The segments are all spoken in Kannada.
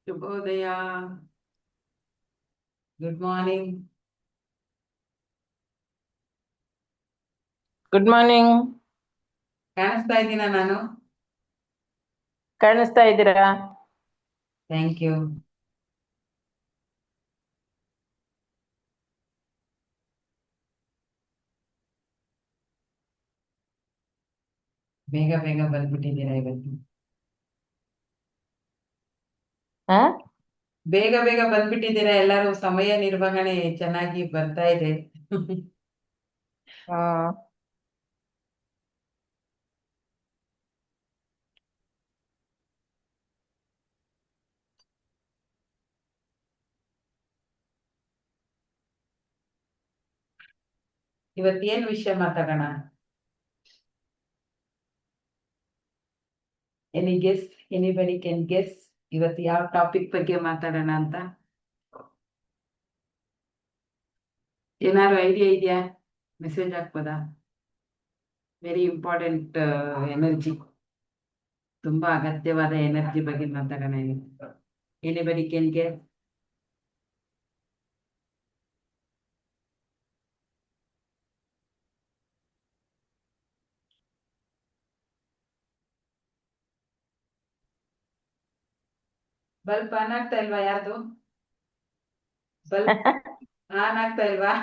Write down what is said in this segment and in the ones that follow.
ಶುಭೋದಯ. Good morning. Good morning. ಕಾಣಿಸ್ತಾ ಇದ್ದೀನ ನಾನು? ಕಾಣಿಸ್ತಾ ಇದ್ದೀರಾ? Thank you. ಬೇಗ ಬೇಗ ಬಂದ್ಬಿಟ್ಟಿದ್ದೀರಾ ಇವತ್ತು. ಹಾ ಬೇಗ ಬೇಗ ಬಂದ್ಬಿಟ್ಟಿದ್ದೀರಾ ಎಲ್ಲರೂ. ಸಮಯ ನಿರ್ವಹಣೆ ಚೆನ್ನಾಗಿ ಬರ್ತಾ ಇದೆ. ಇವತ್ತೇನ್ ವಿಷಯ ಮಾತಾಡೋಣ? Any guess? Anybody can guess ಇವತ್ತು ಯಾವ ಟಾಪಿಕ್ ಬಗ್ಗೆ ಮಾತಾಡೋಣ ಅಂತ? ಏನಾದ್ರು ಐಡಿಯಾ ಇದೆಯಾ? ಮೆಸೇಜ್ ಹಾಕ್ಬೋದಾ? ವೆರಿ ಇಂಪಾರ್ಟೆಂಟ್ ಎನರ್ಜಿ, ತುಂಬಾ ಅಗತ್ಯವಾದ ಎನರ್ಜಿ ಬಗ್ಗೆ ಮಾತಾಡೋಣ ಇವತ್ತು. Anybody can guess? Bulb on ಆಗ್ತಾ ಇಲ್ವಾ ಯಾರ್ದು? ಬಲ್ಬ್ ಆನ್ ಆಗ್ತಾ ಇಲ್ವಾ?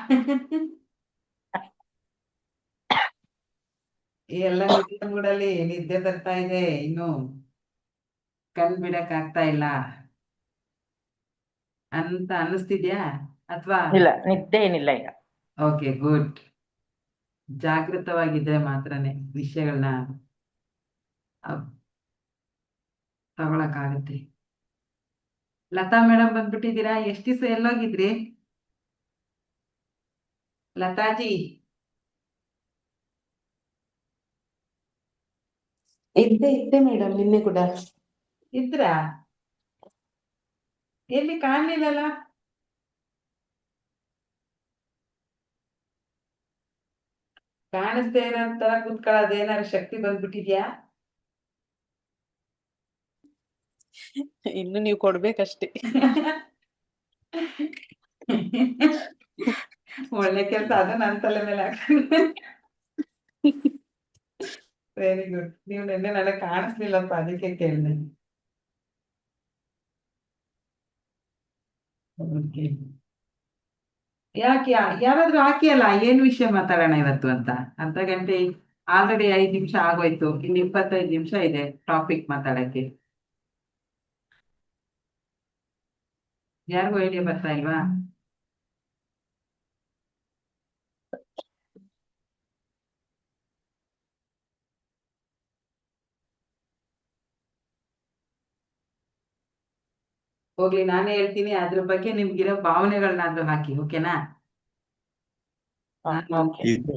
ಎಲ್ಲ ನಿದ್ದೆ ಮೂಡಲ್ಲಿ ನಿದ್ದೆ ಬರ್ತಾ ಇದೆ, ಇನ್ನು ಕಣ್ ಬಿಡಕ್ ಆಗ್ತಾ ಇಲ್ಲ ಅಂತ ಅನ್ನಿಸ್ತಿದ್ಯಾ ಅಥವಾ? ಇಲ್ಲ, ನಿದ್ದೆ ಏನಿಲ್ಲ ಈಗ. Okay, good. ಜಾಗೃತವಾಗಿದ್ರೆ ಮಾತ್ರನೇ ವಿಷಯಗಳನ್ನ ತಗೊಳಕ್ಕಾಗತ್ತೆ. ಲತಾ ಮೇಡಮ್ ಬಂದ್ಬಿಟ್ಟಿದ್ದೀರಾ? ಎಷ್ಟ್ ದಿವಸ ಎಲ್ಲೋಗಿದ್ರಿ ಲತಾಜಿ? ಇದ್ದೆ ಮೇಡಮ್, ನಿನ್ನೆ ಕೂಡ. ಇದ್ರಾ? ಎಲ್ಲಿ ಕಾಣ್ಲಿಲ್ಲಲ್ಲ? ಕಾಣಿಸ್ದೇ ಇರೋ ತರ ಕುತ್ಕೊಳ್ಳೋದು ಏನಾದ್ರು ಶಕ್ತಿ ಬಂದ್ಬಿಟ್ಟಿದ್ಯಾ? ಇನ್ನು ನೀವು ಕೊಡ್ಬೇಕಷ್ಟೇ. ಒಳ್ಳೆ ಕೆಲ್ಸ, ಅದು ನನ್ನ ತಲೆ ಮೇಲೆ ಹಾಕ್ತಾರೆ. Very good. ನೀವು ನಿನ್ನೆ ನನಗೆ ಕಾಣಿಸ್ಲಿಲ್ಲಪ್ಪ, ಅದಕ್ಕೆ ಕೇಳಿದೆ. ಓಕೆ, ಯಾಕೆ ಯಾರಾದ್ರೂ ಹಾಕಿ ಅಲ್ಲ, ಏನ್ ವಿಷಯ ಮಾತಾಡೋಣ ಇವತ್ತು ಅಂತ. ಅರ್ಧ ಗಂಟೆ ಆಲ್ರೆಡಿ 5 ನಿಮಿಷ ಆಗೋಯ್ತು, ಇನ್ನು 25 ನಿಮಿಷ ಇದೆ ಟಾಪಿಕ್ ಮಾತಾಡಕ್ಕೆ. ಯಾರಿಗೂ ಐಡಿಯಾ ಬರ್ತಾ ಇಲ್ವಾ? ಹೋಗ್ಲಿ, ನಾನೇ ಹೇಳ್ತೀನಿ. ಅದ್ರ ಬಗ್ಗೆ ನಿಮ್ಗಿರೋ ಭಾವನೆಗಳನ್ನಾದ್ರೂ ಹಾಕಿ, ಓಕೆನಾ? ಓಕೆ. ಇದು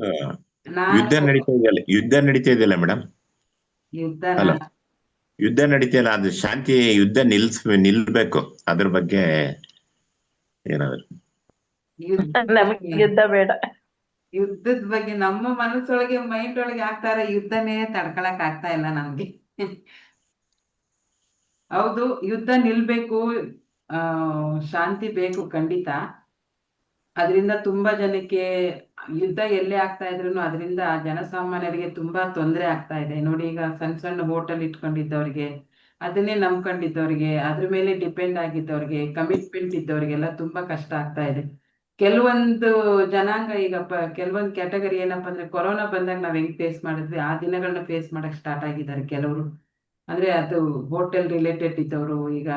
ನಾನು ಯುದ್ಧ ನಡೀತಾ ಇದೆಯಲ್ಲ ಮೇಡಮ್? ಯುದ್ಧನ? ಅಲ್ಲ, ಯುದ್ಧ ನಡೀತಿಲ್ಲ, ಅದು ಶಾಂತಿ ಯುದ್ಧ ನಿಲ್ಬೇಕು. ಅದ್ರ ಬಗ್ಗೆ ಏನಾದ್ರು? ನಮಗೆ ಯುದ್ಧ ಬೇಡ. ಯುದ್ಧದ ಬಗ್ಗೆ ನಮ್ಮ ಮನಸ್ಸೊಳಗೆ, ಮೈಂಡ್ ಒಳಗೆ ಆಗ್ತಾ ಇರೋ ಯುದ್ಧನೇ ತಡ್ಕೊಳಕ್ ಆಗ್ತಾ ಇಲ್ಲ ನಮ್ಗೆ. ಹೌದು, ಯುದ್ಧ ನಿಲ್ಬೇಕು. ಶಾಂತಿ ಬೇಕು ಖಂಡಿತ. ಅದರಿಂದ ತುಂಬಾ ಜನಕ್ಕೆ, ಯುದ್ಧ ಎಲ್ಲೇ ಆಗ್ತಾ ಇದ್ರು ಅದರಿಂದ ಜನಸಾಮಾನ್ಯರಿಗೆ ತುಂಬಾ ತೊಂದರೆ ಆಗ್ತಾ ಇದೆ. ನೋಡಿ, ಈಗ ಸಣ್ಣ ಸಣ್ಣ ಹೋಟೆಲ್ ಇಟ್ಕೊಂಡಿದ್ದವ್ರಿಗೆ, ಅದನ್ನೇ ನಂಬ್ಕೊಂಡಿದ್ದವ್ರಿಗೆ, ಅದ್ರ ಮೇಲೆ ಡಿಪೆಂಡ್ ಆಗಿದ್ದವ್ರಿಗೆ, ಕಮಿಟ್ಮೆಂಟ್ ಇದ್ದವ್ರಿಗೆಲ್ಲ ತುಂಬಾ ಕಷ್ಟ ಆಗ್ತಾ ಇದೆ. ಕೆಲವೊಂದು ಜನಾಂಗ, ಈಗ ಕೆಲವೊಂದು ಕ್ಯಾಟಗರಿ ಏನಪ್ಪಾ ಅಂದ್ರೆ, ಕೊರೋನಾ ಬಂದಾಗ ನಾವ್ ಹೆಂಗ್ ಫೇಸ್ ಮಾಡಿದ್ವಿ ಆ ದಿನಗಳನ್ನ ಫೇಸ್ ಮಾಡಕ್ ಸ್ಟಾರ್ಟ್ ಆಗಿದ್ದಾರೆ ಕೆಲವರು. ಅಂದ್ರೆ ಅದು ಹೋಟೆಲ್ ರಿಲೇಟೆಡ್ ಇದ್ದವರು. ಈಗ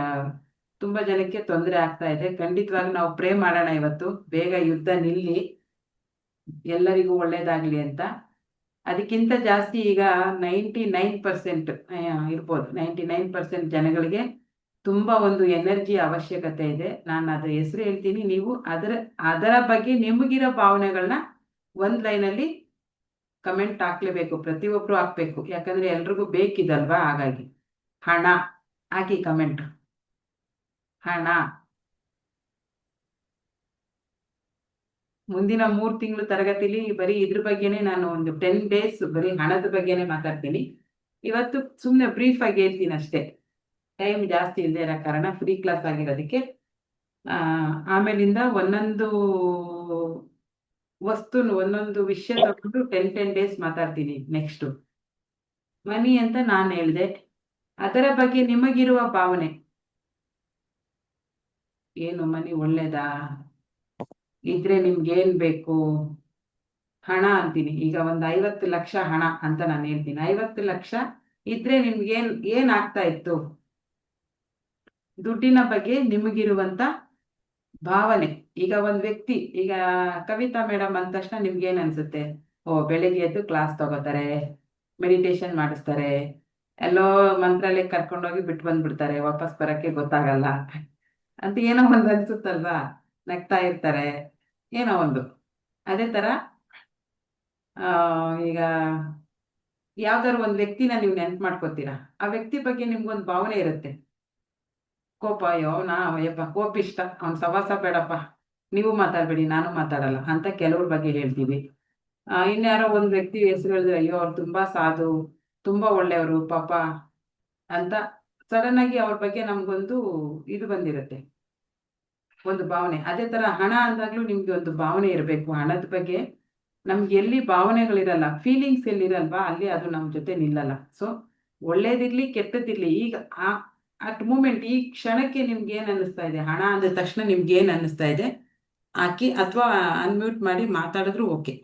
ತುಂಬಾ ಜನಕ್ಕೆ ತೊಂದರೆ ಆಗ್ತಾ ಇದೆ. ಖಂಡಿತವಾಗಿ ನಾವು ಪ್ರೇ ಮಾಡೋಣ ಇವತ್ತು, ಬೇಗ ಯುದ್ಧ ನಿಲ್ಲಿ, ಎಲ್ಲರಿಗೂ ಒಳ್ಳೇದಾಗ್ಲಿ ಅಂತ. ಅದಕ್ಕಿಂತ ಜಾಸ್ತಿ ಈಗ 99% ಇರ್ಬೋದು, 99% ಜನಗಳಿಗೆ ತುಂಬಾ ಒಂದು ಎನರ್ಜಿ ಅವಶ್ಯಕತೆ ಇದೆ. ನಾನು ಅದ್ರ ಹೆಸರು ಹೇಳ್ತೀನಿ, ನೀವು ಅದರ ಬಗ್ಗೆ ನಿಮಗಿರೋ ಭಾವನೆಗಳನ್ನ ಒಂದ್ ಲೈನಲ್ಲಿ ಕಮೆಂಟ್ ಹಾಕ್ಲೇಬೇಕು. ಪ್ರತಿಯೊಬ್ರು ಹಾಕ್ಬೇಕು, ಯಾಕಂದ್ರೆ ಎಲ್ರಿಗೂ ಬೇಕಿದಲ್ವಾ. ಹಾಗಾಗಿ ಹಣ ಹಾಕಿ, ಕಮೆಂಟ್ ಹಣ. ಮುಂದಿನ 3 ತಿಂಗಳು ತರಗತಿಲಿ ಬರೀ ಇದ್ರ ಬಗ್ಗೆನೇ, ನಾನು ಒಂದು 10 days ಬರೀ ಹಣದ ಬಗ್ಗೆನೇ ಮಾತಾಡ್ತೀನಿ. ಇವತ್ತು ಸುಮ್ಮನೆ ಬ್ರೀಫ್ ಆಗಿ ಹೇಳ್ತೀನಿ ಅಷ್ಟೇ. ಟೈಮ್ ಜಾಸ್ತಿ ಇಲ್ಲದೆ ಇರೋ ಕಾರಣ ಫ್ರೀ ಕ್ಲಾಸ್ ಆಗಿರೋದಕ್ಕೆ ಆಮೇಲಿಂದ ಒಂದೊಂದು ಒಂದೊಂದು ವಿಷಯ ತಗೊಂಡು 10 ಡೇಸ್ ಮಾತಾಡ್ತೀನಿ. ನೆಕ್ಸ್ಟು ಮನಿ ಅಂತ ನಾನು ಹೇಳಿದೆ. ಅದರ ಬಗ್ಗೆ ನಿಮಗಿರುವ ಭಾವನೆ ಏನು? ಮನಿ ಒಳ್ಳೇದಾ? ಇದ್ರೆ ನಿಮ್ಗೇನ್ ಬೇಕು? ಹಣ ಅಂತೀನಿ. ಈಗ ಒಂದು 50 ಲಕ್ಷ ಹಣ ಅಂತ ನಾನು ಹೇಳ್ತೀನಿ. 50 ಲಕ್ಷ ಇದ್ರೆ ಏನ್ ಆಗ್ತಾ ಇತ್ತು? ದುಡ್ಡಿನ ಬಗ್ಗೆ ನಿಮಗಿರುವಂತ ಭಾವನೆ. ಈಗ ಒಂದ್ ವ್ಯಕ್ತಿ, ಈಗ ಕವಿತಾ ಮೇಡಮ್ ಅಂದ ತಕ್ಷಣ ನಿಮ್ಗೇನ್ ಅನ್ಸುತ್ತೆ? ಓ, ಬೆಳಿಗ್ಗೆ ಎದ್ದು ಕ್ಲಾಸ್ ತಗೋತಾರೆ, ಮೆಡಿಟೇಷನ್ ಮಾಡಿಸ್ತಾರೆ, ಎಲ್ಲೋ ಮಂತ್ರಾಲಯಕ್ಕೆ ಕರ್ಕೊಂಡೋಗಿ ಬಿಟ್ಟು ಬಂದ್ಬಿಡ್ತಾರೆ, ವಾಪಸ್ ಬರಕ್ಕೆ ಗೊತ್ತಾಗಲ್ಲ ಅಂತ ಏನೋ ಒಂದು ಅನ್ಸುತ್ತಲ್ವಾ? ನಗ್ತಾ ಇರ್ತಾರೆ, ಏನೋ ಒಂದು. ಅದೇ ತರ ಈಗ ಯಾವ್ದಾದ್ರು ಒಂದ್ ವ್ಯಕ್ತಿನ ನೀವು ನೆನ್ಪು ಮಾಡ್ಕೋತೀರಾ. ಆ ವ್ಯಕ್ತಿ ಬಗ್ಗೆ ನಿಮ್ಗೊಂದು ಭಾವನೆ ಇರುತ್ತೆ. ಕೋಪ, ಅಯ್ಯಪ್ಪ ಕೋಪಿಷ್ಟ, ಅವ್ನ್ ಸವಾಸ ಬೇಡಪ್ಪ, ನೀವು ಮಾತಾಡ್ಬೇಡಿ, ನಾನು ಮಾತಾಡಲ್ಲ ಅಂತ ಕೆಲವ್ರ ಬಗ್ಗೆ ಹೇಳ್ತೀವಿ. ಇನ್ಯಾರೋ ಒಂದ್ ವ್ಯಕ್ತಿ ಹೆಸರು ಹೇಳಿದ್ರೆ, ಅಯ್ಯೋ ಅವ್ರು ತುಂಬಾ ಸಾಧು, ತುಂಬಾ ಒಳ್ಳೆಯವರು ಪಾಪ ಅಂತ ಸಡನ್ ಆಗಿ ಅವ್ರ ಬಗ್ಗೆ ನಮ್ಗೊಂದು ಇದು ಬಂದಿರುತ್ತೆ, ಒಂದು ಭಾವನೆ. ಅದೇ ತರ ಹಣ ಅಂದಾಗ್ಲೂ ನಿಮ್ಗೆ ಒಂದು ಭಾವನೆ ಇರಬೇಕು. ಹಣದ ಬಗ್ಗೆ ನಮ್ಗೆ ಎಲ್ಲಿ ಭಾವನೆಗಳಿರಲ್ಲ, ಫೀಲಿಂಗ್ಸ್ ಎಲ್ಲಿರಲ್ವಾ, ಅಲ್ಲಿ ಅದು ನಮ್ ಜೊತೆ ನಿಲ್ಲಲ್ಲ. ಸೊ ಒಳ್ಳೇದಿರ್ಲಿ ಕೆಟ್ಟದಿರ್ಲಿ, ಈಗ ಅಟ್ ಮೂಮೆಂಟ್, ಈ ಕ್ಷಣಕ್ಕೆ ನಿಮ್ಗೆ ಏನ್ ಅನ್ನಿಸ್ತಾ ಇದೆ? ಹಣ ಅಂದ ತಕ್ಷಣ ನಿಮ್ಗೆ ಏನ್ ಅನ್ನಿಸ್ತಾ ಇದೆ? ಹಾಕಿ ಅಥವಾ ಅನ್ಮ್ಯೂಟ್ ಮಾಡಿ ಮಾತಾಡಿದ್ರು ಓಕೆ.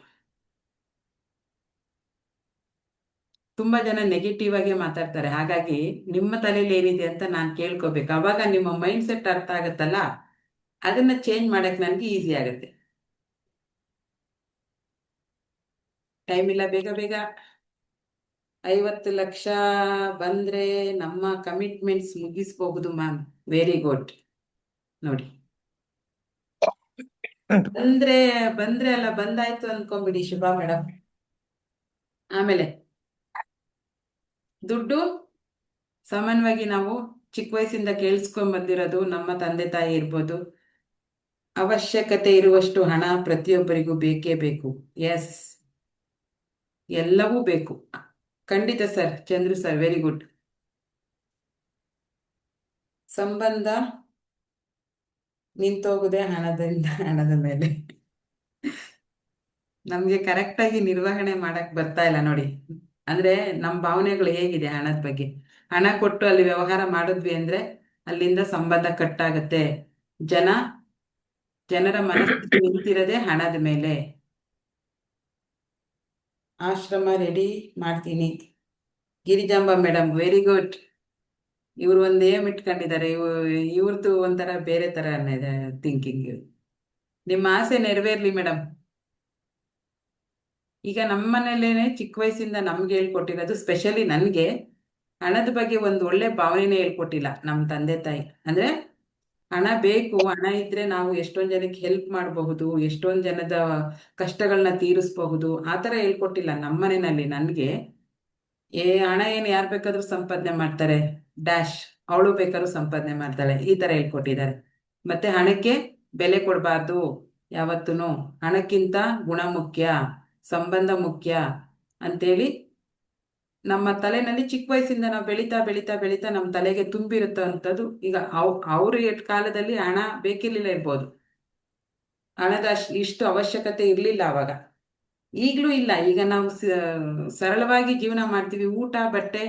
ತುಂಬಾ ಜನ ನೆಗೆಟಿವ್ ಆಗಿ ಮಾತಾಡ್ತಾರೆ, ಹಾಗಾಗಿ ನಿಮ್ಮ ತಲೆಯಲ್ಲಿ ಏನಿದೆ ಅಂತ ನಾನು ಕೇಳ್ಕೋಬೇಕು. ಅವಾಗ ನಿಮ್ಮ ಮೈಂಡ್ ಸೆಟ್ ಅರ್ಥ ಆಗತ್ತಲ್ಲ, ಅದನ್ನ ಚೇಂಜ್ ಮಾಡಕ್ ನನ್ಗೆ ಈಸಿ ಆಗುತ್ತೆ. ಟೈಮ್ ಇಲ್ಲ, ಬೇಗ ಬೇಗ 50 ಲಕ್ಷ ಬಂದ್ರೆ ನಮ್ಮ ಕಮಿಟ್ಮೆಂಟ್ಸ್ ಮುಗಿಸ್ಬಹುದು ಮ್ಯಾಮ್. Very good. ನೋಡಿ, ಬಂದ್ರೆ ಅಲ್ಲ, ಬಂದಾಯ್ತು ಅನ್ಕೊಂಬಿಡಿ ಶುಭಾ ಮೇಡಮ್. ಆಮೇಲೆ ದುಡ್ಡು ಸಾಮಾನ್ಯವಾಗಿ ನಾವು ಚಿಕ್ಕ ವಯಸ್ಸಿಂದ ಕೇಳಿಸ್ಕೊಂಡ್ ಬಂದಿರೋದು, ನಮ್ಮ ತಂದೆ ತಾಯಿ ಇರ್ಬೋದು, ಅವಶ್ಯಕತೆ ಇರುವಷ್ಟು ಹಣ ಪ್ರತಿಯೊಬ್ಬರಿಗೂ ಬೇಕೇ ಬೇಕು. ಎಸ್, ಎಲ್ಲವೂ ಬೇಕು. ಖಂಡಿತ sir. Chandru sir, very good. ಸಂಬಂಧ ನಿಂತೋಗುದೇ ಹಣದ ಮೇಲೆ. ನಮ್ಗೆ ಕರೆಕ್ಟ್ ಆಗಿ ನಿರ್ವಹಣೆ ಮಾಡಕ್ ಬರ್ತಾ ಇಲ್ಲ ನೋಡಿ. ಅಂದ್ರೆ ನಮ್ ಭಾವನೆಗಳು ಹೇಗಿದೆ ಹಣದ ಬಗ್ಗೆ? ಹಣ ಕೊಟ್ಟು ಅಲ್ಲಿ ವ್ಯವಹಾರ ಮಾಡಿದ್ವಿ ಅಂದ್ರೆ ಅಲ್ಲಿಂದ ಸಂಬಂಧ ಕಟ್ಟಾಗತ್ತೆ. ಜನರ ಮನಸ್ಥಿತಿ ನಿಂತಿರದೆ ಹಣದ ಮೇಲೆ. ಆಶ್ರಮ ರೆಡಿ ಮಾಡ್ತೀನಿ. Girijamba madam, very good. ಇವ್ರು ಒಂದ್ ಏಮ್ ಇಟ್ಕೊಂಡಿದ್ದಾರೆ, ಇವ್ರದ್ದು ಒಂಥರ ಬೇರೆ ತರ ಥಿಂಕಿಂಗ್. ನಿಮ್ಮ ಆಸೆ ನೆರವೇರ್ಲಿ ಮೇಡಮ್. ಈಗ ನಮ್ಮ ಮನೇಲೇನೆ ಚಿಕ್ಕ ವಯಸ್ಸಿಂದ ನಮ್ಗೆ ಹೇಳ್ಕೊಟ್ಟಿರೋದು, ಸ್ಪೆಷಲಿ ನನ್ಗೆ ಹಣದ ಬಗ್ಗೆ ಒಂದು ಒಳ್ಳೆ ಭಾವನೆನೇ ಹೇಳ್ಕೊಟ್ಟಿಲ್ಲ ನಮ್ಮ ತಂದೆ ತಾಯಿ. ಅಂದ್ರೆ ಹಣ ಬೇಕು, ಹಣ ಇದ್ರೆ ನಾವು ಎಷ್ಟೊಂದ್ ಜನಕ್ಕೆ ಹೆಲ್ಪ್ ಮಾಡಬಹುದು, ಎಷ್ಟೊಂದ್ ಜನದ ಕಷ್ಟಗಳನ್ನ ತೀರಿಸಬಹುದು, ಆತರ ಹೇಳ್ಕೊಟ್ಟಿಲ್ಲ ನಮ್ಮ ಮನೆಯಲ್ಲಿ ನನ್ಗೆ. ಹಣ ಏನು ಯಾರು ಬೇಕಾದ್ರೂ ಸಂಪಾದನೆ ಮಾಡ್ತಾರೆ, ಡ್ಯಾಶ್, ಅವಳು ಬೇಕಾದ್ರೂ ಸಂಪಾದನೆ ಮಾಡ್ತಾಳೆ, ಈ ತರ ಹೇಳ್ಕೊಟ್ಟಿದ್ದಾರೆ. ಮತ್ತೆ ಹಣಕ್ಕೆ ಬೆಲೆ ಕೊಡಬಾರ್ದು ಯಾವತ್ತೂ, ಹಣಕ್ಕಿಂತ ಗುಣ ಮುಖ್ಯ, ಸಂಬಂಧ ಮುಖ್ಯ ಅಂತೇಳಿ ನಮ್ಮ ತಲೆನಲ್ಲಿ ಚಿಕ್ಕ ವಯಸ್ಸಿಂದ ನಾವು ಬೆಳೀತಾ ಬೆಳೀತಾ ಬೆಳೀತಾ ನಮ್ಮ ತಲೆಗೆ ತುಂಬಿರುತ್ತಂಥದ್ದು. ಈಗ ಅವ್ರ ಕಾಲದಲ್ಲಿ ಹಣ ಬೇಕಿರ್ಲಿಲ್ಲ ಇರ್ಬೋದು, ಹಣದ ಇಷ್ಟು ಅವಶ್ಯಕತೆ ಇರ್ಲಿಲ್ಲ ಅವಾಗ. ಈಗ್ಲೂ ಇಲ್ಲ. ಈಗ ನಾವು ಸರಳವಾಗಿ ಜೀವನ ಮಾಡ್ತೀವಿ. ಊಟ, ಬಟ್ಟೆ,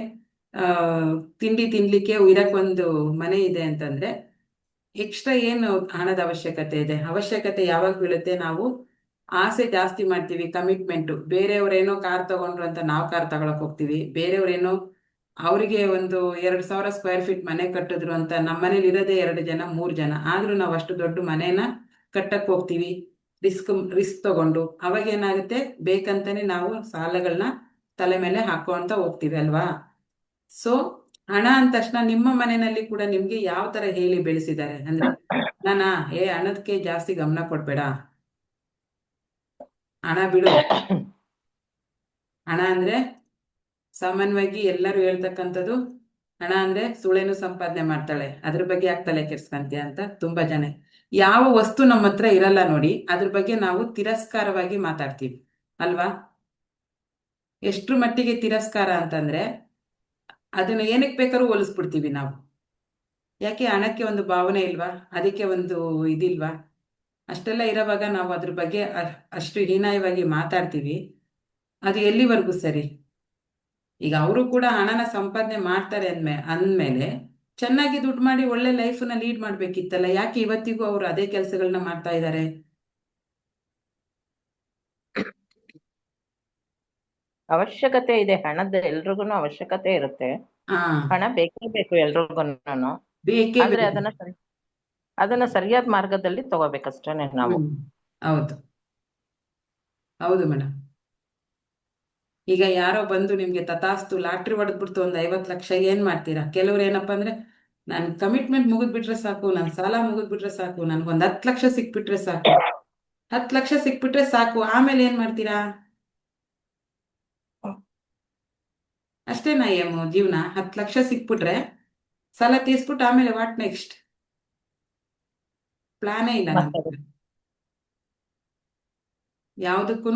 ತಿಂಡಿ ತಿನ್ಲಿಕ್ಕೆ, ಇರಕ್ ಒಂದು ಮನೆ ಇದೆ ಅಂತಂದ್ರೆ ಎಕ್ಸ್ಟ್ರಾ ಏನು ಹಣದ ಅವಶ್ಯಕತೆ ಇದೆ? ಅವಶ್ಯಕತೆ ಯಾವಾಗ ಬೀಳುತ್ತೆ? ನಾವು ಆಸೆ ಜಾಸ್ತಿ ಮಾಡ್ತೀವಿ, ಕಮಿಟ್ಮೆಂಟು. ಬೇರೆಯವ್ರೇನೋ ಕಾರ್ ತಗೊಂಡ್ರು ಅಂತ ನಾವು ಕಾರ್ ತಗೊಳಕ್ ಹೋಗ್ತೀವಿ. ಬೇರೆಯವ್ರೇನೋ ಅವರಿಗೆ ಒಂದು 2,000 ಸ್ಕ್ವೇರ್ ಫೀಟ್ ಮನೆ ಕಟ್ಟಿದ್ರು ಅಂತ ನಮ್ಮ ಮನೇಲಿ ಇರೋದೇ 2 ಜನ 3 ಜನ, ಆದ್ರೂ ನಾವು ಅಷ್ಟು ದೊಡ್ಡ ಮನೇನ ಕಟ್ಟಕ್ ಹೋಗ್ತೀವಿ, ರಿಸ್ಕ್ ತಗೊಂಡು. ಅವಾಗ ಏನಾಗುತ್ತೆ? ಬೇಕಂತಾನೆ ನಾವು ಸಾಲಗಳನ್ನ ತಲೆ ಮೇಲೆ ಹಾಕೋಂತ ಹೋಗ್ತೀವಿ ಅಲ್ವಾ? ಸೊ ಹಣ ಅಂದ ತಕ್ಷಣ ನಿಮ್ಮ ಮನೆಯಲ್ಲಿ ಕೂಡ ನಿಮ್ಗೆ ಯಾವ ತರ ಹೇಳಿ ಬೆಳೆಸಿದ್ದಾರೆ ಅಂದ್ರೆ, ಹಣದಕ್ಕೆ ಜಾಸ್ತಿ ಗಮನ ಕೊಡ್ಬೇಡ, ಹಣ ಬಿಡು. ಹಣ ಅಂದ್ರೆ ಸಾಮಾನ್ಯವಾಗಿ ಎಲ್ಲರೂ ಹೇಳ್ತಕ್ಕಂಥದ್ದು, ಹಣ ಅಂದ್ರೆ ಸುಳೇನು ಸಂಪಾದನೆ ಮಾಡ್ತಾಳೆ, ಅದ್ರ ಬಗ್ಗೆ ಯಾಕೆ ತಲೆ ಕೆಡ್ಸ್ಕಂತೀಯ ಅಂತ ತುಂಬಾ ಜನ. ಯಾವ ವಸ್ತು ನಮ್ಮ ಹತ್ರ ಇರಲ್ಲ ನೋಡಿ, ಅದ್ರ ಬಗ್ಗೆ ನಾವು ತಿರಸ್ಕಾರವಾಗಿ ಮಾತಾಡ್ತೀವಿ ಅಲ್ವಾ? ಎಷ್ಟ್ರ ಮಟ್ಟಿಗೆ ತಿರಸ್ಕಾರ ಅಂತಂದ್ರೆ ಅದನ್ನ ಏನಕ್ಕೆ ಬೇಕಾದ್ರೂ ಹೋಲಿಸ್ಬಿಡ್ತೀವಿ ನಾವು. ಯಾಕೆ ಹಣಕ್ಕೆ ಒಂದು ಭಾವನೆ ಇಲ್ವಾ? ಅದಕ್ಕೆ ಒಂದು ಇದಿಲ್ವಾ? ಅಷ್ಟೆಲ್ಲ ಇರೋವಾಗ ನಾವು ಅದ್ರ ಬಗ್ಗೆ ಅಷ್ಟು ಹೀನಾಯವಾಗಿ ಮಾತಾಡ್ತೀವಿ. ಅದು ಎಲ್ಲಿವರೆಗೂ ಸರಿ? ಈಗ ಅವರು ಕೂಡ ಹಣನ ಸಂಪಾದನೆ ಮಾಡ್ತಾರೆ ಅಂದ್ಮೇಲೆ ಚೆನ್ನಾಗಿ ದುಡ್ಡು ಮಾಡಿ ಒಳ್ಳೆ ಲೈಫ್ನ ಲೀಡ್ ಮಾಡ್ಬೇಕಿತ್ತಲ್ಲ. ಯಾಕೆ ಇವತ್ತಿಗೂ ಅವರು ಅದೇ ಕೆಲಸಗಳನ್ನ ಮಾಡ್ತಾ ಇದ್ದಾರೆ? ಅವಶ್ಯಕತೆ ಇದೆ, ಹಣದ ಎಲ್ರಿಗೂ ಅವಶ್ಯಕತೆ ಇರುತ್ತೆ. ಹಾ, ಹಣ ಬೇಕೇ ಬೇಕು ಎಲ್ರಿಗೂ. ಬೇಕೇ ಆದ್ರೆ ಬೇಕು. ಅದನ್ನ ಸರಿಯಾದ ಮಾರ್ಗದಲ್ಲಿ ತಗೋಬೇಕಷ್ಟೇನೆ ನಾವು. ಹೌದು, ಹೌದು ಮೇಡಮ್. ಈಗ ಯಾರೋ ಬಂದು ನಿಮ್ಗೆ ತಥಾಸ್ತು ಲಾಟ್ರಿ ಹೊಡೆದ್ಬಿಡ್ತು ಒಂದು 50 ಲಕ್ಷ, ಏನ್ ಮಾಡ್ತೀರಾ? ಕೆಲವ್ರು ಏನಪ್ಪಾ ಅಂದ್ರೆ, ನನ್ ಕಮಿಟ್ಮೆಂಟ್ ಮುಗಿದ್ಬಿಟ್ರೆ ಸಾಕು, ನನ್ ಸಾಲ ಮುಗಿದ್ಬಿಟ್ರೆ ಸಾಕು, ನನ್ಗೊಂದ್ 10 ಲಕ್ಷ ಸಿಕ್ಬಿಟ್ರೆ ಸಾಕು, 10 ಲಕ್ಷ ಸಿಕ್ಬಿಟ್ರೆ ಸಾಕು, ಆಮೇಲೆ ಏನ್ ಮಾಡ್ತೀರಾ? ಅಷ್ಟೇನಾ ಜೀವನ? 10 ಲಕ್ಷ ಸಿಕ್ಬಿಟ್ರೆ ಸಾಲ ತೀರ್ಸ್ಬಿಟ್ಟು ಆಮೇಲೆ ವಾಟ್ ನೆಕ್ಸ್ಟ್? ಪ್ಲಾನೇ ಇಲ್ಲ ಮತ್ತೆ ನಮ್ಗೆ. ಯಾವುದಕ್ಕೂ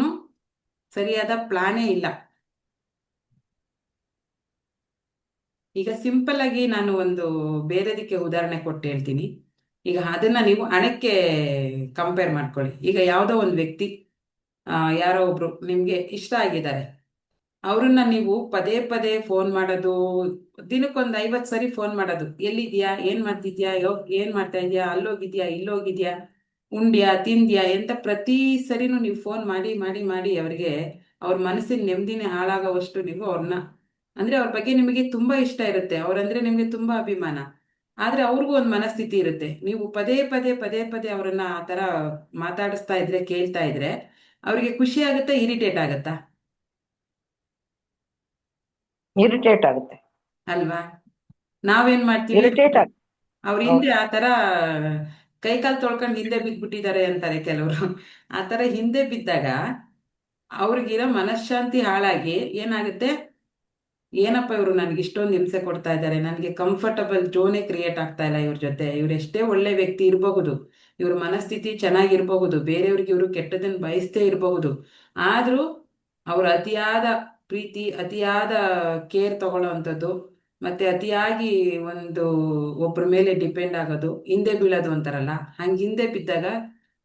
ಸರಿಯಾದ ಪ್ಲಾನೇ ಇಲ್ಲ. ಈಗ ಸಿಂಪಲ್ ಆಗಿ ನಾನು ಒಂದು ಬೇರೆದಕ್ಕೆ ಉದಾಹರಣೆ ಕೊಟ್ಟು ಹೇಳ್ತೀನಿ. ಈಗ ಅದನ್ನ ನೀವು ಹಣಕ್ಕೆ ಕಂಪೇರ್ ಮಾಡ್ಕೊಳ್ಳಿ. ಈಗ ಯಾವುದೋ ಒಂದು ವ್ಯಕ್ತಿ, ಯಾರೋ ಒಬ್ರು ನಿಮ್ಗೆ ಇಷ್ಟ ಆಗಿದ್ದಾರೆ. ಅವ್ರನ್ನ ನೀವು ಪದೇ ಪದೇ ಫೋನ್ ಮಾಡೋದು, ದಿನಕ್ಕೊಂದು 50 ಸರಿ ಫೋನ್ ಮಾಡೋದು. ಎಲ್ಲಿದ್ಯಾ, ಏನ್ ಮಾಡ್ತಿದ್ಯಾ, ಏನ್ ಮಾಡ್ತಾ ಇದ್ಯಾ, ಅಲ್ಲೋಗಿದ್ಯಾ, ಇಲ್ಲೋಗಿದ್ಯಾ, ಉಂಡ್ಯಾ, ತಿಂದ್ಯಾ ಅಂತ ಪ್ರತಿ ಸರಿನೂ ನೀವು ಫೋನ್ ಮಾಡಿ ಮಾಡಿ ಮಾಡಿ ಅವ್ರಿಗೆ ಅವ್ರ ಮನಸ್ಸಿನ ನೆಮ್ಮದಿನೇ ಹಾಳಾಗೋವಷ್ಟು ನೀವು ಅವ್ರನ್ನ, ಅಂದ್ರೆ ಅವ್ರ ಬಗ್ಗೆ ನಿಮಗೆ ತುಂಬಾ ಇಷ್ಟ ಇರುತ್ತೆ, ಅವ್ರಂದ್ರೆ ನಿಮ್ಗೆ ತುಂಬಾ ಅಭಿಮಾನ. ಆದ್ರೆ ಅವ್ರಿಗೂ ಒಂದು ಮನಸ್ಥಿತಿ ಇರುತ್ತೆ. ನೀವು ಪದೇ ಪದೇ ಪದೇ ಪದೇ ಅವ್ರನ್ನ ಆ ತರ ಮಾತಾಡಿಸ್ತಾ ಇದ್ರೆ, ಕೇಳ್ತಾ ಇದ್ರೆ ಅವ್ರಿಗೆ ಖುಷಿ ಆಗುತ್ತಾ, ಇರಿಟೇಟ್ ಆಗತ್ತಾ? ಇರಿಟೇಟ್ ಆಗುತ್ತೆ. ಅಲ್ವಾ? ನಾವೇನ್ ಮಾಡ್ತೀವಿ, ಇರಿಟೇಟ್ ಆಗುತ್ತೆ. ಅವ್ರ ಹಿಂದೆ ಆ ತರ ಕೈಕಾಲು ತೊಳ್ಕೊಂಡು ಹಿಂದೆ ಬಿದ್ಬಿಟ್ಟಿದ್ದಾರೆ ಅಂತಾರೆ ಕೆಲವರು. ಆ ತರ ಹಿಂದೆ ಬಿದ್ದಾಗ ಅವ್ರಿಗಿರೋ ಮನಃಶಾಂತಿ ಹಾಳಾಗಿ ಏನಾಗುತ್ತೆ, ಏನಪ್ಪ ಇವರು ನನ್ಗೆ ಇಷ್ಟೊಂದು ಹಿಂಸೆ ಕೊಡ್ತಾ ಇದ್ದಾರೆ, ನನಗೆ ಕಂಫರ್ಟಬಲ್ ಝೋನೇ ಕ್ರಿಯೇಟ್ ಆಗ್ತಾ ಇಲ್ಲ ಇವ್ರ ಜೊತೆ. ಇವ್ರು ಎಷ್ಟೇ ಒಳ್ಳೆ ವ್ಯಕ್ತಿ ಇರಬಹುದು, ಇವ್ರ ಮನಸ್ಥಿತಿ ಚೆನ್ನಾಗಿರ್ಬಹುದು, ಬೇರೆಯವ್ರಿಗೆ ಇವರು ಕೆಟ್ಟದನ್ನ ಬಯಸ್ತೇ ಇರಬಹುದು, ಆದ್ರೂ ಅವ್ರ ಅತಿಯಾದ ಪ್ರೀತಿ, ಅತಿಯಾದ ಕೇರ್ ತಗೊಳ್ಳೋ ಅಂಥದ್ದು, ಮತ್ತೆ ಅತಿಯಾಗಿ ಒಂದು ಒಬ್ಬರ ಮೇಲೆ ಡಿಪೆಂಡ್ ಆಗೋದು, ಹಿಂದೆ ಬೀಳೋದು ಅಂತಾರಲ್ಲ, ಹಂಗೆ ಹಿಂದೆ ಬಿದ್ದಾಗ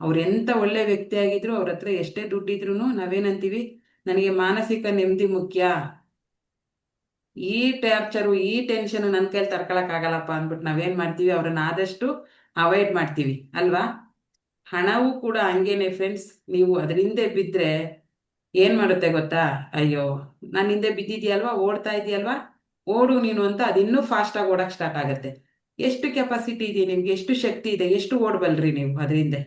ಅವ್ರು ಎಂತ ಒಳ್ಳೆ ವ್ಯಕ್ತಿ ಆಗಿದ್ರು, ಅವ್ರ ಹತ್ರ ಎಷ್ಟೇ ದುಡ್ಡಿದ್ರು ನಾವೇನಂತೀವಿ, ನನಗೆ ಮಾನಸಿಕ ನೆಮ್ಮದಿ ಮುಖ್ಯ, ಈ ಟಾರ್ಚರು, ಈ ಟೆನ್ಷನ್ ನನ್ನ ಕೈಲಿ ತಡ್ಕೊಳಕ್ ಆಗಲ್ಲಪ್ಪ ಅಂದ್ಬಿಟ್ಟು ನಾವೇನ್ ಮಾಡ್ತೀವಿ, ಅವ್ರನ್ನ ಆದಷ್ಟು ಅವಾಯ್ಡ್ ಮಾಡ್ತೀವಿ ಅಲ್ವಾ? ಹಣವೂ ಕೂಡ ಹಂಗೇನೆ ಫ್ರೆಂಡ್ಸ್. ನೀವು ಅದ್ರ ಹಿಂದೆ ಬಿದ್ದರೆ ಏನ್ ಮಾಡುತ್ತೆ ಗೊತ್ತಾ? ಅಯ್ಯೋ, ನಾನು ಹಿಂದೆ ಬಿದ್ದಿದ್ಯಲ್ವಾ, ಓಡ್ತಾ ಇದೆಯಲ್ವಾ, ಓಡು ನೀನು ಅಂತ ಅದು ಇನ್ನೂ ಫಾಸ್ಟ್ ಆಗಿ ಓಡಕ್ ಸ್ಟಾರ್ಟ್ ಆಗುತ್ತೆ. ಎಷ್ಟು ಕೆಪಾಸಿಟಿ ಇದೆ ನಿಮ್ಗೆ, ಎಷ್ಟು ಶಕ್ತಿ ಇದೆ, ಎಷ್ಟು ಓಡ್ಬಲ್ರಿ ನೀವು ಅದ್ರ ಹಿಂದೆ?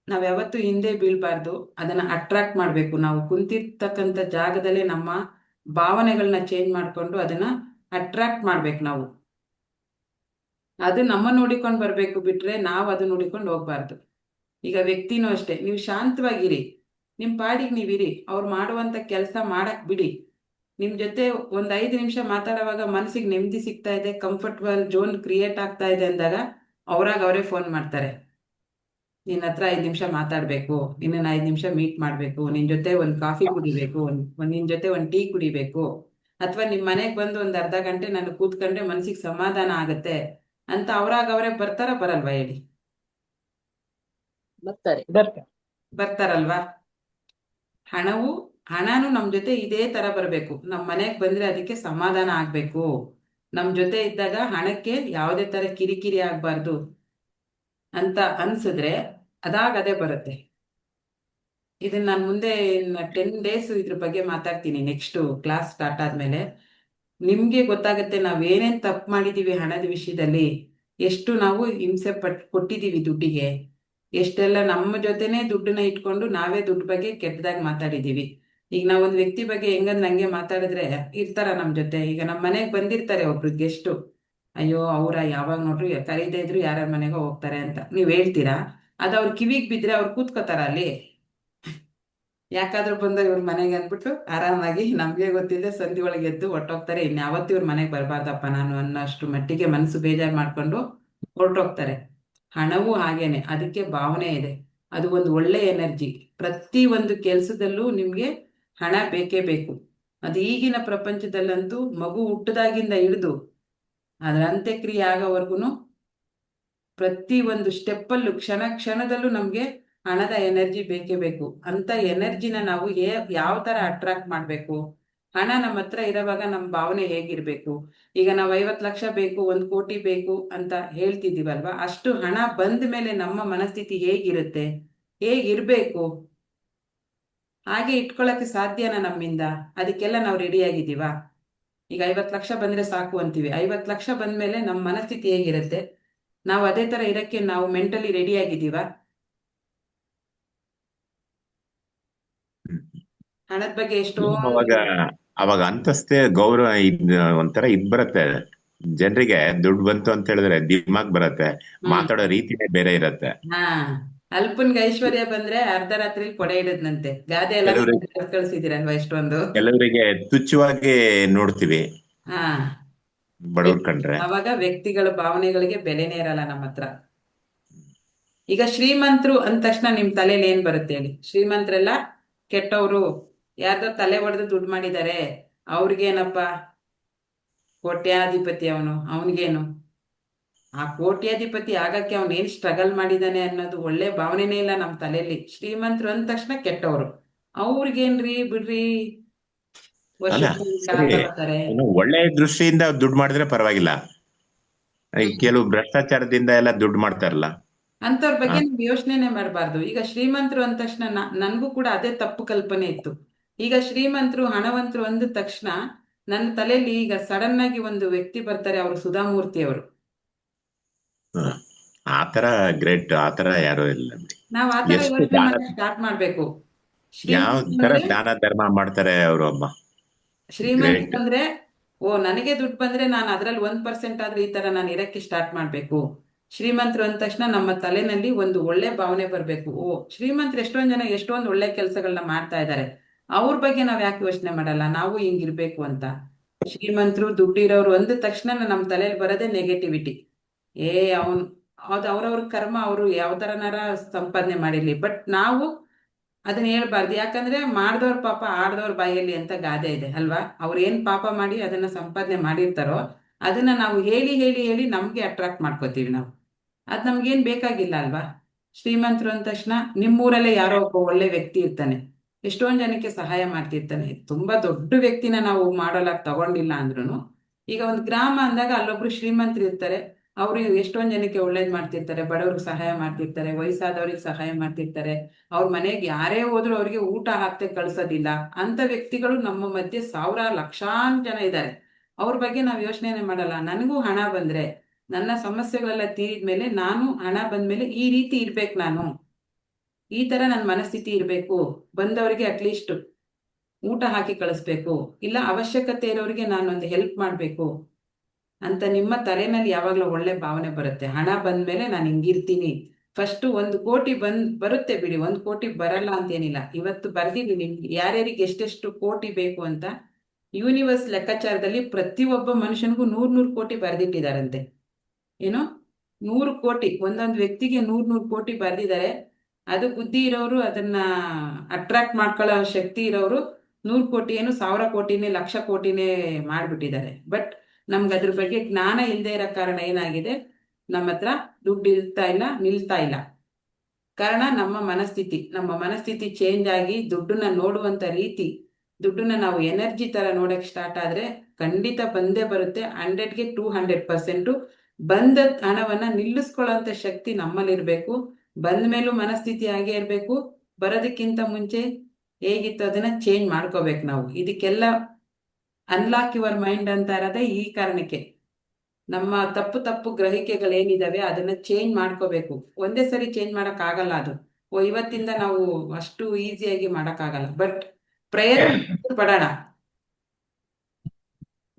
ನಾವ್ ಯಾವತ್ತೂ ಹಿಂದೆ ಬೀಳ್ಬಾರ್ದು, ಅದನ್ನ ಅಟ್ರಾಕ್ಟ್ ಮಾಡ್ಬೇಕು. ನಾವು ಕುಂತಿರ್ತಕ್ಕಂಥ ಜಾಗದಲ್ಲೇ ನಮ್ಮ ಭಾವನೆಗಳನ್ನ ಚೇಂಜ್ ಮಾಡ್ಕೊಂಡು ಅದನ್ನ ಅಟ್ರಾಕ್ಟ್ ಮಾಡ್ಬೇಕು ನಾವು. ಅದು ನಮ್ಮ ನೋಡಿಕೊಂಡು ಬರ್ಬೇಕು, ಬಿಟ್ರೆ ನಾವು ಅದು ನೋಡಿಕೊಂಡು ಹೋಗ್ಬಾರ್ದು. ಈಗ ವ್ಯಕ್ತಿನೂ ಅಷ್ಟೇ, ನೀವು ಶಾಂತವಾಗಿರಿ, ನಿಮ್ ಪಾಡಿಗೆ ನೀವಿರಿ, ಅವ್ರು ಮಾಡುವಂತ ಕೆಲಸ ಮಾಡಕ್ ಬಿಡಿ. ನಿಮ್ ಜೊತೆ ಒಂದ್ 5 ನಿಮಿಷ ಮಾತಾಡುವಾಗ ಮನಸ್ಸಿಗೆ ನೆಮ್ಮದಿ ಸಿಗ್ತಾ ಇದೆ, ಕಂಫರ್ಟಬಲ್ ಝೋನ್ ಕ್ರಿಯೇಟ್ ಆಗ್ತಾ ಇದೆ ಅಂದಾಗ ಅವ್ರಾಗ ಅವರೇ ಫೋನ್ ಮಾಡ್ತಾರೆ, ನಿನ್ನ ಹತ್ರ 5 ನಿಮಿಷ ಮಾತಾಡ್ಬೇಕು, ನಿನ್ನ 5 ನಿಮಿಷ ಮೀಟ್ ಮಾಡ್ಬೇಕು, ನಿನ್ ಜೊತೆ ಒಂದ್ ಕಾಫಿ ಕುಡಿಬೇಕು, ನಿನ್ ಜೊತೆ ಒಂದ್ ಟೀ ಕುಡಿಬೇಕು, ಅಥವಾ ನಿಮ್ ಮನೆಗ್ ಬಂದು ಒಂದ್ ಅರ್ಧ ಗಂಟೆ ನಾನು ಕೂತ್ಕೊಂಡ್ರೆ ಮನ್ಸಿಗೆ ಸಮಾಧಾನ ಆಗತ್ತೆ ಅಂತ ಅವ್ರಾಗ ಅವರೇ ಬರ್ತಾರ, ಬರಲ್ವಾ ಹೇಳಿ? ಬರ್ತಾರೆ. ಬರ್ತಾರಲ್ವಾ? ಹಣನೂ ನಮ್ ಜೊತೆ ಇದೇ ತರ ಬರ್ಬೇಕು. ನಮ್ ಮನೆಗ್ ಬಂದ್ರೆ ಅದಕ್ಕೆ ಸಮಾಧಾನ ಆಗ್ಬೇಕು. ನಮ್ ಜೊತೆ ಇದ್ದಾಗ ಹಣಕ್ಕೆ ಯಾವುದೇ ತರ ಕಿರಿಕಿರಿ ಆಗ್ಬಾರ್ದು ಅಂತ ಅನ್ಸಿದ್ರೆ ಅದೇ ಬರುತ್ತೆ. ಇದನ್ನ ನಾನು ಮುಂದೆ 10 ಡೇಸ್ ಇದ್ರ ಬಗ್ಗೆ ಮಾತಾಡ್ತೀನಿ, ನೆಕ್ಸ್ಟ್ ಕ್ಲಾಸ್ ಸ್ಟಾರ್ಟ್ ಆದ್ಮೇಲೆ ನಿಮ್ಗೆ ಗೊತ್ತಾಗತ್ತೆ ನಾವೇನೇನ್ ತಪ್ಪು ಮಾಡಿದೀವಿ ಹಣದ ವಿಷಯದಲ್ಲಿ, ಎಷ್ಟು ನಾವು ಹಿಂಸೆ ಕೊಟ್ಟಿದೀವಿ ದುಡ್ಡಿಗೆ, ಎಷ್ಟೆಲ್ಲ ನಮ್ಮ ಜೊತೆನೆ ದುಡ್ಡನ್ನ ಇಟ್ಕೊಂಡು ನಾವೇ ದುಡ್ಡು ಬಗ್ಗೆ ಕೆಟ್ಟದಾಗಿ ಮಾತಾಡಿದೀವಿ. ಈಗ ನಾವೊಂದ್ ವ್ಯಕ್ತಿ ಬಗ್ಗೆ ಹೆಂಗಂದ್ ನಂಗೆ ಮಾತಾಡಿದ್ರೆ ಇರ್ತಾರ ನಮ್ ಜೊತೆ. ಈಗ ನಮ್ಮ ಮನೆಗೆ ಬಂದಿರ್ತಾರೆ ಒಬ್ರು ಗೆಸ್ಟು, ಅಯ್ಯೋ ಅವ್ರ ಯಾವಾಗ ನೋಡ್ರು ಕರೀದೇ ಇದ್ರು ಯಾರ್ಯಾರ ಮನೆಗೋ ಹೋಗ್ತಾರೆ ಅಂತ ನೀವ್ ಹೇಳ್ತೀರಾ. ಅದು ಅವ್ರ ಕಿವಿಗ್ ಬಿದ್ರೆ ಅವ್ರು ಕೂತ್ಕೋತಾರ ಅಲ್ಲಿ? ಯಾಕಾದ್ರೂ ಬಂದ ಇವ್ರ ಮನೆಗೆ ಅಂದ್ಬಿಟ್ಟು ಆರಾಮಾಗಿ ನಮ್ಗೆ ಗೊತ್ತಿದೆ ಸಂಧಿ ಒಳಗೆ ಎದ್ದು ಹೊಟ್ಟೋಗ್ತಾರೆ. ಇನ್ಯಾವತ್ತೂ ಇವ್ರ ಮನೆಗೆ ಬರಬಾರ್ದಪ್ಪ ನಾನು ಅನ್ನೋಷ್ಟು ಮಟ್ಟಿಗೆ ಮನಸ್ಸು ಬೇಜಾರು ಮಾಡ್ಕೊಂಡು ಹೊರಟೋಗ್ತಾರೆ. ಹಣವೂ ಹಾಗೇನೆ, ಅದಕ್ಕೆ ಭಾವನೆ ಇದೆ, ಅದು ಒಂದು ಒಳ್ಳೆ ಎನರ್ಜಿ. ಪ್ರತಿ ಒಂದು ಕೆಲಸದಲ್ಲೂ ನಿಮ್ಗೆ ಹಣ ಬೇಕೇ ಬೇಕು. ಅದು ಈಗಿನ ಪ್ರಪಂಚದಲ್ಲಂತೂ ಮಗು ಹುಟ್ಟದಾಗಿಂದ ಹಿಡಿದು ಅದರ ಅಂತ್ಯಕ್ರಿಯೆ ಆಗೋವರೆಗೂ ಪ್ರತಿ ಒಂದು ಸ್ಟೆಪ್ಪಲ್ಲೂ ಕ್ಷಣ ಕ್ಷಣದಲ್ಲೂ ನಮಗೆ ಹಣದ ಎನರ್ಜಿ ಬೇಕೇ ಬೇಕು. ಅಂತ ಎನರ್ಜಿನ ನಾವು ಯಾವ ಥರ ಅಟ್ರಾಕ್ಟ್ ಮಾಡಬೇಕು, ಹಣ ನಮ್ಮ ಹತ್ರ ಇರೋವಾಗ ನಮ್ಮ ಭಾವನೆ ಹೇಗಿರಬೇಕು. ಈಗ ನಾವು 50 ಲಕ್ಷ ಬೇಕು, 1 ಕೋಟಿ ಬೇಕು ಅಂತ ಹೇಳ್ತಿದ್ದೀವಲ್ವ, ಅಷ್ಟು ಹಣ ಬಂದ ಮೇಲೆ ನಮ್ಮ ಮನಸ್ಥಿತಿ ಹೇಗಿರುತ್ತೆ, ಹೇಗಿರಬೇಕು, ಹಾಗೆ ಇಟ್ಕೊಳ್ಳೋಕ್ಕೆ ಸಾಧ್ಯನಾ ನಮ್ಮಿಂದ? ಅದಕ್ಕೆಲ್ಲ ನಾವು ರೆಡಿಯಾಗಿದ್ದೀವಾ? ಈಗ 50 ಲಕ್ಷ ಬಂದರೆ ಸಾಕು ಅಂತೀವಿ. 50 ಲಕ್ಷ ಬಂದಮೇಲೆ ನಮ್ಮ ಮನಸ್ಥಿತಿ ಹೇಗಿರುತ್ತೆ? ನಾವು ಅದೇ ಥರ ಇರೋಕ್ಕೆ ನಾವು ಮೆಂಟಲಿ ರೆಡಿಯಾಗಿದ್ದೀವಾ? ಹಣದ ಬಗ್ಗೆ ಎಷ್ಟೋ ಅವಾಗ ಅವಾಗ ಅಂತಸ್ತೆ ಗೌರವ ಒಂಥರ ಬರುತ್ತೆ. ಜನರಿಗೆ ದುಡ್ಡು ಬಂತು ಅಂತ ಹೇಳಿದ್ರೆ ದಿಮಾಗ್ ಬರುತ್ತೆ, ಮಾತಾಡೋ ರೀತಿನೇ ಬೇರೆ ಇರತ್ತೆ. ಹಾ, ಅಲ್ಪನ್ಗೆ ಐಶ್ವರ್ಯ ಬಂದ್ರೆ ಅರ್ಧ ರಾತ್ರಿ ಕೊಡೆ ಇಡದ್ನಂತೆ. ಗಾದೆ ಎಲ್ಲ ಕೆಲವ್ರಿಗೆ ಕಳ್ಸಿದಿರಲ್ವಾ ಎಷ್ಟೊಂದು. ಕೆಲವರಿಗೆ ತುಚ್ಛವಾಗಿ ನೋಡ್ತೀವಿ ಹಾ, ಬಡವ್ರ ಕಂಡ್ರೆ. ಅವಾಗ ವ್ಯಕ್ತಿಗಳ ಭಾವನೆಗಳಿಗೆ ಬೆಲೆನೇ ಇರಲ್ಲ ನಮ್ಮ ಹತ್ರ. ಈಗ ಶ್ರೀಮಂತರು ಅಂದ ತಕ್ಷಣ ನಿಮ್ ತಲೆಯಲ್ಲಿ ಏನ್ ಬರುತ್ತೆ ಹೇಳಿ? ಶ್ರೀಮಂತರೆಲ್ಲ ಕೆಟ್ಟವರು, ಯಾರ್ದೋ ತಲೆ ಹೊಡೆದು ದುಡ್ಡು ಮಾಡಿದ್ದಾರೆ, ಅವ್ರಿಗೇನಪ್ಪ, ಕೋಟ್ಯಾಧಿಪತಿ ಅವನಿಗೇನು? ಆ ಕೋಟ್ಯಾಧಿಪತಿ ಆಗಕ್ಕೆ ಅವನೇನ್ ಸ್ಟ್ರಗಲ್ ಮಾಡಿದಾನೆ ಅನ್ನೋದು ಒಳ್ಳೆ ಭಾವನೆನೇ ಇಲ್ಲ ನಮ್ಮ ತಲೆಯಲ್ಲಿ. ಶ್ರೀಮಂತರು ಅಂದ ತಕ್ಷಣ ಕೆಟ್ಟವರು, ಅವ್ರಿಗೇನ್ರಿ ಬಿಡ್ರಿ, ಅಲ್ಲ ಸರಿ, ಬರ್ತಾರೆ. ಒಳ್ಳೆ ದೃಷ್ಟಿಯಿಂದ ದುಡ್ಡು ಮಾಡಿದ್ರೆ ಪರವಾಗಿಲ್ಲ. ಈ ಕೆಲವು ಭ್ರಷ್ಟಾಚಾರದಿಂದ ಎಲ್ಲ ದುಡ್ಡು ಮಾಡ್ತಾರಲ್ಲ, ಅಂತವ್ರ ಬಗ್ಗೆ ನಾವು ಯೋಚನೆನೇ ಮಾಡಬಾರ್ದು. ಈಗ ಶ್ರೀಮಂತರು ಅಂದ ತಕ್ಷಣ ನನಗೂ ಕೂಡ ಅದೇ ತಪ್ಪು ಕಲ್ಪನೆ ಇತ್ತು. ಈಗ ಶ್ರೀಮಂತರು ಹಣವಂತರು ಅಂದ ತಕ್ಷಣ ನನ್ನ ತಲೆಯಲ್ಲಿ ಈಗ ಸಡನ್ ಆಗಿ ಒಂದು ವ್ಯಕ್ತಿ ಬರ್ತಾರೆ, ಅವರು ಸುಧಾಮೂರ್ತಿ ಅವರು. ಆತರ ಗ್ರೇಟ್, ಆತರ ಯಾರು ಇಲ್ಲ. ನಾವ್ ಆತರ ಎಷ್ಟು ಯೋಚನೆ ದಾನ, ಮಾಡಕ್ ಸ್ಟಾರ್ಟ್ ಮಾಡ್ಬೇಕು. ಯಾವ ಶ್ರೀಮಂತ ತರ ಅಂದ್ರೆ ದಾನ ಧರ್ಮ ಮಾಡ್ತಾರೆ ಅವರು. ಒಬ್ಬ ಶ್ರೀಮಂತ ಗ್ರೇಟ್. ಅಂದ್ರೆ ನನಗೆ ದುಡ್ಡು ಬಂದ್ರೆ ನಾನು ಅದ್ರಲ್ಲಿ 1% ಆದ್ರೆ ಈ ತರ ನಾನು ಇರಕ್ಕೆ ಸ್ಟಾರ್ಟ್ ಮಾಡ್ಬೇಕು. ಶ್ರೀಮಂತರು ಅಂದ ತಕ್ಷಣ ನಮ್ಮ ತಲೆನಲ್ಲಿ ಒಂದು ಒಳ್ಳೆ ಭಾವನೆ ಬರ್ಬೇಕು. ಶ್ರೀಮಂತರು ಎಷ್ಟೊಂದ್ ಜನ ಎಷ್ಟೊಂದು ಒಳ್ಳೆ ಕೆಲಸಗಳನ್ನ ಮಾಡ್ತಾ ಇದ್ದಾರೆ, ಅವ್ರ ಬಗ್ಗೆ ನಾವ್ ಯಾಕೆ ಯೋಚನೆ ಮಾಡಲ್ಲ, ನಾವು ಹಿಂಗಿರ್ಬೇಕು ಅಂತ. ಶ್ರೀಮಂತರು ದುಡ್ಡಿರೋರು ಅಂದ ತಕ್ಷಣ ನಮ್ಮ ತಲೆಯಲ್ಲಿ ಬರೋದೇ ನೆಗೆಟಿವಿಟಿ. ಅದು ಅವ್ರವ್ರ ಕರ್ಮ, ಅವರು ಯಾವ ತರನಾರ ಸಂಪಾದನೆ ಮಾಡಿರ್ಲಿ, ಬಟ್ ನಾವು ಅದನ್ನ ಹೇಳ್ಬಾರ್ದು. ಯಾಕಂದ್ರೆ ಮಾಡ್ದವ್ರ ಪಾಪ ಆಡ್ದವ್ರ ಬಾಯಲ್ಲಿ ಅಂತ ಗಾದೆ ಇದೆ ಅಲ್ವಾ? ಅವ್ರು ಏನ್ ಪಾಪ ಮಾಡಿ ಅದನ್ನ ಸಂಪಾದನೆ ಮಾಡಿರ್ತಾರೋ ಅದನ್ನ ನಾವು ಹೇಳಿ ಹೇಳಿ ಹೇಳಿ ನಮ್ಗೆ ಅಟ್ರಾಕ್ಟ್ ಮಾಡ್ಕೋತೀವಿ ನಾವು. ಅದ್ ನಮ್ಗೇನ್ ಬೇಕಾಗಿಲ್ಲ ಅಲ್ವಾ? ಶ್ರೀಮಂತರು ಅಂದ ತಕ್ಷಣ ನಿಮ್ಮೂರಲ್ಲೇ ಯಾರೋ ಒಬ್ಬ ಒಳ್ಳೆ ವ್ಯಕ್ತಿ ಇರ್ತಾನೆ, ಎಷ್ಟೊಂದ್ ಜನಕ್ಕೆ ಸಹಾಯ ಮಾಡ್ತಿರ್ತಾನೆ. ತುಂಬಾ ದೊಡ್ಡ ವ್ಯಕ್ತಿನ ನಾವು ಮಾಡೋಲಾಗ್ ತಗೊಂಡಿಲ್ಲ ಅಂದ್ರೂ, ಈಗ ಒಂದು ಗ್ರಾಮ ಅಂದಾಗ ಅಲ್ಲೊಬ್ರು ಶ್ರೀಮಂತರು ಇರ್ತಾರೆ, ಅವರು ಎಷ್ಟೊಂದ್ ಜನಕ್ಕೆ ಒಳ್ಳೇದ್ ಮಾಡ್ತಿರ್ತಾರೆ, ಬಡವ್ರಿಗೆ ಸಹಾಯ ಮಾಡ್ತಿರ್ತಾರೆ, ವಯಸ್ಸಾದವ್ರಿಗೆ ಸಹಾಯ ಮಾಡ್ತಿರ್ತಾರೆ. ಅವ್ರ ಮನೆಗೆ ಯಾರೇ ಹೋದ್ರು ಅವ್ರಿಗೆ ಊಟ ಹಾಕ್ತೆ ಕಳ್ಸೋದಿಲ್ಲ. ಅಂತ ವ್ಯಕ್ತಿಗಳು ನಮ್ಮ ಮಧ್ಯೆ ಸಾವಿರಾರು ಲಕ್ಷಾಂತರ ಜನ ಇದ್ದಾರೆ. ಅವ್ರ ಬಗ್ಗೆ ನಾವು ಯೋಚನೆನೇ ಮಾಡಲ್ಲ. ನನಗೂ ಹಣ ಬಂದ್ರೆ, ನನ್ನ ಸಮಸ್ಯೆಗಳೆಲ್ಲ ತೀರಿದ್ಮೇಲೆ, ನಾನು ಹಣ ಬಂದ್ಮೇಲೆ ಈ ರೀತಿ ಇರ್ಬೇಕು, ನಾನು ಈ ತರ ನನ್ನ ಮನಸ್ಥಿತಿ ಇರ್ಬೇಕು, ಬಂದವರಿಗೆ ಅಟ್ಲೀಸ್ಟ್ ಊಟ ಹಾಕಿ ಕಳಿಸ್ಬೇಕು, ಇಲ್ಲ ಅವಶ್ಯಕತೆ ಇರೋರಿಗೆ ನಾನೊಂದು ಹೆಲ್ಪ್ ಮಾಡ್ಬೇಕು ಅಂತ ನಿಮ್ಮ ತಲೆನಲ್ಲಿ ಯಾವಾಗ್ಲೂ ಒಳ್ಳೆ ಭಾವನೆ ಬರುತ್ತೆ. ಹಣ ಬಂದ್ಮೇಲೆ ನಾನು ಹಿಂಗಿರ್ತೀನಿ. ಫಸ್ಟ್ 1 ಕೋಟಿ ಬರುತ್ತೆ ಬಿಡಿ, 1 ಕೋಟಿ ಬರಲ್ಲ ಅಂತೇನಿಲ್ಲ. ಇವತ್ತು ಬರ್ದಿದ್ದೀನಿ ನಿಮ್ಗೆ ಯಾರ್ಯಾರಿಗೆ ಎಷ್ಟೆಷ್ಟು ಕೋಟಿ ಬೇಕು ಅಂತ. ಯೂನಿವರ್ಸ್ ಲೆಕ್ಕಾಚಾರದಲ್ಲಿ ಪ್ರತಿಯೊಬ್ಬ ಮನುಷ್ಯನಿಗೂ 100 ಕೋಟಿ ಬರ್ದಿಟ್ಟಿದಾರಂತೆ. ಏನು 100 ಕೋಟಿ, ಒಂದೊಂದು ವ್ಯಕ್ತಿಗೆ 100 ಕೋಟಿ ಬರ್ದಿದ್ದಾರೆ. ಅದು ಬುದ್ಧಿ ಇರೋರು, ಅದನ್ನ ಅಟ್ರಾಕ್ಟ್ ಮಾಡ್ಕೊಳ್ಳೋ ಶಕ್ತಿ ಇರೋರು 100 ಕೋಟಿ ಏನು 1000 ಕೋಟಿನೇ, 1,00,000 ಕೋಟಿನೇ ಮಾಡ್ಬಿಟ್ಟಿದ್ದಾರೆ. ಬಟ್ ನಮ್ಗೆ ಅದ್ರ ಬಗ್ಗೆ ಜ್ಞಾನ ಇಲ್ಲದೆ ಇರೋ ಕಾರಣ ಏನಾಗಿದೆ, ನಮ್ಮ ಹತ್ರ ದುಡ್ಡು ನಿಲ್ತಾ ಇಲ್ಲ. ಕಾರಣ ನಮ್ಮ ಮನಸ್ಥಿತಿ ಚೇಂಜ್ ಆಗಿ ದುಡ್ಡನ್ನ ನೋಡುವಂತ ರೀತಿ, ದುಡ್ಡನ್ನ ನಾವು ಎನರ್ಜಿ ತರ ನೋಡಕ್ ಸ್ಟಾರ್ಟ್ ಆದ್ರೆ ಖಂಡಿತ ಬಂದೇ ಬರುತ್ತೆ. 100ಗೆ 200% ಬಂದ ಹಣವನ್ನ ನಿಲ್ಲಿಸ್ಕೊಳ್ಳೋಂಥ ಶಕ್ತಿ ನಮ್ಮಲ್ಲಿರ್ಬೇಕು. ಬಂದ ಮೇಲೂ ಮನಸ್ಥಿತಿ ಹಾಗೆ ಇರ್ಬೇಕು. ಬರೋದಕ್ಕಿಂತ ಮುಂಚೆ ಹೇಗಿತ್ತು ಅದನ್ನ ಚೇಂಜ್ ಮಾಡ್ಕೋಬೇಕು ನಾವು. ಇದಕ್ಕೆಲ್ಲ ಅನ್ಲಾಕ್ ಯುವರ್ ಮೈಂಡ್ ಅಂತ ಇರೋದೇ ಈ ಕಾರಣಕ್ಕೆ. ನಮ್ಮ ತಪ್ಪು ಗ್ರಹಿಕೆಗಳೇನಿದಾವೆ ಅದನ್ನ ಚೇಂಜ್ ಮಾಡ್ಕೋಬೇಕು. ಒಂದೇ ಸರಿ ಚೇಂಜ್ ಮಾಡಕ್ ಆಗಲ್ಲ ಅದು. ಇವತ್ತಿಂದ ನಾವು ಅಷ್ಟು ಈಸಿಯಾಗಿ ಮಾಡಕ್ಕಾಗಲ್ಲ, ಬಟ್ ಪ್ರಯತ್ನ ಪಡೋಣ.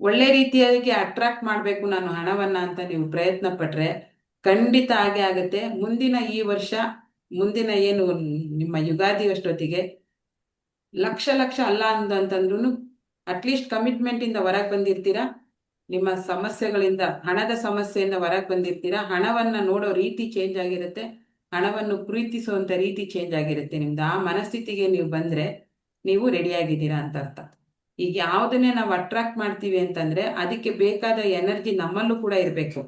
ಒಳ್ಳೆ ರೀತಿಯಾಗಿ ಅಟ್ರಾಕ್ಟ್ ಮಾಡ್ಬೇಕು ನಾನು ಹಣವನ್ನ ಅಂತ ನೀವು ಪ್ರಯತ್ನ ಪಟ್ರೆ ಖಂಡಿತ ಹಾಗೆ ಆಗತ್ತೆ. ಈ ವರ್ಷ, ಮುಂದಿನ ಏನು ನಿಮ್ಮ ಯುಗಾದಿ ಅಷ್ಟೊತ್ತಿಗೆ ಲಕ್ಷ ಅಲ್ಲ ಅಂತಂದ್ರೂ ಅಟ್ಲೀಸ್ಟ್ ಕಮಿಟ್ಮೆಂಟ್ ಇಂದ ಹೊರಗೆ ಬಂದಿರ್ತೀರಾ. ನಿಮ್ಮ ಸಮಸ್ಯೆಗಳಿಂದ, ಹಣದ ಸಮಸ್ಯೆಯಿಂದ ಹೊರಗೆ ಬಂದಿರ್ತೀರಾ. ಹಣವನ್ನ ನೋಡೋ ರೀತಿ ಚೇಂಜ್ ಆಗಿರುತ್ತೆ, ಹಣವನ್ನು ಪ್ರೀತಿಸುವಂತ ರೀತಿ ಚೇಂಜ್ ಆಗಿರುತ್ತೆ ನಿಮ್ದು. ಆ ಮನಸ್ಥಿತಿಗೆ ನೀವು ಬಂದ್ರೆ ನೀವು ರೆಡಿ ಆಗಿದ್ದೀರಾ ಅಂತ ಅರ್ಥ. ಈಗ ಯಾವುದನ್ನೇ ನಾವು ಅಟ್ರಾಕ್ಟ್ ಮಾಡ್ತೀವಿ ಅಂತಂದ್ರೆ ಅದಕ್ಕೆ ಬೇಕಾದ ಎನರ್ಜಿ ನಮ್ಮಲ್ಲೂ ಕೂಡ ಇರಬೇಕು.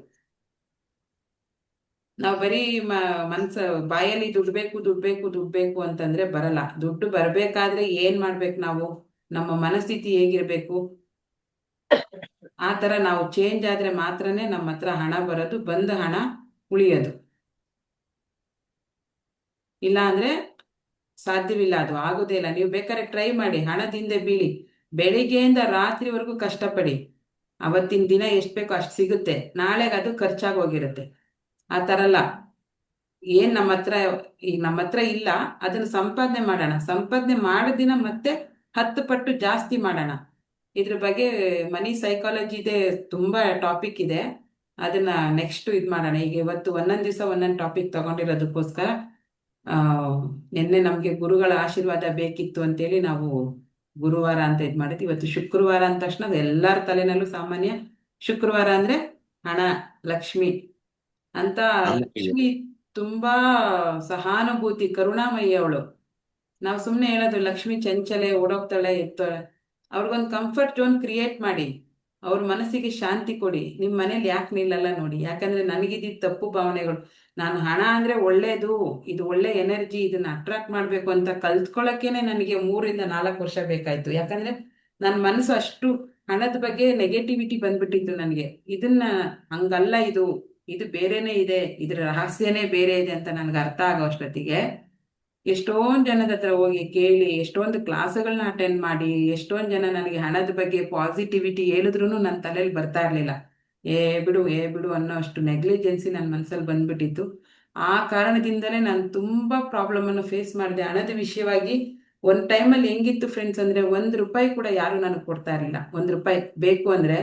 ನಾವು ಬರೀ ಬಾಯಲ್ಲಿ ದುಡ್ಬೇಕು ಅಂತಂದ್ರೆ ಬರಲ್ಲ. ದುಡ್ಡು ಬರ್ಬೇಕಾದ್ರೆ ಏನ್ ಮಾಡ್ಬೇಕು ನಾವು? ನಮ್ಮ ಮನಸ್ಥಿತಿ ಹೇಗಿರ್ಬೇಕು? ಆ ತರ ನಾವು ಚೇಂಜ್ ಆದ್ರೆ ಮಾತ್ರನೇ ನಮ್ಮ ಹತ್ರ ಹಣ ಬರೋದು, ಬಂದ ಹಣ ಉಳಿಯೋದು. ಇಲ್ಲ ಅಂದ್ರೆ ಸಾಧ್ಯವಿಲ್ಲ, ಅದು ಆಗೋದೇ ಇಲ್ಲ. ನೀವು ಬೇಕಾದ್ರೆ ಟ್ರೈ ಮಾಡಿ, ಹಣದ ಹಿಂದೆ ಬೀಳಿ, ಬೆಳಿಗ್ಗೆಯಿಂದ ರಾತ್ರಿವರೆಗೂ ಕಷ್ಟಪಡಿ. ಅವತ್ತಿನ ದಿನ ಎಷ್ಟು ಬೇಕೋ ಅಷ್ಟು ಸಿಗುತ್ತೆ, ನಾಳೆಗೆ ಅದು ಖರ್ಚಾಗಿ ಹೋಗಿರುತ್ತೆ. ಆ ಥರ ಅಲ್ಲ. ಏನ್ ನಮ್ಮ ಹತ್ರ ಇಲ್ಲ ಅದನ್ನ ಸಂಪಾದನೆ ಮಾಡೋಣ. ಸಂಪಾದನೆ ಮಾಡಿದ ಮತ್ತೆ 10 ಪಟ್ಟು ಜಾಸ್ತಿ ಮಾಡೋಣ. ಇದ್ರ ಬಗ್ಗೆ ಮನಿ ಸೈಕಾಲಜಿ ಇದೆ, ತುಂಬಾ ಟಾಪಿಕ್ ಇದೆ. ಅದನ್ನ ನೆಕ್ಸ್ಟ್ ಮಾಡೋಣ. ಈಗ ಇವತ್ತು ಒಂದೊಂದು ದಿವಸ ಒಂದೊಂದು ಟಾಪಿಕ್ ತಗೊಂಡಿರೋದಕ್ಕೋಸ್ಕರ ನಿನ್ನೆ ನಮ್ಗೆ ಗುರುಗಳ ಆಶೀರ್ವಾದ ಬೇಕಿತ್ತು ಅಂತೇಳಿ ನಾವು ಗುರುವಾರ ಅಂತ ಮಾಡಿದ್ವಿ. ಇವತ್ತು ಶುಕ್ರವಾರ ಅಂದ ತಕ್ಷಣ ಎಲ್ಲರ ತಲೆನಲ್ಲೂ ಸಾಮಾನ್ಯ ಶುಕ್ರವಾರ ಅಂದ್ರೆ ಹಣ, ಲಕ್ಷ್ಮಿ ಅಂತ. ಲಕ್ಷ್ಮಿ ತುಂಬಾ ಸಹಾನುಭೂತಿ, ಕರುಣಾಮಯಿ ಅವಳು. ನಾವು ಸುಮ್ಮನೆ ಹೇಳೋದು ಲಕ್ಷ್ಮಿ ಚಂಚಲೆ, ಓಡೋಗ್ತಾಳೆ, ಎತ್ತಾಳೆ. ಅವ್ರಿಗೊಂದು ಕಂಫರ್ಟ್ ಝೋನ್ ಕ್ರಿಯೇಟ್ ಮಾಡಿ, ಅವ್ರ ಮನಸ್ಸಿಗೆ ಶಾಂತಿ ಕೊಡಿ. ನಿಮ್ಮ ಮನೇಲಿ ಯಾಕೆ ನಿಲ್ಲಲ್ಲ ನೋಡಿ. ಯಾಕಂದ್ರೆ ನನಗಿದ್ದ ತಪ್ಪು ಭಾವನೆಗಳು. ನಾನು ಹಣ ಅಂದ್ರೆ ಒಳ್ಳೇದು, ಇದು ಒಳ್ಳೆ ಎನರ್ಜಿ, ಇದನ್ನ ಅಟ್ರಾಕ್ಟ್ ಮಾಡ್ಬೇಕು ಅಂತ ಕಲ್ತ್ಕೊಳ್ಳೋಕೆನೆ ನನಗೆ 3 ಇಂದ 4 ವರ್ಷ ಬೇಕಾಯ್ತು. ಯಾಕಂದ್ರೆ ನನ್ನ ಮನಸ್ಸು ಅಷ್ಟು ಹಣದ ಬಗ್ಗೆ ನೆಗೆಟಿವಿಟಿ ಬಂದ್ಬಿಟ್ಟಿತ್ತು ನನಗೆ. ಇದನ್ನ ಹಂಗಲ್ಲ, ಇದು ಬೇರೆನೇ ಇದೆ, ಇದ್ರ ರಹಸ್ಯನೇ ಬೇರೆ ಇದೆ ಅಂತ ನನ್ಗೆ ಅರ್ಥ ಆಗೋ ಅಷ್ಟೊತ್ತಿಗೆ ಎಷ್ಟೊಂದು ಜನದ ಹತ್ರ ಹೋಗಿ ಕೇಳಿ, ಎಷ್ಟೊಂದು ಕ್ಲಾಸ್ಗಳನ್ನ ಅಟೆಂಡ್ ಮಾಡಿ, ಎಷ್ಟೊಂದು ಜನ ನನಗೆ ಹಣದ ಬಗ್ಗೆ ಪಾಸಿಟಿವಿಟಿ ಹೇಳಿದ್ರು ನನ್ನ ತಲೆಯಲ್ಲಿ ಬರ್ತಾ ಇರ್ಲಿಲ್ಲ. ಏ ಬಿಡು ಅನ್ನೋ ಅಷ್ಟು ನೆಗ್ಲಿಜೆನ್ಸಿ ನನ್ನ ಮನಸ್ಸಲ್ಲಿ ಬಂದ್ಬಿಟ್ಟಿತ್ತು. ಆ ಕಾರಣದಿಂದಲೇ ನಾನು ತುಂಬಾ ಪ್ರಾಬ್ಲಮ್ ಅನ್ನು ಫೇಸ್ ಮಾಡಿದೆ ಹಣದ ವಿಷಯವಾಗಿ. ಒಂದ್ ಟೈಮಲ್ಲಿ ಹೆಂಗಿತ್ತು ಫ್ರೆಂಡ್ಸ್ ಅಂದ್ರೆ, ₹1 ಕೂಡ ಯಾರು ನನಗೆ ಕೊಡ್ತಾ ಇರಲಿಲ್ಲ. ₹1 ಬೇಕು ಅಂದ್ರೆ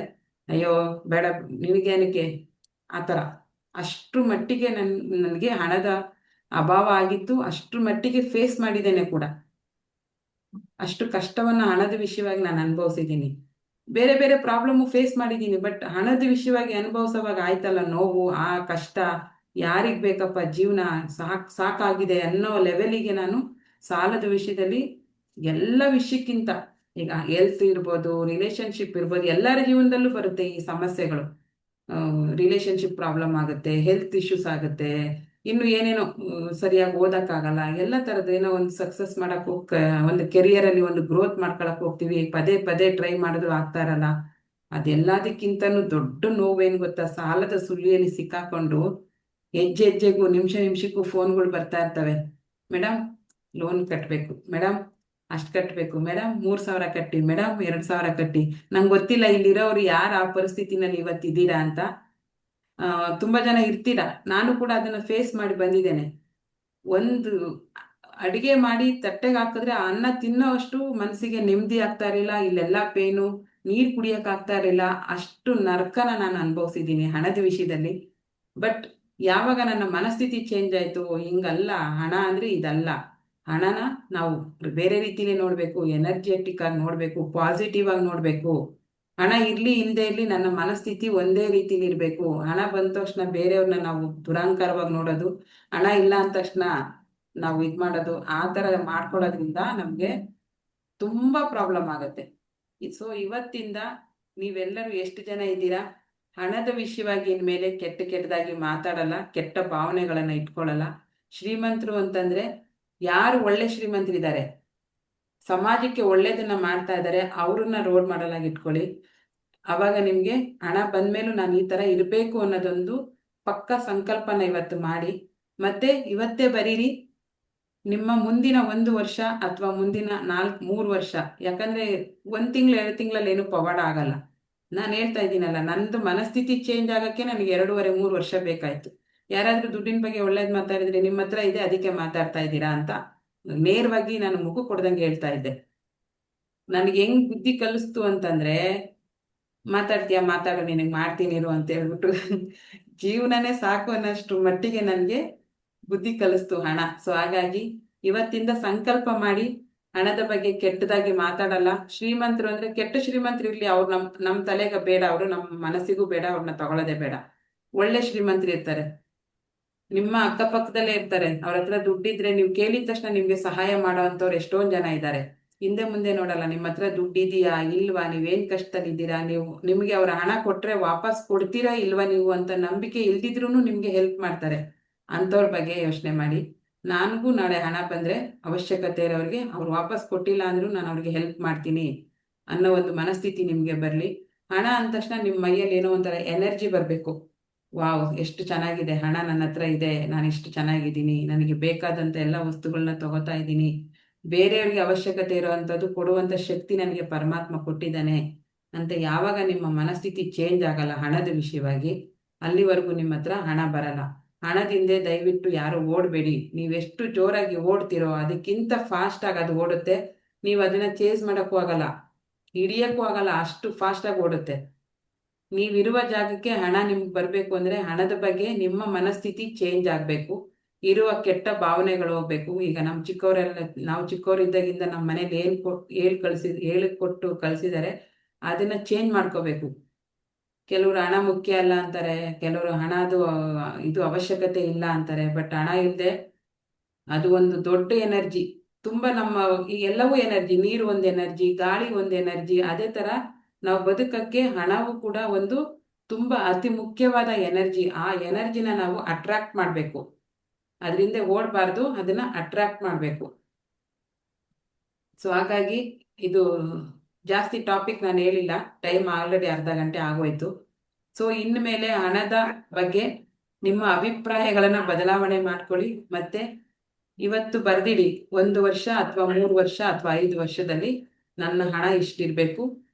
ಅಯ್ಯೋ ಬೇಡ ನಿನಗೇನಕ್ಕೆ, ಆತರ. ಅಷ್ಟ್ರ ಮಟ್ಟಿಗೆ ನನಗೆ ಹಣದ ಅಭಾವ ಆಗಿತ್ತು. ಅಷ್ಟ್ರ ಮಟ್ಟಿಗೆ ಫೇಸ್ ಮಾಡಿದ್ದೇನೆ ಕೂಡ. ಅಷ್ಟು ಕಷ್ಟವನ್ನ ಹಣದ ವಿಷಯವಾಗಿ ನಾನು ಅನುಭವಿಸಿದ್ದೀನಿ. ಬೇರೆ ಬೇರೆ ಪ್ರಾಬ್ಲಮ್ ಫೇಸ್ ಮಾಡಿದ್ದೀನಿ, ಬಟ್ ಹಣದ ವಿಷಯವಾಗಿ ಅನುಭವಿಸೋವಾಗ ಆಯ್ತಲ್ಲ ನೋವು, ಆ ಕಷ್ಟ. ಯಾರಿಗ್ ಬೇಕಪ್ಪ ಜೀವನ, ಸಾಕಾಗಿದೆ ಅನ್ನೋ ಲೆವೆಲಿಗೆ ನಾನು ಸಾಲದ ವಿಷಯದಲ್ಲಿ ಎಲ್ಲ ವಿಷಯಕ್ಕಿಂತ, ಈಗ ಹೆಲ್ತ್ ಇರ್ಬೋದು, ರಿಲೇಶನ್ಶಿಪ್ ಇರ್ಬೋದು, ಎಲ್ಲರ ಜೀವನದಲ್ಲೂ ಬರುತ್ತೆ ಈ ಸಮಸ್ಯೆಗಳು. ರಿಲೇಶನ್ಶಿಪ್ ಪ್ರಾಬ್ಲಮ್ ಆಗುತ್ತೆ, ಹೆಲ್ತ್ ಇಶ್ಯೂಸ್ ಆಗುತ್ತೆ, ಇನ್ನು ಏನೇನೋ ಸರಿಯಾಗಿ ಓದಕ್ಕಾಗಲ್ಲ, ಎಲ್ಲ ಥರದ್ದು. ಏನೋ ಒಂದು ಸಕ್ಸಸ್ ಮಾಡಕ್ ಒಂದು ಕೆರಿಯರಲ್ಲಿ ಒಂದು ಗ್ರೋತ್ ಮಾಡ್ಕೊಳಕ್ ಹೋಗ್ತೀವಿ, ಪದೇ ಟ್ರೈ ಮಾಡಿದ್ರು ಆಗ್ತಾ ಇರಲ್ಲ. ಅದೆಲ್ಲದಕ್ಕಿಂತನೂ ದೊಡ್ಡ ನೋವೇನು ಗೊತ್ತಾ? ಸಾಲದ ಸುಳಿಯಲ್ಲಿ ಸಿಕ್ಕಾಕೊಂಡು ಹೆಜ್ಜೆಗೂ ನಿಮಿಷಕ್ಕೂ ಫೋನ್ಗಳು ಬರ್ತಾ ಇರ್ತವೆ. ಮೇಡಮ್ ಲೋನ್ ಕಟ್ಟಬೇಕು, ಮೇಡಮ್ ಅಷ್ಟು ಕಟ್ಟಬೇಕು, ಮೇಡಮ್ 3,000 ಕಟ್ಟಿ, ಮೇಡಮ್ 2,000 ಕಟ್ಟಿ. ನಂಗೆ ಗೊತ್ತಿಲ್ಲ ಇಲ್ಲಿರೋರು ಯಾರು ಆ ಪರಿಸ್ಥಿತಿನಲ್ಲಿ ಇವತ್ತಿದ್ದೀರಾ ಅಂತ. ತುಂಬಾ ಜನ ಇರ್ತೀರಾ, ನಾನು ಕೂಡ ಅದನ್ನ ಫೇಸ್ ಮಾಡಿ ಬಂದಿದ್ದೇನೆ. ಒಂದು ಅಡಿಗೆ ಮಾಡಿ ತಟ್ಟೆಗೆ ಹಾಕಿದ್ರೆ ಆ ಅನ್ನ ತಿನ್ನೋ ಅಷ್ಟು ಮನಸ್ಸಿಗೆ ನೆಮ್ಮದಿ ಆಗ್ತಾ ಇರಲಿಲ್ಲ. ಇಲ್ಲೆಲ್ಲ ಪೇನು, ನೀರು ಕುಡಿಯಕ್ ಆಗ್ತಾ ಇರಲಿಲ್ಲ. ಅಷ್ಟು ನರ್ಕನ ನಾನು ಅನುಭವಿಸಿದ್ದೀನಿ ಹಣದ ವಿಷಯದಲ್ಲಿ. ಬಟ್ ಯಾವಾಗ ನನ್ನ ಮನಸ್ಥಿತಿ ಚೇಂಜ್ ಆಯ್ತು, ಹಿಂಗಲ್ಲ, ಹಣ ಅಂದ್ರೆ ಇದಲ್ಲ, ಹಣನ ನಾವು ಬೇರೆ ರೀತಿಲೇ ನೋಡ್ಬೇಕು, ಎನರ್ಜೆಟಿಕ್ ಆಗಿ ನೋಡ್ಬೇಕು, ಪಾಸಿಟಿವ್ ಆಗಿ ನೋಡ್ಬೇಕು. ಹಣ ಇರ್ಲಿ ಇಲ್ಲದೆ ಇರ್ಲಿ ನನ್ನ ಮನಸ್ಥಿತಿ ಒಂದೇ ರೀತಿಲಿ ಇರ್ಬೇಕು. ಹಣ ಬಂದ ತಕ್ಷಣ ಬೇರೆಯವ್ರನ್ನ ನಾವು ದುರಾಂಕಾರವಾಗಿ ನೋಡೋದು, ಹಣ ಇಲ್ಲ ಅಂದ ತಕ್ಷಣ ನಾವು ಮಾಡೋದು, ಆ ತರ ಮಾಡ್ಕೊಳ್ಳೋದ್ರಿಂದ ನಮ್ಗೆ ತುಂಬಾ ಪ್ರಾಬ್ಲಮ್ ಆಗತ್ತೆ. ಸೊ ಇವತ್ತಿಂದ ನೀವೆಲ್ಲರೂ ಎಷ್ಟು ಜನ ಇದ್ದೀರಾ, ಹಣದ ವಿಷಯವಾಗಿ ಇನ್ಮೇಲೆ ಕೆಟ್ಟದಾಗಿ ಮಾತಾಡಲ್ಲ, ಕೆಟ್ಟ ಭಾವನೆಗಳನ್ನ ಇಟ್ಕೊಳ್ಳಲ್ಲ. ಶ್ರೀಮಂತರು ಅಂತಂದ್ರೆ ಯಾರು ಒಳ್ಳೆ ಶ್ರೀಮಂತರಿದ್ದಾರೆ, ಸಮಾಜಕ್ಕೆ ಒಳ್ಳೇದನ್ನ ಮಾಡ್ತಾ ಇದ್ದಾರೆ, ಅವ್ರನ್ನ ರೋಲ್ ಮಾಡಲ್ ಆಗಿ ಇಟ್ಕೊಳ್ಳಿ. ಅವಾಗ ನಿಮ್ಗೆ ಹಣ ಬಂದ್ಮೇಲೂ ನಾನು ಈ ತರ ಇರ್ಬೇಕು ಅನ್ನೋದೊಂದು ಪಕ್ಕ ಸಂಕಲ್ಪನ ಇವತ್ತು ಮಾಡಿ, ಮತ್ತೆ ಇವತ್ತೇ ಬರೀರಿ ನಿಮ್ಮ ಮುಂದಿನ 1 ವರ್ಷ ಅಥವಾ ಮುಂದಿನ 3 ವರ್ಷ. ಯಾಕಂದ್ರೆ 1 ತಿಂಗಳು 2 ತಿಂಗಳಲ್ಲಿ ಏನು ಪವಾಡ ಆಗಲ್ಲ. ನಾನು ಹೇಳ್ತಾ ಇದ್ದೀನಲ್ಲ, ನಂದು ಮನಸ್ಥಿತಿ ಚೇಂಜ್ ಆಗಕ್ಕೆ ನನಗೆ 2.5-3 ವರ್ಷ ಬೇಕಾಯ್ತು. ಯಾರಾದ್ರೂ ದುಡ್ಡಿನ ಬಗ್ಗೆ ಒಳ್ಳೇದ್ ಮಾತಾಡಿದ್ರೆ ನಿಮ್ಮ ಹತ್ರ ಇದೆ ಅದಕ್ಕೆ ಮಾತಾಡ್ತಾ ಇದ್ದೀರಾ ಅಂತ ನೇರವಾಗಿ ನಾನು ಮುಖ ಕೊಡ್ದಂಗೆ ಹೇಳ್ತಾ ಇದ್ದೆ. ನನಗೆ ಹೆಂಗ್ ಬುದ್ಧಿ ಕಲಿಸ್ತು ಅಂತಂದ್ರೆ, ಮಾತಾಡು ನಿನಗೆ ಮಾಡ್ತೀನಿ ಇರು ಅಂತ ಹೇಳ್ಬಿಟ್ಟು ಜೀವನನೇ ಸಾಕು ಅನ್ನೋಷ್ಟು ಮಟ್ಟಿಗೆ ನನಗೆ ಬುದ್ಧಿ ಕಲಿಸ್ತು ಹಣ. ಸೊ ಹಾಗಾಗಿ ಇವತ್ತಿಂದ ಸಂಕಲ್ಪ ಮಾಡಿ, ಹಣದ ಬಗ್ಗೆ ಕೆಟ್ಟದಾಗಿ ಮಾತಾಡಲ್ಲ. ಶ್ರೀಮಂತರು ಅಂದ್ರೆ ಕೆಟ್ಟ ಶ್ರೀಮಂತರು ಇರ್ಲಿ, ಅವ್ರು ನಮ್ ತಲೆಗೆ ಬೇಡ, ಅವರು ನಮ್ಮ ಮನಸ್ಸಿಗೂ ಬೇಡ, ಅವ್ರನ್ನ ತಗೊಳ್ಳೋದೇ ಬೇಡ. ಒಳ್ಳೆ ಶ್ರೀಮಂತರು ಇರ್ತಾರೆ, ನಿಮ್ಮ ಅಕ್ಕಪಕ್ಕದಲ್ಲೇ ಇರ್ತಾರೆ. ಅವ್ರ ಹತ್ರ ದುಡ್ಡಿದ್ರೆ ನೀವು ಕೇಳಿದ ತಕ್ಷಣ ನಿಮ್ಗೆ ಸಹಾಯ ಮಾಡೋ ಅಂತವ್ರು ಎಷ್ಟೊಂದ್ ಜನ ಇದ್ದಾರೆ. ಹಿಂದೆ ಮುಂದೆ ನೋಡಲ್ಲ. ನಿಮ್ಮ ಹತ್ರ ದುಡ್ಡು ಇದೆಯಾ ಇಲ್ವಾ, ನೀವೇನ್ ಕಷ್ಟದಲ್ಲಿದ್ದೀರಾ, ನಿಮ್ಗೆ ಅವ್ರ ಹಣ ಕೊಟ್ರೆ ವಾಪಸ್ ಕೊಡ್ತೀರಾ ಇಲ್ವಾ ನೀವು ಅಂತ ನಂಬಿಕೆ ಇಲ್ದಿದ್ರು ನಿಮ್ಗೆ ಹೆಲ್ಪ್ ಮಾಡ್ತಾರೆ. ಅಂಥವ್ರ ಬಗ್ಗೆ ಯೋಚನೆ ಮಾಡಿ. ನನಗೂ ನಾಳೆ ಹಣ ಬಂದ್ರೆ ಅವಶ್ಯಕತೆ ಇರೋರಿಗೆ ಅವ್ರು ವಾಪಸ್ ಕೊಟ್ಟಿಲ್ಲ ಅಂದ್ರೂ ನಾನು ಅವ್ರಿಗೆ ಹೆಲ್ಪ್ ಮಾಡ್ತೀನಿ ಅನ್ನೋ ಒಂದು ಮನಸ್ಥಿತಿ ನಿಮ್ಗೆ ಬರ್ಲಿ. ಹಣ ಅಂದ ತಕ್ಷಣ ನಿಮ್ಮ ಮೈಯಲ್ಲಿ ಏನೋ ಒಂಥರ ಎನರ್ಜಿ ಬರಬೇಕು. ವಾವ್, ಎಷ್ಟು ಚೆನ್ನಾಗಿದೆ, ಹಣ ನನ್ನ ಹತ್ರ ಇದೆ, ನಾನು ಎಷ್ಟು ಚೆನ್ನಾಗಿದ್ದೀನಿ, ನನಗೆ ಬೇಕಾದಂಥ ಎಲ್ಲ ವಸ್ತುಗಳನ್ನ ತಗೋತಾ ಇದ್ದೀನಿ, ಬೇರೆಯವ್ರಿಗೆ ಅವಶ್ಯಕತೆ ಇರುವಂಥದ್ದು ಕೊಡುವಂಥ ಶಕ್ತಿ ನನಗೆ ಪರಮಾತ್ಮ ಕೊಟ್ಟಿದ್ದಾನೆ ಅಂತ ಯಾವಾಗ ನಿಮ್ಮ ಮನಸ್ಥಿತಿ ಚೇಂಜ್ ಆಗಲ್ಲ ಹಣದ ವಿಷಯವಾಗಿ, ಅಲ್ಲಿವರೆಗೂ ನಿಮ್ಮ ಹತ್ರ ಹಣ ಬರಲ್ಲ. ಹಣದಿಂದೆ ದಯವಿಟ್ಟು ಯಾರು ಓಡಬೇಡಿ. ನೀವೆಷ್ಟು ಜೋರಾಗಿ ಓಡ್ತಿರೋ ಅದಕ್ಕಿಂತ ಫಾಸ್ಟಾಗಿ ಅದು ಓಡುತ್ತೆ. ನೀವು ಅದನ್ನ ಚೇಸ್ ಮಾಡೋಕ್ಕೂ ಆಗಲ್ಲ, ಹಿಡಿಯೋಕ್ಕೂ ಆಗಲ್ಲ, ಅಷ್ಟು ಫಾಸ್ಟಾಗಿ ಓಡುತ್ತೆ. ನೀವಿರುವ ಜಾಗಕ್ಕೆ ಹಣ ನಿಮ್ಗೆ ಬರಬೇಕು ಅಂದರೆ ಹಣದ ಬಗ್ಗೆ ನಿಮ್ಮ ಮನಸ್ಥಿತಿ ಚೇಂಜ್ ಆಗಬೇಕು. ಇರುವ ಕೆಟ್ಟ ಭಾವನೆಗಳು ಹೋಗ್ಬೇಕು. ಈಗ ನಾವು ಚಿಕ್ಕವರಿದ್ದಾಗಿಂದ ನಮ್ಮ ಮನೇಲಿ ಹೇಳಿ ಕೊಟ್ಟು ಕಳಿಸಿದ್ದಾರೆ, ಅದನ್ನ ಚೇಂಜ್ ಮಾಡ್ಕೋಬೇಕು. ಕೆಲವರು ಹಣ ಮುಖ್ಯ ಅಲ್ಲ ಅಂತಾರೆ, ಕೆಲವರು ಹಣದು ಇದು ಅವಶ್ಯಕತೆ ಇಲ್ಲ ಅಂತಾರೆ. ಬಟ್ ಹಣ ಇಲ್ಲದೆ ಅದು ಒಂದು ದೊಡ್ಡ ಎನರ್ಜಿ. ತುಂಬ ಈ ಎಲ್ಲವೂ ಎನರ್ಜಿ. ನೀರು ಒಂದು ಎನರ್ಜಿ, ಗಾಳಿ ಒಂದು ಎನರ್ಜಿ. ಅದೇ ಥರ ನಾವು ಬದುಕಕ್ಕೆ ಹಣವು ಕೂಡ ಒಂದು ತುಂಬ ಅತಿ ಮುಖ್ಯವಾದ ಎನರ್ಜಿ. ಆ ಎನರ್ಜಿನ ನಾವು ಅಟ್ರಾಕ್ಟ್ ಮಾಡಬೇಕು. ಅದರಿಂದ ಓಡಬಾರ್ದು, ಅದನ್ನ ಅಟ್ರಾಕ್ಟ್ ಮಾಡಬೇಕು. ಸೊ ಹಾಗಾಗಿ ಇದು ಜಾಸ್ತಿ ಟಾಪಿಕ್ ನಾನು ಹೇಳಿಲ್ಲ, ಟೈಮ್ ಆಲ್ರೆಡಿ ಅರ್ಧ ಗಂಟೆ ಆಗೋಯ್ತು. ಸೊ ಇನ್ಮೇಲೆ ಹಣದ ಬಗ್ಗೆ ನಿಮ್ಮ ಅಭಿಪ್ರಾಯಗಳನ್ನ ಬದಲಾವಣೆ ಮಾಡ್ಕೊಳ್ಳಿ. ಮತ್ತೆ ಇವತ್ತು ಬರ್ದಿಡಿ, 1 ವರ್ಷ ಅಥವಾ 3 ವರ್ಷ ಅಥವಾ 5 ವರ್ಷದಲ್ಲಿ ನನ್ನ ಹಣ ಇಷ್ಟಿರ್ಬೇಕು.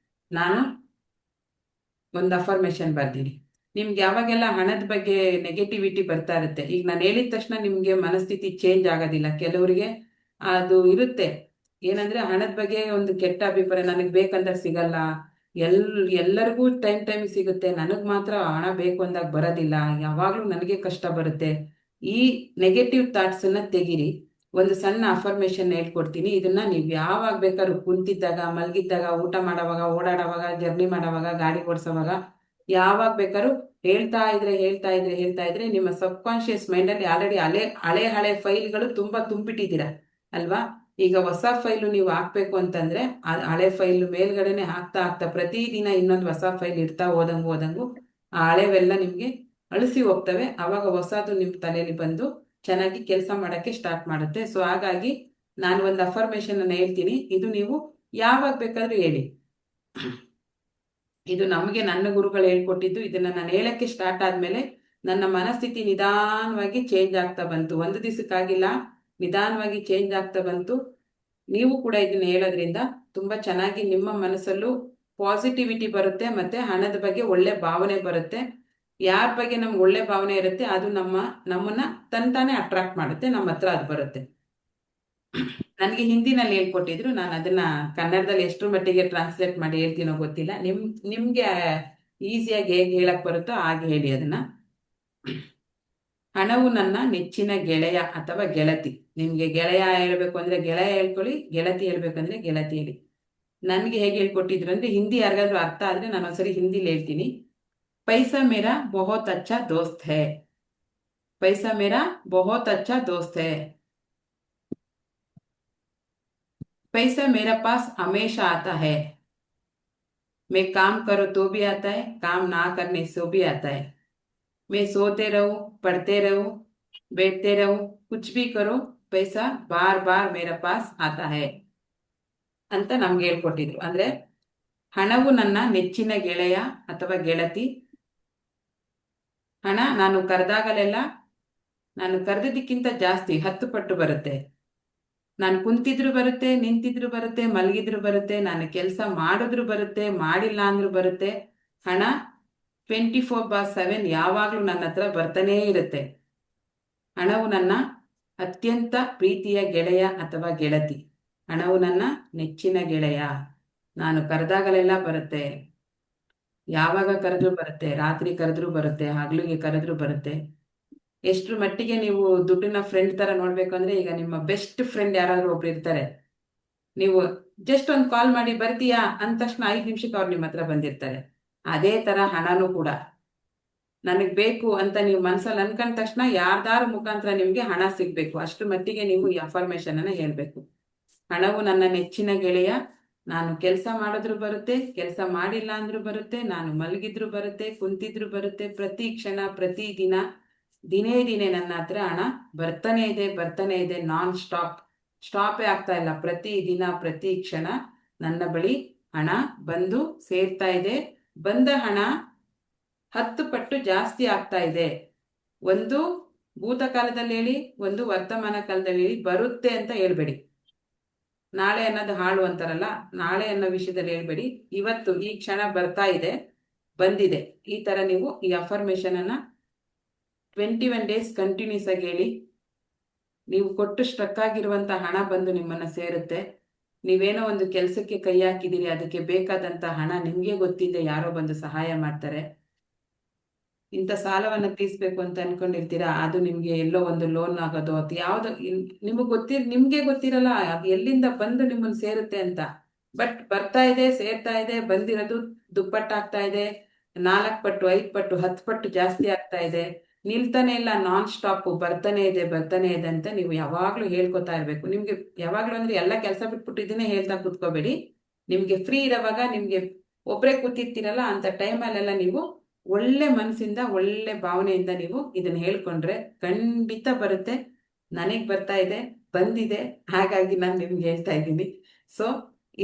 ನಾನು ಒಂದು ಅಫರ್ಮೇಶನ್ ಬರ್ದಿಡಿ. ನಿಮ್ಗೆ ಯಾವಾಗೆಲ್ಲ ಹಣದ ಬಗ್ಗೆ ನೆಗೆಟಿವಿಟಿ ಬರ್ತಾ ಇರುತ್ತೆ, ಈಗ ನಾನು ಹೇಳಿದ ತಕ್ಷಣ ನಿಮ್ಗೆ ಮನಸ್ಥಿತಿ ಚೇಂಜ್ ಆಗೋದಿಲ್ಲ. ಕೆಲವರಿಗೆ ಅದು ಇರುತ್ತೆ, ಏನಂದ್ರೆ ಹಣದ ಬಗ್ಗೆ ಒಂದು ಕೆಟ್ಟ ಅಭಿಪ್ರಾಯ, ನನಗೆ ಬೇಕಂತ ಸಿಗಲ್ಲ, ಎಲ್ಲರಿಗೂ ಟೈಮ್ ಸಿಗುತ್ತೆ, ನನಗೆ ಮಾತ್ರ ಹಣ ಬೇಕು ಅಂದಾಗ ಬರೋದಿಲ್ಲ, ಯಾವಾಗಲೂ ನನಗೆ ಕಷ್ಟ ಬರುತ್ತೆ. ಈ ನೆಗೆಟಿವ್ ಥಾಟ್ಸನ್ನ ತೆಗೀರಿ. ಒಂದು ಸಣ್ಣ ಅಫರ್ಮೇಶನ್ ಹೇಳ್ಕೊಡ್ತೀನಿ. ಇದನ್ನ ನೀವು ಯಾವಾಗ ಬೇಕಾದ್ರೂ ಕುಂತಿದ್ದಾಗ, ಮಲಗಿದ್ದಾಗ, ಊಟ ಮಾಡೋವಾಗ, ಓಡಾಡೋವಾಗ, ಜರ್ನಿ ಮಾಡೋವಾಗ, ಗಾಡಿ ಓಡಿಸೋವಾಗ, ಯಾವಾಗ ಬೇಕಾದ್ರೂ ಹೇಳ್ತಾ ಇದ್ರೆ ನಿಮ್ಮ ಸಬ್ ಕಾನ್ಶಿಯಸ್ ಮೈಂಡಲ್ಲಿ ಆಲ್ರೆಡಿ ಹಳೆ ಫೈಲ್ಗಳು ತುಂಬ ತುಂಬಿಟ್ಟಿದ್ದೀರಾ ಅಲ್ವಾ. ಈಗ ಹೊಸ ಫೈಲು ನೀವು ಹಾಕ್ಬೇಕು ಅಂತಂದ್ರೆ ಹಳೆ ಫೈಲ್ ಮೇಲ್ಗಡೆನೆ ಹಾಕ್ತಾ ಪ್ರತಿದಿನ ಇನ್ನೊಂದು ಹೊಸ ಫೈಲ್ ಇರ್ತಾ ಹೋದಂಗು ಆ ಹಳೆವೆಲ್ಲ ನಿಮ್ಗೆ ಅಳಿಸಿ ಹೋಗ್ತವೆ. ಅವಾಗ ಹೊಸದು ನಿಮ್ಮ ತಲೆಯಲ್ಲಿ ಬಂದು ಚೆನ್ನಾಗಿ ಕೆಲಸ ಮಾಡಕ್ಕೆ ಸ್ಟಾರ್ಟ್ ಮಾಡುತ್ತೆ. ಸೊ ಹಾಗಾಗಿ ನಾನು ಒಂದು ಅಫರ್ಮೇಶನ್ ಅನ್ನ ಹೇಳ್ತೀನಿ, ಇದು ನೀವು ಯಾವಾಗ ಬೇಕಾದ್ರೂ ಹೇಳಿ. ಇದು ನನ್ನ ಗುರುಗಳು ಹೇಳ್ಕೊಟ್ಟಿದ್ದು. ಇದನ್ನ ನಾನು ಹೇಳಕ್ಕೆ ಸ್ಟಾರ್ಟ್ ಆದ್ಮೇಲೆ ನನ್ನ ಮನಸ್ಥಿತಿ ನಿಧಾನವಾಗಿ ಚೇಂಜ್ ಆಗ್ತಾ ಬಂತು. ಒಂದು ದಿವಸಕ್ಕಾಗಿಲ್ಲ, ನಿಧಾನವಾಗಿ ಚೇಂಜ್ ಆಗ್ತಾ ಬಂತು. ನೀವು ಕೂಡ ಇದನ್ನ ಹೇಳೋದ್ರಿಂದ ತುಂಬಾ ಚೆನ್ನಾಗಿ ನಿಮ್ಮ ಮನಸ್ಸಲ್ಲೂ ಪಾಸಿಟಿವಿಟಿ ಬರುತ್ತೆ, ಮತ್ತೆ ಹಣದ ಬಗ್ಗೆ ಒಳ್ಳೆ ಭಾವನೆ ಬರುತ್ತೆ. ಯಾರ ಬಗ್ಗೆ ನಮ್ಗೆ ಒಳ್ಳೆ ಭಾವನೆ ಇರುತ್ತೆ ಅದು ನಮ್ಮನ್ನ ತಂತಾನೆ ಅಟ್ರಾಕ್ಟ್ ಮಾಡುತ್ತೆ, ನಮ್ಮ ಹತ್ರ ಅದು ಬರುತ್ತೆ. ನನಗೆ ಹಿಂದಿನಲ್ಲಿ ಹೇಳ್ಕೊಟ್ಟಿದ್ರು, ನಾನು ಅದನ್ನ ಕನ್ನಡದಲ್ಲಿ ಎಷ್ಟರ ಮಟ್ಟಿಗೆ ಟ್ರಾನ್ಸ್ಲೇಟ್ ಮಾಡಿ ಹೇಳ್ತೀನೋ ಗೊತ್ತಿಲ್ಲ. ನಿಮ್ಗೆ ಈಸಿಯಾಗಿ ಹೇಗೆ ಹೇಳಕ್ ಬರುತ್ತೋ ಹಾಗೆ ಹೇಳಿ ಅದನ್ನ. ಹಣವು ನನ್ನ ನೆಚ್ಚಿನ ಗೆಳೆಯ ಅಥವಾ ಗೆಳತಿ. ನಿಮ್ಗೆ ಗೆಳೆಯ ಹೇಳ್ಬೇಕು ಅಂದ್ರೆ ಗೆಳೆಯ ಹೇಳ್ಕೊಳ್ಳಿ, ಗೆಳತಿ ಹೇಳ್ಬೇಕಂದ್ರೆ ಗೆಳತಿ ಹೇಳಿ. ನನ್ಗೆ ಹೇಗೆ ಹೇಳ್ಕೊಟ್ಟಿದ್ರು ಅಂದ್ರೆ, ಹಿಂದಿ ಯಾರಿಗಾದ್ರೂ ಅರ್ಥ ಆದ್ರೆ ನಾನು ಒಂದ್ಸರಿ ಹಿಂದಿಲಿ ಹೇಳ್ತೀನಿ. पैसा मेरा बहुत अच्छा दोस्त है, पैसा मेरा बहुत अच्छा दोस्त है, पैसा मेरे पास हमेशा आता है, मैं काम करो तो भी आता है, काम ना करने से भी आता है, मैं सोते रहूं, पढ़ते रहूं, बैठते रहूं, कुछ भी करो, पैसा बार बार मेरे पास आता है ಅಂತ ನಮ್ಗೆ ಹೇಳ್ಕೊಟ್ಟಿದ್ರು. ಅಂದ್ರೆ ಹಣವು ನನ್ನ ನೆಚ್ಚಿನ ಗೆಳೆಯ ಅಥವಾ ಗೆಳತಿ. ಹಣ ನಾನು ಕರೆದಾಗಲೆಲ್ಲ, ನಾನು ಕರೆದಿದ್ದಕ್ಕಿಂತ ಜಾಸ್ತಿ 10 ಪಟ್ಟು ಬರುತ್ತೆ. ನಾನು ಕುಂತಿದ್ರು ಬರುತ್ತೆ, ನಿಂತಿದ್ರು ಬರುತ್ತೆ, ಮಲಗಿದ್ರು ಬರುತ್ತೆ, ನಾನು ಕೆಲಸ ಮಾಡಿದ್ರು ಬರುತ್ತೆ, ಮಾಡಿಲ್ಲ ಅಂದ್ರೂ ಬರುತ್ತೆ. ಹಣ 24/7 ಯಾವಾಗ್ಲೂ ನನ್ನ ಹತ್ರ ಬರ್ತಾನೇ ಇರುತ್ತೆ. ಹಣವು ನನ್ನ ಅತ್ಯಂತ ಪ್ರೀತಿಯ ಗೆಳೆಯ ಅಥವಾ ಗೆಳತಿ. ಹಣವು ನನ್ನ ನೆಚ್ಚಿನ ಗೆಳೆಯ. ನಾನು ಕರೆದಾಗಲೆಲ್ಲ ಬರುತ್ತೆ, ಯಾವಾಗ ಕರೆದ್ರೂ ಬರುತ್ತೆ, ರಾತ್ರಿ ಕರೆದ್ರೂ ಬರುತ್ತೆ, ಹಗಲಿಗೆ ಕರೆದ್ರೂ ಬರುತ್ತೆ. ಎಷ್ಟ್ರ ಮಟ್ಟಿಗೆ ನೀವು ದುಡ್ಡನ್ನ ಫ್ರೆಂಡ್ ತರ ನೋಡ್ಬೇಕು ಅಂದ್ರೆ, ಈಗ ನಿಮ್ಮ ಬೆಸ್ಟ್ ಫ್ರೆಂಡ್ ಯಾರಾದ್ರೂ ಒಬ್ರು ಇರ್ತಾರೆ, ನೀವು ಜಸ್ಟ್ ಒಂದು ಕಾಲ್ ಮಾಡಿ ಬರ್ತೀಯಾ ಅಂದ ತಕ್ಷಣ 5 ನಿಮಿಷಕ್ಕೆ ಅವ್ರು ನಿಮ್ಮ ಹತ್ರ ಬಂದಿರ್ತಾರೆ. ಅದೇ ತರ ಹಣನೂ ಕೂಡ ನನಗ್ ಬೇಕು ಅಂತ ನೀವು ಮನ್ಸಲ್ಲಿ ಅನ್ಕೊಂಡ ತಕ್ಷಣ ಯಾರ್ದಾರ ಮುಖಾಂತರ ನಿಮ್ಗೆ ಹಣ ಸಿಗ್ಬೇಕು. ಅಷ್ಟ್ರ ಮಟ್ಟಿಗೆ ನೀವು ಈ ಅಫರ್ಮೇಶನ್ ಅನ್ನ ಹೇಳ್ಬೇಕು. ಹಣವು ನನ್ನ ನೆಚ್ಚಿನ ಗೆಳೆಯ. ನಾನು ಕೆಲಸ ಮಾಡಿದ್ರು ಬರುತ್ತೆ, ಕೆಲಸ ಮಾಡಿಲ್ಲ ಅಂದ್ರೂ ಬರುತ್ತೆ, ನಾನು ಮಲಗಿದ್ರು ಬರುತ್ತೆ, ಕುಂತಿದ್ರು ಬರುತ್ತೆ, ಪ್ರತಿ ಕ್ಷಣ ಪ್ರತಿ ದಿನ ದಿನೇ ದಿನೇ ನನ್ನ ಹತ್ರ ಹಣ ಬರ್ತಾನೆ ಇದೆ ನಾನ್ ಸ್ಟಾಪೇ ಆಗ್ತಾ ಇಲ್ಲ. ಪ್ರತಿ ದಿನ ಪ್ರತಿ ಕ್ಷಣ ನನ್ನ ಬಳಿ ಹಣ ಬಂದು ಸೇರ್ತಾ ಇದೆ. ಬಂದ ಹಣ 10 ಪಟ್ಟು ಜಾಸ್ತಿ ಆಗ್ತಾ ಇದೆ. ಒಂದು ಭೂತಕಾಲದಲ್ಲಿ ಹೇಳಿ, ಒಂದು ವರ್ತಮಾನ ಕಾಲದಲ್ಲಿ ಹೇಳಿ. ಬರುತ್ತೆ ಅಂತ ಹೇಳ್ಬೇಡಿ. ನಾಳೆ ಅನ್ನೋದು ಹಾಳು ಅಂತಾರಲ್ಲ, ನಾಳೆ ಅನ್ನೋ ವಿಷಯದಲ್ಲಿ ಹೇಳ್ಬೇಡಿ. ಇವತ್ತು ಈ ಕ್ಷಣ ಬರ್ತಾ ಇದೆ, ಬಂದಿದೆ. ಈ ತರ ನೀವು ಈ ಅಫರ್ಮೇಶನ್ ಅನ್ನ 21 ಡೇಸ್ ಕಂಟಿನ್ಯೂಸ್ ಆಗಿ ಹೇಳಿ. ನೀವು ಕೊಟ್ಟು ಸ್ಟ್ರಕ್ ಆಗಿರುವಂತ ಹಣ ಬಂದು ನಿಮ್ಮನ್ನ ಸೇರುತ್ತೆ. ನೀವೇನೋ ಒಂದು ಕೆಲಸಕ್ಕೆ ಕೈ ಹಾಕಿದ್ದೀರಿ, ಅದಕ್ಕೆ ಬೇಕಾದಂತ ಹಣ ನಿಮ್ಗೆ ಗೊತ್ತಿದೆ ಯಾರೋ ಬಂದು ಸಹಾಯ ಮಾಡ್ತಾರೆ. ಇಂಥ ಸಾಲವನ್ನ ತೀರ್ಸ್ಬೇಕು ಅಂತ ಅನ್ಕೊಂಡಿರ್ತೀರಾ, ಅದು ನಿಮ್ಗೆ ಎಲ್ಲೋ ಒಂದು ಲೋನ್ ಆಗೋದು ಅದು ಯಾವ್ದು ನಿಮ್ಗೆ ಗೊತ್ತಿರಲ್ಲ ಅದು ಎಲ್ಲಿಂದ ಬಂದು ನಿಮ್ಮನ್ನ ಸೇರುತ್ತೆ ಅಂತ. ಬಟ್ ಬರ್ತಾ ಇದೆ, ಸೇರ್ತಾ ಇದೆ, ಬಂದಿರೋದು ದುಪ್ಪಟ್ಟಾಗ್ತಾ ಇದೆ. 4 ಪಟ್ಟು 5 ಪಟ್ಟು 10 ಪಟ್ಟು ಜಾಸ್ತಿ ಆಗ್ತಾ ಇದೆ. ನಿಲ್ತಾನೆ ಇಲ್ಲ, ನಾನ್ ಸ್ಟಾಪ್ ಬರ್ತಾನೆ ಇದೆ ಅಂತ ನೀವು ಯಾವಾಗ್ಲೂ ಹೇಳ್ಕೊತಾ ಇರ್ಬೇಕು. ನಿಮ್ಗೆ ಯಾವಾಗ್ಲೂ ಅಂದ್ರೆ ಎಲ್ಲ ಕೆಲಸ ಬಿಟ್ಬಿಟ್ಟು ಇದನ್ನೇ ಹೇಳ್ತಾ ಕೂತ್ಕೋಬೇಡಿ. ನಿಮ್ಗೆ ಫ್ರೀ ಇರೋವಾಗ, ನಿಮ್ಗೆ ಒಬ್ರೇ ಕೂತಿರ್ತೀರಲ್ಲ ಅಂತ ಟೈಮಲ್ಲೆಲ್ಲ ನೀವು ಒಳ್ಳೆ ಮನಸ್ಸಿಂದ ಒಳ್ಳೆ ಭಾವನೆಯಿಂದ ನೀವು ಇದನ್ನ ಹೇಳ್ಕೊಂಡ್ರೆ ಖಂಡಿತ ಬರುತ್ತೆ. ನನಗ್ ಬರ್ತಾ ಇದೆ, ಬಂದಿದೆ, ಹಾಗಾಗಿ ನಾನು ನಿಮ್ಗೆ ಹೇಳ್ತಾ ಇದ್ದೀನಿ. ಸೊ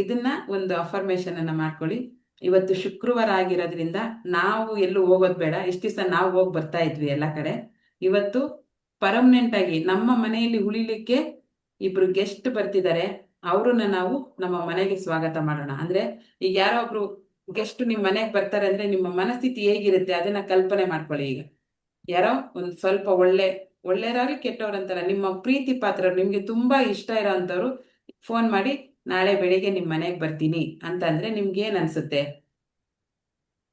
ಇದನ್ನ ಒಂದು ಅಫರ್ಮೇಶನ್ ಅನ್ನ ಮಾಡ್ಕೊಳ್ಳಿ. ಇವತ್ತು ಶುಕ್ರವಾರ ಆಗಿರೋದ್ರಿಂದ ನಾವು ಎಲ್ಲೂ ಹೋಗೋದು ಬೇಡ. ಇಷ್ಟ ದಿವಸ ನಾವು ಹೋಗಿ ಬರ್ತಾ ಇದ್ವಿ ಎಲ್ಲ ಕಡೆ. ಇವತ್ತು ಪರ್ಮನೆಂಟ್ ಆಗಿ ನಮ್ಮ ಮನೆಯಲ್ಲಿ ಉಳಿಲಿಕ್ಕೆ 2 ಗೆಸ್ಟ್ ಬರ್ತಿದ್ದಾರೆ. ಅವ್ರನ್ನ ನಾವು ನಮ್ಮ ಮನೆಗೆ ಸ್ವಾಗತ ಮಾಡೋಣ. ಅಂದ್ರೆ ಈಗ ಯಾರೋ ಒಬ್ರು ಗೆಸ್ಟ್ ನಿಮ್ ಮನೆಗೆ ಬರ್ತಾರೆ ಅಂದ್ರೆ ನಿಮ್ಮ ಮನಸ್ಥಿತಿ ಹೇಗಿರುತ್ತೆ ಅದನ್ನ ಕಲ್ಪನೆ ಮಾಡ್ಕೊಳ್ಳಿ. ಈಗ ಯಾರೋ ಒಂದ್ ಸ್ವಲ್ಪ ಒಳ್ಳೆಯರಾಗ್ಲಿ ಕೆಟ್ಟವ್ರಂತಾರ, ನಿಮ್ಮ ಪ್ರೀತಿ ಪಾತ್ರ, ನಿಮ್ಗೆ ತುಂಬಾ ಇಷ್ಟ ಇರೋ ಅಂತವ್ರು ಫೋನ್ ಮಾಡಿ ನಾಳೆ ಬೆಳಿಗ್ಗೆ ನಿಮ್ ಮನೆಗೆ ಬರ್ತೀನಿ ಅಂತಂದ್ರೆ ನಿಮ್ಗೆ ಏನ್ ಅನ್ಸುತ್ತೆ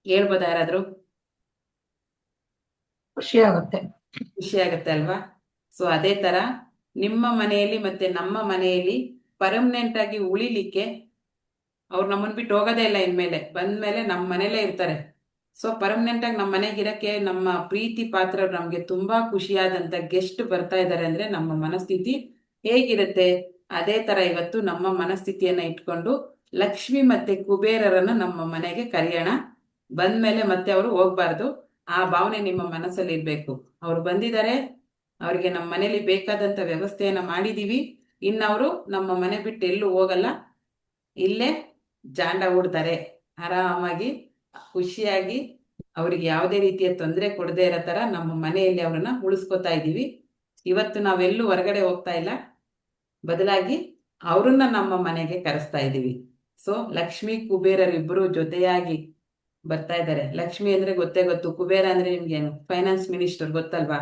ಹೇಳ್ಬೋದಾ ಯಾರಾದ್ರೂ? ಖುಷಿ ಆಗುತ್ತೆ ಅಲ್ವಾ? ಸೊ ಅದೇ ತರ ನಿಮ್ಮ ಮನೆಯಲ್ಲಿ ಮತ್ತೆ ನಮ್ಮ ಮನೆಯಲ್ಲಿ ಪರ್ಮನೆಂಟ್ ಆಗಿ ಉಳಿಲಿಕ್ಕೆ ಅವ್ರು ನಮ್ಮನ್ ಬಿಟ್ಟು ಹೋಗೋದೇ ಇಲ್ಲ. ಇನ್ಮೇಲೆ ಬಂದ್ಮೇಲೆ ನಮ್ಮ ಮನೇಲೇ ಇರ್ತಾರೆ. ಸೊ ಪರ್ಮನೆಂಟ್ ಆಗಿ ನಮ್ಮ ಮನೆಗೆ ಇರಕ್ಕೆ ನಮ್ಮ ಪ್ರೀತಿ ಪಾತ್ರ ನಮ್ಗೆ ತುಂಬಾ ಖುಷಿಯಾದಂತ ಗೆಸ್ಟ್ ಬರ್ತಾ ಇದ್ದಾರೆ ಅಂದ್ರೆ ನಮ್ಮ ಮನಸ್ಥಿತಿ ಹೇಗಿರುತ್ತೆ ಅದೇ ತರ ಇವತ್ತು ನಮ್ಮ ಮನಸ್ಥಿತಿಯನ್ನ ಇಟ್ಕೊಂಡು ಲಕ್ಷ್ಮಿ ಮತ್ತೆ ಕುಬೇರರನ್ನ ನಮ್ಮ ಮನೆಗೆ ಕರೆಯೋಣ. ಬಂದ್ಮೇಲೆ ಮತ್ತೆ ಅವರು ಹೋಗ್ಬಾರ್ದು. ಆ ಭಾವನೆ ನಿಮ್ಮ ಮನಸ್ಸಲ್ಲಿ ಇರ್ಬೇಕು. ಅವ್ರು ಬಂದಿದ್ದಾರೆ, ಅವ್ರಿಗೆ ನಮ್ಮ ಮನೇಲಿ ಬೇಕಾದಂತ ವ್ಯವಸ್ಥೆಯನ್ನ ಮಾಡಿದೀವಿ. ಇನ್ನವರು ನಮ್ಮ ಮನೆ ಬಿಟ್ಟು ಎಲ್ಲೂ ಹೋಗಲ್ಲ, ಇಲ್ಲೇ ಜಾಂಡ ಹೂಡ್ತಾರೆ ಆರಾಮಾಗಿ ಖುಷಿಯಾಗಿ. ಅವ್ರಿಗೆ ಯಾವುದೇ ರೀತಿಯ ತೊಂದರೆ ಕೊಡದೇ ಇರೋ ತರ ನಮ್ಮ ಮನೆಯಲ್ಲಿ ಅವ್ರನ್ನ ಉಳಿಸ್ಕೊತಾ ಇದ್ದೀವಿ. ಇವತ್ತು ನಾವೆಲ್ಲೂ ಹೊರಗಡೆ ಹೋಗ್ತಾ ಇಲ್ಲ, ಬದಲಾಗಿ ಅವ್ರನ್ನ ನಮ್ಮ ಮನೆಗೆ ಕರೆಸ್ತಾ ಇದ್ದೀವಿ. ಸೊ ಲಕ್ಷ್ಮಿ ಕುಬೇರರಿಬ್ಬರು ಜೊತೆಯಾಗಿ ಬರ್ತಾ ಇದ್ದಾರೆ. ಲಕ್ಷ್ಮಿ ಅಂದ್ರೆ ಗೊತ್ತೇ ಗೊತ್ತು, ಕುಬೇರ ಅಂದ್ರೆ ನಿಮ್ಗೇನು ಫೈನಾನ್ಸ್ ಮಿನಿಸ್ಟರ್ ಗೊತ್ತಲ್ವಾ?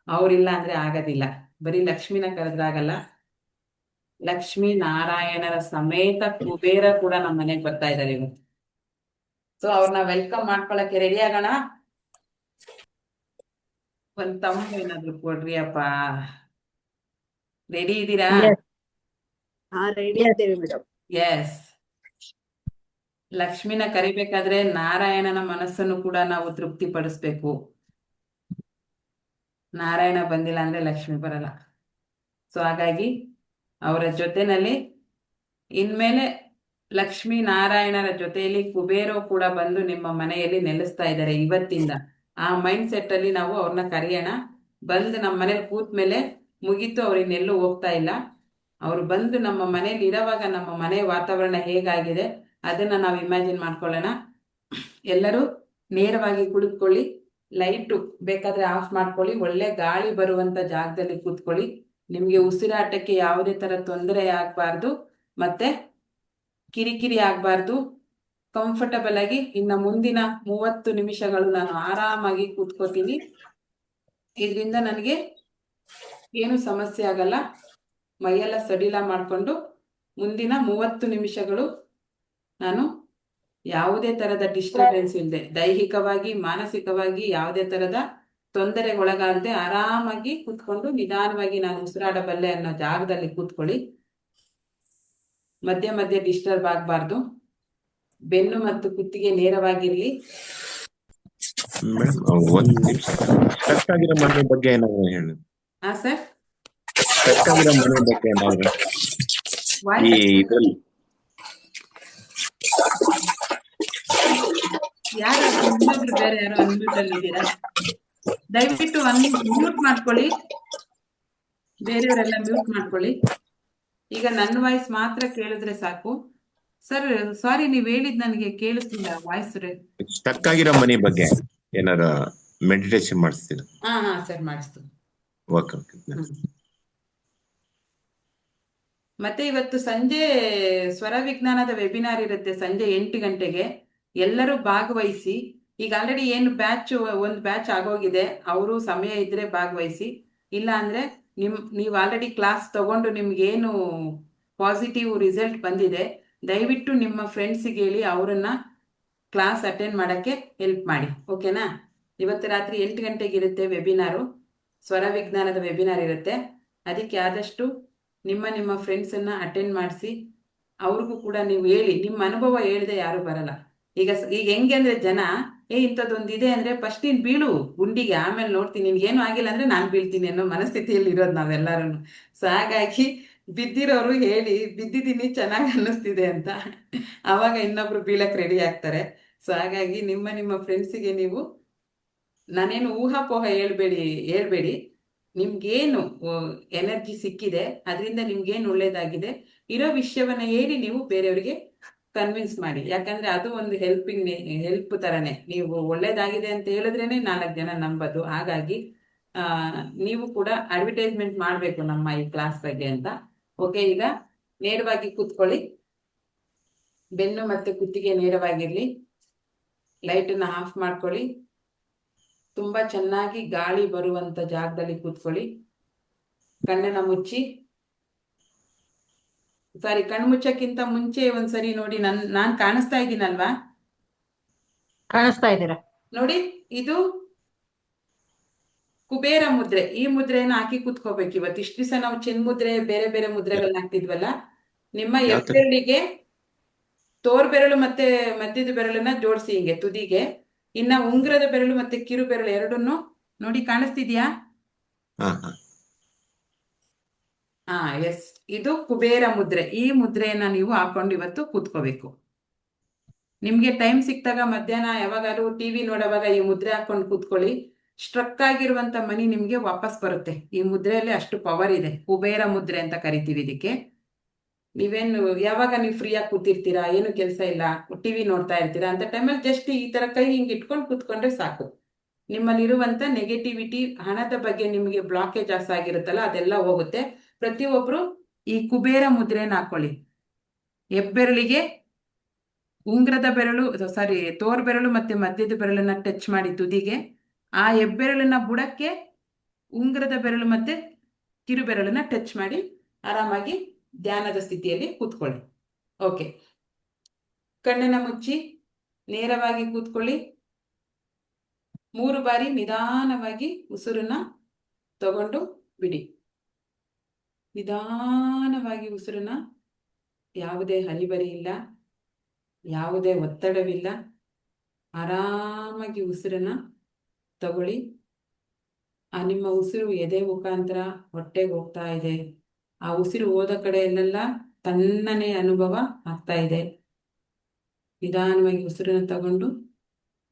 ಅವ್ರಿಲ್ಲ ಅಂದ್ರೆ ಆಗೋದಿಲ್ಲ. ಬರೀ ಲಕ್ಷ್ಮಿನ ಕರೆದ್ರಾಗಲ್ಲ, ಲಕ್ಷ್ಮೀ ನಾರಾಯಣರ ಸಮೇತ ಕುಬೇರ ಕೂಡ ನಮ್ಮ ಮನೆಗೆ ಬರ್ತಾ ಇದ್ದಾರೆ ಇವತ್ತು. ಸೊ ಅವ್ರನ್ನ ವೆಲ್ಕಮ್ ಮಾಡ್ಕೊಳಕ್ಕೆ ರೆಡಿ ಆಗೋಣ. ಒಂದ್ ತಮ್ಮ ಏನಾದ್ರು ಕೊಡ್ರಿ ಅಪ್ಪ. ರೆಡಿ ಇದ್ದೀರಾ? ಎಸ್. ಲಕ್ಷ್ಮಿನ ಕರಿಬೇಕಾದ್ರೆ ನಾರಾಯಣನ ಮನಸ್ಸನ್ನು ಕೂಡ ನಾವು ತೃಪ್ತಿ ಪಡಿಸ್ಬೇಕು. ನಾರಾಯಣ ಬಂದಿಲ್ಲ ಅಂದ್ರೆ ಲಕ್ಷ್ಮಿ ಬರಲ್ಲ. ಸೊ ಹಾಗಾಗಿ ಅವರ ಜೊತೆನಲ್ಲಿ ಇನ್ಮೇಲೆ ಲಕ್ಷ್ಮೀ ನಾರಾಯಣರ ಜೊತೆಯಲ್ಲಿ ಕುಬೇರೋ ಕೂಡ ಬಂದು ನಿಮ್ಮ ಮನೆಯಲ್ಲಿ ನೆಲೆಸ್ತಾ ಇದ್ದಾರೆ ಇವತ್ತಿಂದ. ಆ ಮೈಂಡ್ ಸೆಟ್ ಅಲ್ಲಿ ನಾವು ಅವ್ರನ್ನ ಕರೆಯೋಣ. ಬಂದು ನಮ್ಮ ಮನೇಲಿ ಕೂತ್ ಮೇಲೆ ಮುಗೀತು, ಅವ್ರಿನ್ನೆಲ್ಲೂ ಹೋಗ್ತಾ ಇಲ್ಲ. ಅವ್ರು ಬಂದು ನಮ್ಮ ಮನೇಲಿ ಇರೋವಾಗ ನಮ್ಮ ಮನೆ ವಾತಾವರಣ ಹೇಗಾಗಿದೆ ಅದನ್ನ ನಾವು ಇಮ್ಯಾಜಿನ್ ಮಾಡ್ಕೊಳ್ಳೋಣ. ಎಲ್ಲರೂ ನೇರವಾಗಿ ಕುಳಿತುಕೊಳ್ಳಿ. ಲೈಟು ಬೇಕಾದ್ರೆ ಆಫ್ ಮಾಡ್ಕೊಳ್ಳಿ. ಒಳ್ಳೆ ಗಾಳಿ ಬರುವಂತ ಜಾಗದಲ್ಲಿ ಕೂತ್ಕೊಳ್ಳಿ. ನಿಮ್ಗೆ ಉಸಿರಾಟಕ್ಕೆ ಯಾವುದೇ ತರ ತೊಂದರೆ ಆಗ್ಬಾರ್ದು, ಮತ್ತೆ ಕಿರಿಕಿರಿ ಆಗ್ಬಾರ್ದು. ಕಂಫರ್ಟಬಲ್ ಆಗಿ ಇನ್ನ ಮುಂದಿನ 30 ನಿಮಿಷಗಳು ನಾನು ಆರಾಮಾಗಿ ಕೂತ್ಕೋತೀನಿ. ಇದರಿಂದ ನನಗೆ ಏನು ಸಮಸ್ಯೆ ಆಗಲ್ಲ. ಮೈಯೆಲ್ಲ ಸಡಿಲ ಮಾಡ್ಕೊಂಡು ಮುಂದಿನ 30 ನಿಮಿಷಗಳು ನಾನು ಯಾವುದೇ ತರದ ಡಿಸ್ಟರ್ಬೆನ್ಸ್ ಇಲ್ಲದೆ, ದೈಹಿಕವಾಗಿ ಮಾನಸಿಕವಾಗಿ ಯಾವುದೇ ತರದ ತೊಂದರೆಗೊಳಗಾಗದೆ ಆರಾಮಾಗಿ ಕೂತ್ಕೊಂಡು ನಿಧಾನವಾಗಿ ನಾನು ಉಸಿರಾಡಬಲ್ಲೆ ಅನ್ನೋ ಜಾಗದಲ್ಲಿ ಕೂತ್ಕೊಳ್ಳಿ. ಮಧ್ಯೆ ಮಧ್ಯೆ ಡಿಸ್ಟರ್ಬ್ ಆಗ್ಬಾರ್ದು. ಬೆನ್ನು ಮತ್ತು ಕುತ್ತಿಗೆ ನೇರವಾಗಿರ್ಲಿ. ಒಂದ್ ನಿಮಿಷ, ಸ್ಟ್ರಕ್ ಆಗಿರೋ ಮನೆ ಬಗ್ಗೆ ಏನಾದ್ರು ಹೇಳಿ. ಹಾ ಸರ್, ಸ್ಟ್ರಕ್ ಆಗಿರೋ ಮನೆ ಬಗ್ಗೆ ಏನಾದ್ರು. ಈ ವಾಯ್ಸ್ ಇದ್ರಲ್ಲಿ ಯಾರು ಅದು? ಇನ್ನೊಬ್ರು ಬೇರೆ ಯಾರೋ ಅನ್ಮ್ಯೂಟ್ ಅಲ್ಲಿ ಇದ್ದೀರಾ? ದಯವಿಟ್ಟು ಮ್ಯೂಟ್ ಮಾಡ್ಕೊಳ್ಳಿ, ಬೇರೆಯವರೆಲ್ಲ ಮ್ಯೂಟ್ ಮಾಡ್ಕೊಳ್ಳಿ. ಈಗ ನನ್ನ ವಾಯ್ಸ್ ಮಾತ್ರ ಕೇಳಿದ್ರೆ ಸಾಕು. ಸರ್ ಸಾರಿ, ನೀವ್ ಹೇಳಿದ್ ನನಗೆ ಕೇಳಿಸ್ಲಿಲ್ಲ ವಾಯ್ಸ್. ಸ್ಟಕ್ ಆಗಿರೋ ಮನೆ ಬಗ್ಗೆ ಏನಾರ ಮೆಡಿಟೇಷನ್ ಮಾಡಿಸ್ತೀರ? ಹಾ ಸರ್, ಮಾಡಿಸ್ತೀನಿ. Okay okay. ಮತ್ತೆ ಇವತ್ತು ಸಂಜೆ ಸ್ವರ ವಿಜ್ಞಾನದ ವೆಬಿನಾರ್ ಇರುತ್ತೆ, ಸಂಜೆ 8 ಗಂಟೆಗೆ. ಎಲ್ಲರೂ ಭಾಗವಹಿಸಿ. ಈಗ ಆಲ್ರೆಡಿ ಏನು ಒಂದು ಬ್ಯಾಚ್ ಆಗೋಗಿದೆ, ಅವರು ಸಮಯ ಇದ್ರೆ ಭಾಗವಹಿಸಿ. ಇಲ್ಲ ಅಂದ್ರೆ ನೀವು ಆಲ್ರೆಡಿ ಕ್ಲಾಸ್ ತಗೊಂಡು ನಿಮ್ಗೇನು ಪಾಸಿಟಿವ್ ರಿಸಲ್ಟ್ ಬಂದಿದೆ, ದಯವಿಟ್ಟು ನಿಮ್ಮ ಫ್ರೆಂಡ್ಸಿಗೆ ಹೇಳಿ ಅವರನ್ನ ಕ್ಲಾಸ್ ಅಟೆಂಡ್ ಮಾಡೋಕ್ಕೆ ಹೆಲ್ಪ್ ಮಾಡಿ. ಓಕೆನಾ? ಇವತ್ತು ರಾತ್ರಿ 8 ಗಂಟೆಗೆ ಇರುತ್ತೆ ವೆಬಿನಾರು, ಸ್ವರ ವಿಜ್ಞಾನದ ವೆಬಿನಾರ್ ಇರುತ್ತೆ. ಅದಕ್ಕೆ ಆದಷ್ಟು ನಿಮ್ಮ ಫ್ರೆಂಡ್ಸನ್ನು ಅಟೆಂಡ್ ಮಾಡಿಸಿ. ಅವ್ರಿಗೂ ಕೂಡ ನೀವು ಹೇಳಿ, ನಿಮ್ಮ ಅನುಭವ ಹೇಳಿದೆ ಯಾರು ಬರಲ್ಲ. ಈಗ ಹೆಂಗೆ ಅಂದರೆ ಜನ ಇಂಥದ್ದೊಂದು ಇದೆ ಅಂದರೆ ಫಸ್ಟ್ ನೀನು ಬೀಳು ಗುಂಡಿಗೆ, ಆಮೇಲೆ ನೋಡ್ತೀನಿ, ನಿನ್ಗೇನು ಆಗಿಲ್ಲ ಅಂದರೆ ನಾನು ಬೀಳ್ತೀನಿ ಅನ್ನೋ ಮನಸ್ಥಿತಿಯಲ್ಲಿ ಇರೋದು ನಾವೆಲ್ಲರೂ. ಸೊ ಹಾಗಾಗಿ ಬಿದ್ದಿರೋರು ಹೇಳಿ, ಬಿದ್ದಿದ್ದೀನಿ ಚೆನ್ನಾಗಿ ಅನ್ನಿಸ್ತಿದೆ ಅಂತ, ಆವಾಗ ಇನ್ನೊಬ್ರು ಬೀಳಕ್ಕೆ ರೆಡಿ ಆಗ್ತಾರೆ. ಸೊ ಹಾಗಾಗಿ ನಿಮ್ಮ ಫ್ರೆಂಡ್ಸಿಗೆ ನೀವು ನಾನೇನು ಊಹಾಪೋಹ ಹೇಳ್ಬೇಡಿ. ನಿಮ್ಗೇನು ಎನರ್ಜಿ ಸಿಕ್ಕಿದೆ, ಅದರಿಂದ ನಿಮ್ಗೇನು ಒಳ್ಳೇದಾಗಿದೆ, ಇರೋ ವಿಷಯವನ್ನ ಹೇಳಿ ನೀವು ಬೇರೆಯವರಿಗೆ ಕನ್ವಿನ್ಸ್ ಮಾಡಿ. ಯಾಕಂದ್ರೆ ಅದು ಒಂದು ಹೆಲ್ಪ್ ತರನೇ. ನೀವು ಒಳ್ಳೇದಾಗಿದೆ ಅಂತ ಹೇಳಿದ್ರೇನೆ 4 ಜನ ನಂಬೋದು. ಹಾಗಾಗಿ ನೀವು ಕೂಡ ಅಡ್ವರ್ಟೈಸ್ಮೆಂಟ್ ಮಾಡಬೇಕು ನಮ್ಮ ಈ ಕ್ಲಾಸ್ ಬಗ್ಗೆ ಅಂತ. ಓಕೆ, ಈಗ ನೇರವಾಗಿ ಕೂತ್ಕೊಳ್ಳಿ. ಬೆನ್ನು ಮತ್ತೆ ಕುತ್ತಿಗೆ ನೇರವಾಗಿರ್ಲಿ. ಲೈಟನ್ನ ಆಫ್ ಮಾಡ್ಕೊಳ್ಳಿ. ತುಂಬಾ ಚೆನ್ನಾಗಿ ಗಾಳಿ ಬರುವಂತ ಜಾಗದಲ್ಲಿ ಕೂತ್ಕೊಳ್ಳಿ. ಕಣ್ಣನ್ನ ಮುಚ್ಚಿ. ಸಾರಿ, ಕಣ್ಣು ಮುಚ್ಚಕ್ಕಿಂತ ಮುಂಚೆ ಒಂದ್ಸರಿ ನೋಡಿ, ನಾನ್ ಕಾಣಿಸ್ತಾ ಇದ್ದೀನಲ್ವಾ? ಕಾಣಿಸ್ತಾ ಇದ್ದೀರಾ? ನೋಡಿ, ಇದು ಕುಬೇರ ಮುದ್ರೆ. ಈ ಮುದ್ರೆಯನ್ನು ಹಾಕಿ ಕೂತ್ಕೋಬೇಕು. ಇವತ್ತು ಇಷ್ಟು ದಿವಸ ನಾವು ಚಿನ್ಮುದ್ರೆ, ಬೇರೆ ಬೇರೆ ಮುದ್ರೆಗಳನ್ನ ಹಾಕ್ತಿದ್ವಲ್ಲ. ನಿಮ್ಮ ಯಾವ ತರ? ಹೆಬ್ಬೆರಳಿಗೆ ತೋರ್ ಬೆರಳು ಮತ್ತೆ ಮಧ್ಯದ ಬೆರಳನ್ನ ಜೋಡಿಸಿ ಹಿಂಗೆ ತುದಿಗೆ. ಇನ್ನ ಉಂಗ್ರದ ಬೆರಳು ಮತ್ತೆ ಕಿರು ಬೆರಳು ಎರಡನ್ನು ನೋಡಿ, ಕಾಣಿಸ್ತಿದ್ಯಾ? ಹಾ ಹಾ. ಎಸ್, ಇದು ಕುಬೇರ ಮುದ್ರೆ. ಈ ಮುದ್ರೆಯನ್ನ ನೀವು ಹಾಕೊಂಡು ಇವತ್ತು ಕೂತ್ಕೋಬೇಕು. ನಿಮ್ಗೆ ಟೈಮ್ ಸಿಕ್ತಾಗ ಮಧ್ಯಾಹ್ನ ಯಾವಾಗಾದ್ರು ಟಿವಿ ನೋಡುವಾಗ ಈ ಮುದ್ರೆ ಹಾಕೊಂಡು ಕೂತ್ಕೊಳ್ಳಿ. ಸ್ಟ್ರಕ್ ಆಗಿರುವಂತ ಮನಿ ನಿಮ್ಗೆ ವಾಪಸ್ ಬರುತ್ತೆ. ಈ ಮುದ್ರೆಯಲ್ಲಿ ಅಷ್ಟು ಪವರ್ ಇದೆ. ಕುಬೇರ ಮುದ್ರೆ ಅಂತ ಕರಿತೀವಿ ಇದಕ್ಕೆ. ನೀವೇನು ಯಾವಾಗ ನೀವು ಫ್ರೀಯಾಗಿ ಕೂತಿರ್ತೀರಾ, ಏನು ಕೆಲಸ ಇಲ್ಲ, ಟಿವಿ ನೋಡ್ತಾ ಇರ್ತೀರಾ ಅಂತ ಟೈಮಲ್ಲಿ ಜಸ್ಟ್ ಈ ತರ ಕೈ ಹಿಂಗೆ ಇಟ್ಕೊಂಡು ಕೂತ್ಕೊಂಡ್ರೆ ಸಾಕು. ನಿಮ್ಮಲ್ಲಿರುವಂತ ನೆಗೆಟಿವಿಟಿ, ಹಣದ ಬಗ್ಗೆ ನಿಮಗೆ ಬ್ಲಾಕೇಜ್ ಆಗಿರುತ್ತಲ್ಲ, ಅದೆಲ್ಲ ಹೋಗುತ್ತೆ. ಪ್ರತಿಯೊಬ್ರು ಈ ಕುಬೇರ ಮುದ್ರೆನ ಹಾಕೊಳ್ಳಿ. ಹೆಬ್ಬೆರಳಿಗೆ ಉಂಗ್ರದ ಬೆರಳು, ಸಾರಿ ತೋರ್ ಬೆರಳು ಮತ್ತೆ ಮಧ್ಯದ ಬೆರಳನ್ನ ಟಚ್ ಮಾಡಿ ತುದಿಗೆ. ಆ ಹೆಬ್ಬೆರಳನ್ನ ಬುಡಕ್ಕೆ ಉಂಗ್ರದ ಬೆರಳು ಮತ್ತೆ ಕಿರು ಬೆರಳನ್ನ ಟಚ್ ಮಾಡಿ ಆರಾಮಾಗಿ ಧ್ಯಾನದ ಸ್ಥಿತಿಯಲ್ಲಿ ಕೂತ್ಕೊಳ್ಳಿ. ಓಕೆ, ಕಣ್ಣನ್ನ ಮುಚ್ಚಿ ನೇರವಾಗಿ ಕೂತ್ಕೊಳ್ಳಿ. 3 ಬಾರಿ ನಿಧಾನವಾಗಿ ಉಸಿರನ್ನ ತಗೊಂಡು ಬಿಡಿ. ನಿಧಾನವಾಗಿ ಉಸಿರನ್ನ, ಯಾವುದೇ ಹರಿಬರಿ ಇಲ್ಲ, ಯಾವುದೇ ಒತ್ತಡವಿಲ್ಲ. ಆರಾಮಾಗಿ ಉಸಿರನ್ನ ತಗೊಳ್ಳಿ. ನಿಮ್ಮ ಉಸಿರು ಎದೆ ಮುಖಾಂತರ ಹೊಟ್ಟೆಗೆ ಹೋಗ್ತಾ ಇದೆ. ಆ ಉಸಿರು ಹೋದ ಕಡೆಯಲ್ಲೆಲ್ಲ ತಣ್ಣನೆ ಅನುಭವ ಆಗ್ತಾ ಇದೆ. ನಿಧಾನವಾಗಿ ಉಸಿರನ್ನ ತಗೊಂಡು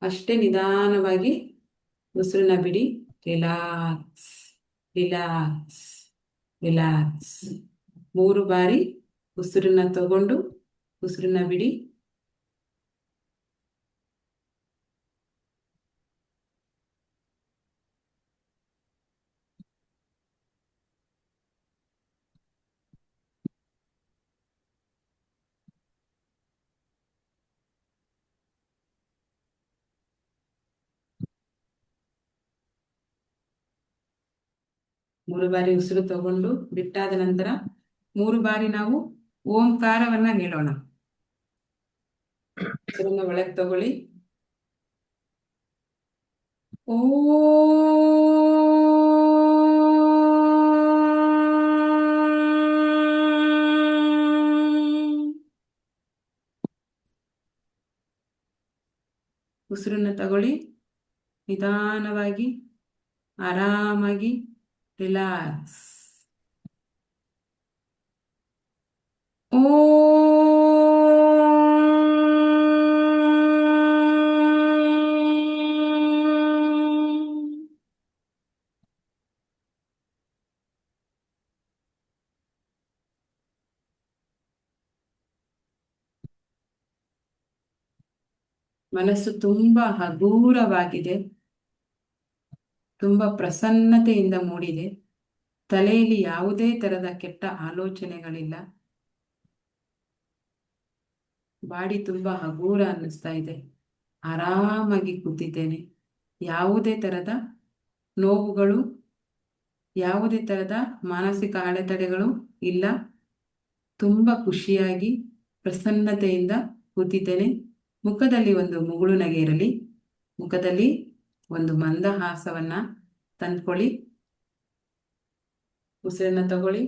ಅಷ್ಟೇ ನಿಧಾನವಾಗಿ ಉಸಿರನ್ನ ಬಿಡಿ. Relax, relax, relax. 3 ಬಾರಿ ಉಸಿರನ್ನ ತಗೊಂಡು ಉಸಿರನ್ನ ಬಿಡಿ. ಮೂರು ಬಾರಿ ಉಸಿರು ತಗೊಂಡು ಬಿಟ್ಟಾದ ನಂತರ 3 ಬಾರಿ ನಾವು ಓಂಕಾರವನ್ನ ಹೇಳೋಣ. ಉಸಿರನ್ನ ಒಳಗೆ ತಗೊಳ್ಳಿ. ಓ ಉಸಿರನ್ನ ತಗೊಳ್ಳಿ. ನಿಧಾನವಾಗಿ ಆರಾಮಾಗಿ ರಿಲ್ಯಾಕ್ಸ್. ಓಂ. ಮನಸ್ಸು ತುಂಬಾ ಹಗೂರವಾಗಿದೆ, ತುಂಬಾ ಪ್ರಸನ್ನತೆಯಿಂದ ಮೂಡಿದೆ. ತಲೆಯಲ್ಲಿ ಯಾವುದೇ ತರದ ಕೆಟ್ಟ ಆಲೋಚನೆಗಳಿಲ್ಲ. ಬಾಡಿ ತುಂಬಾ ಹಗೂರ ಅನ್ನಿಸ್ತಾ ಇದೆ. ಆರಾಮಾಗಿ ಕೂತಿದ್ದೇನೆ. ಯಾವುದೇ ತರದ ನೋವುಗಳು, ಯಾವುದೇ ತರದ ಮಾನಸಿಕ ಅಡೆತಡೆಗಳು ಇಲ್ಲ. ತುಂಬ ಖುಷಿಯಾಗಿ ಪ್ರಸನ್ನತೆಯಿಂದ ಕೂತಿದ್ದೇನೆ. ಮುಖದಲ್ಲಿ ಒಂದು ಮುಗುಳು ನಗೆ ಇರಲಿ. ಮುಖದಲ್ಲಿ ಒಂದು ಮಂದಹಾಸವನ್ನ ತಂದ್ಕೊಳ್ಳಿ. ಉಸಿರನ್ನ ತಗೊಳ್ಳಿ.